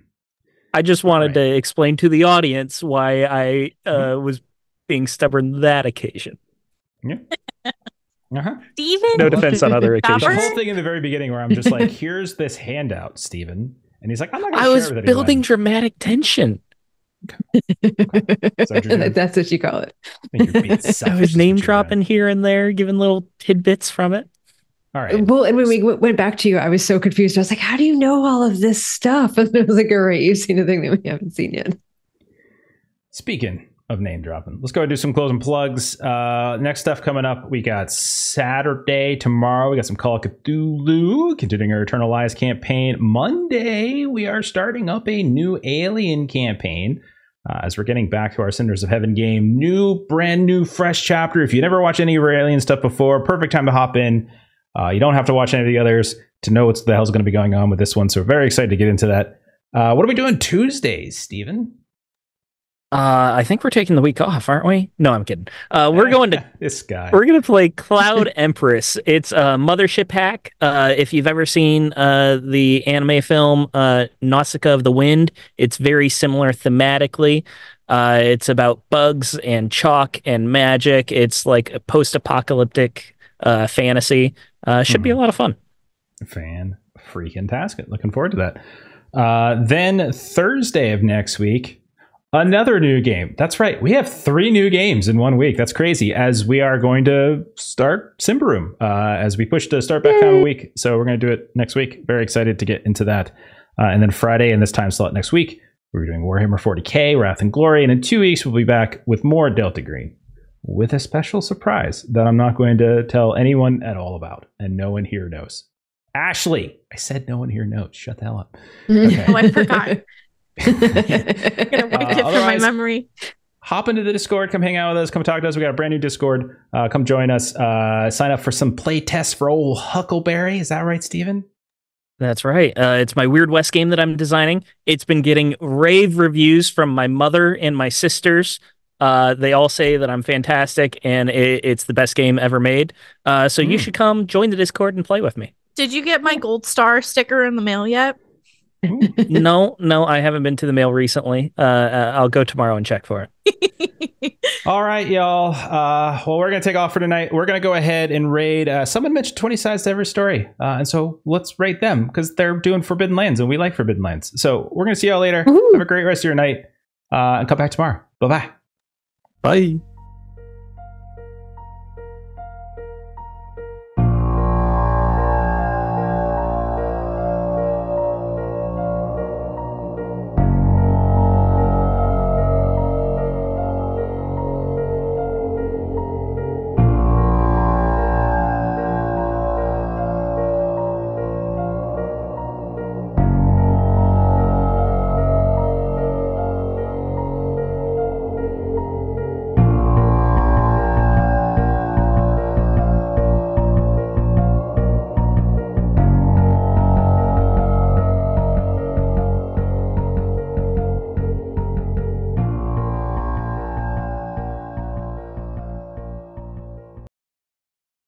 I just wanted to explain to the audience why I was being stubborn that occasion. Yeah. Steven? No defense on other occasions. The whole thing in the very beginning where I'm just like, here's this handout, Steven. And he's like, I'm not going to I share was with anyone. building dramatic tension. That's what you call it. I was name dropping here and there, giving little tidbits from it. All right. Well, and when we went back to you, I was so confused. I was like, how do you know all of this stuff? And I was like, all right, you've seen a thing that we haven't seen yet. Speaking of name dropping, let's go and do some closing plugs. Next stuff coming up, we got Saturday tomorrow. We got some Call of Cthulhu, continuing our Eternal Lies campaign. Monday, we are starting up a new Alien campaign. As we're getting back to our Cinders of Heaven game, brand new, fresh chapter. If you never watched any of our Alien stuff before, perfect time to hop in. You don't have to watch any of the others to know what the hell's going to be going on with this one. So very excited to get into that. What are we doing Tuesdays, Steven? I think we're taking the week off, aren't we? No, I'm kidding. We're going to this guy. We're going to play Cloud Empress. It's a mothership hack. If you've ever seen the anime film Nausicaa of the Wind, it's very similar thematically. It's about bugs and chalk and magic. It's like a post-apocalyptic fantasy. Should be a lot of fun. Fan-freaking-tastic. Looking forward to that. Then Thursday of next week, another new game. That's right. We have 3 new games in 1 week. That's crazy, as we are going to start Simbaroom as we push to start back time a week. So we're going to do it next week. Very excited to get into that. And then Friday in this time slot next week, we're doing Warhammer 40k, Wrath and Glory. And in 2 weeks, we'll be back with more deltagreen with a special surprise that I'm not going to tell anyone at all about. And no one here knows. Ashley, I said no one here knows. Shut the hell up. Okay. Oh, I forgot. I'm gonna wipe it from my memory. Hop into the Discord, come hang out with us, come talk to us. We got a brand new Discord. Come join us. Sign up for some play tests for old Huckleberry. Is that right, Steven? That's right. It's my Weird West game that I'm designing. It's been getting rave reviews from my mother and my sisters. They all say that I'm fantastic and it's the best game ever made. So you should come join the Discord and play with me. Did you get my gold star sticker in the mail yet? No, I haven't been to the mail recently. I'll go tomorrow and check for it. All right, y'all. Well, we're going to take off for tonight. We're going to go ahead and raid. Someone mentioned 20 sides to every story. And so let's rate them because they're doing Forbidden Lands and we like Forbidden Lands. So we're going to see y'all later. Have a great rest of your night and come back tomorrow. Bye-bye. Bye.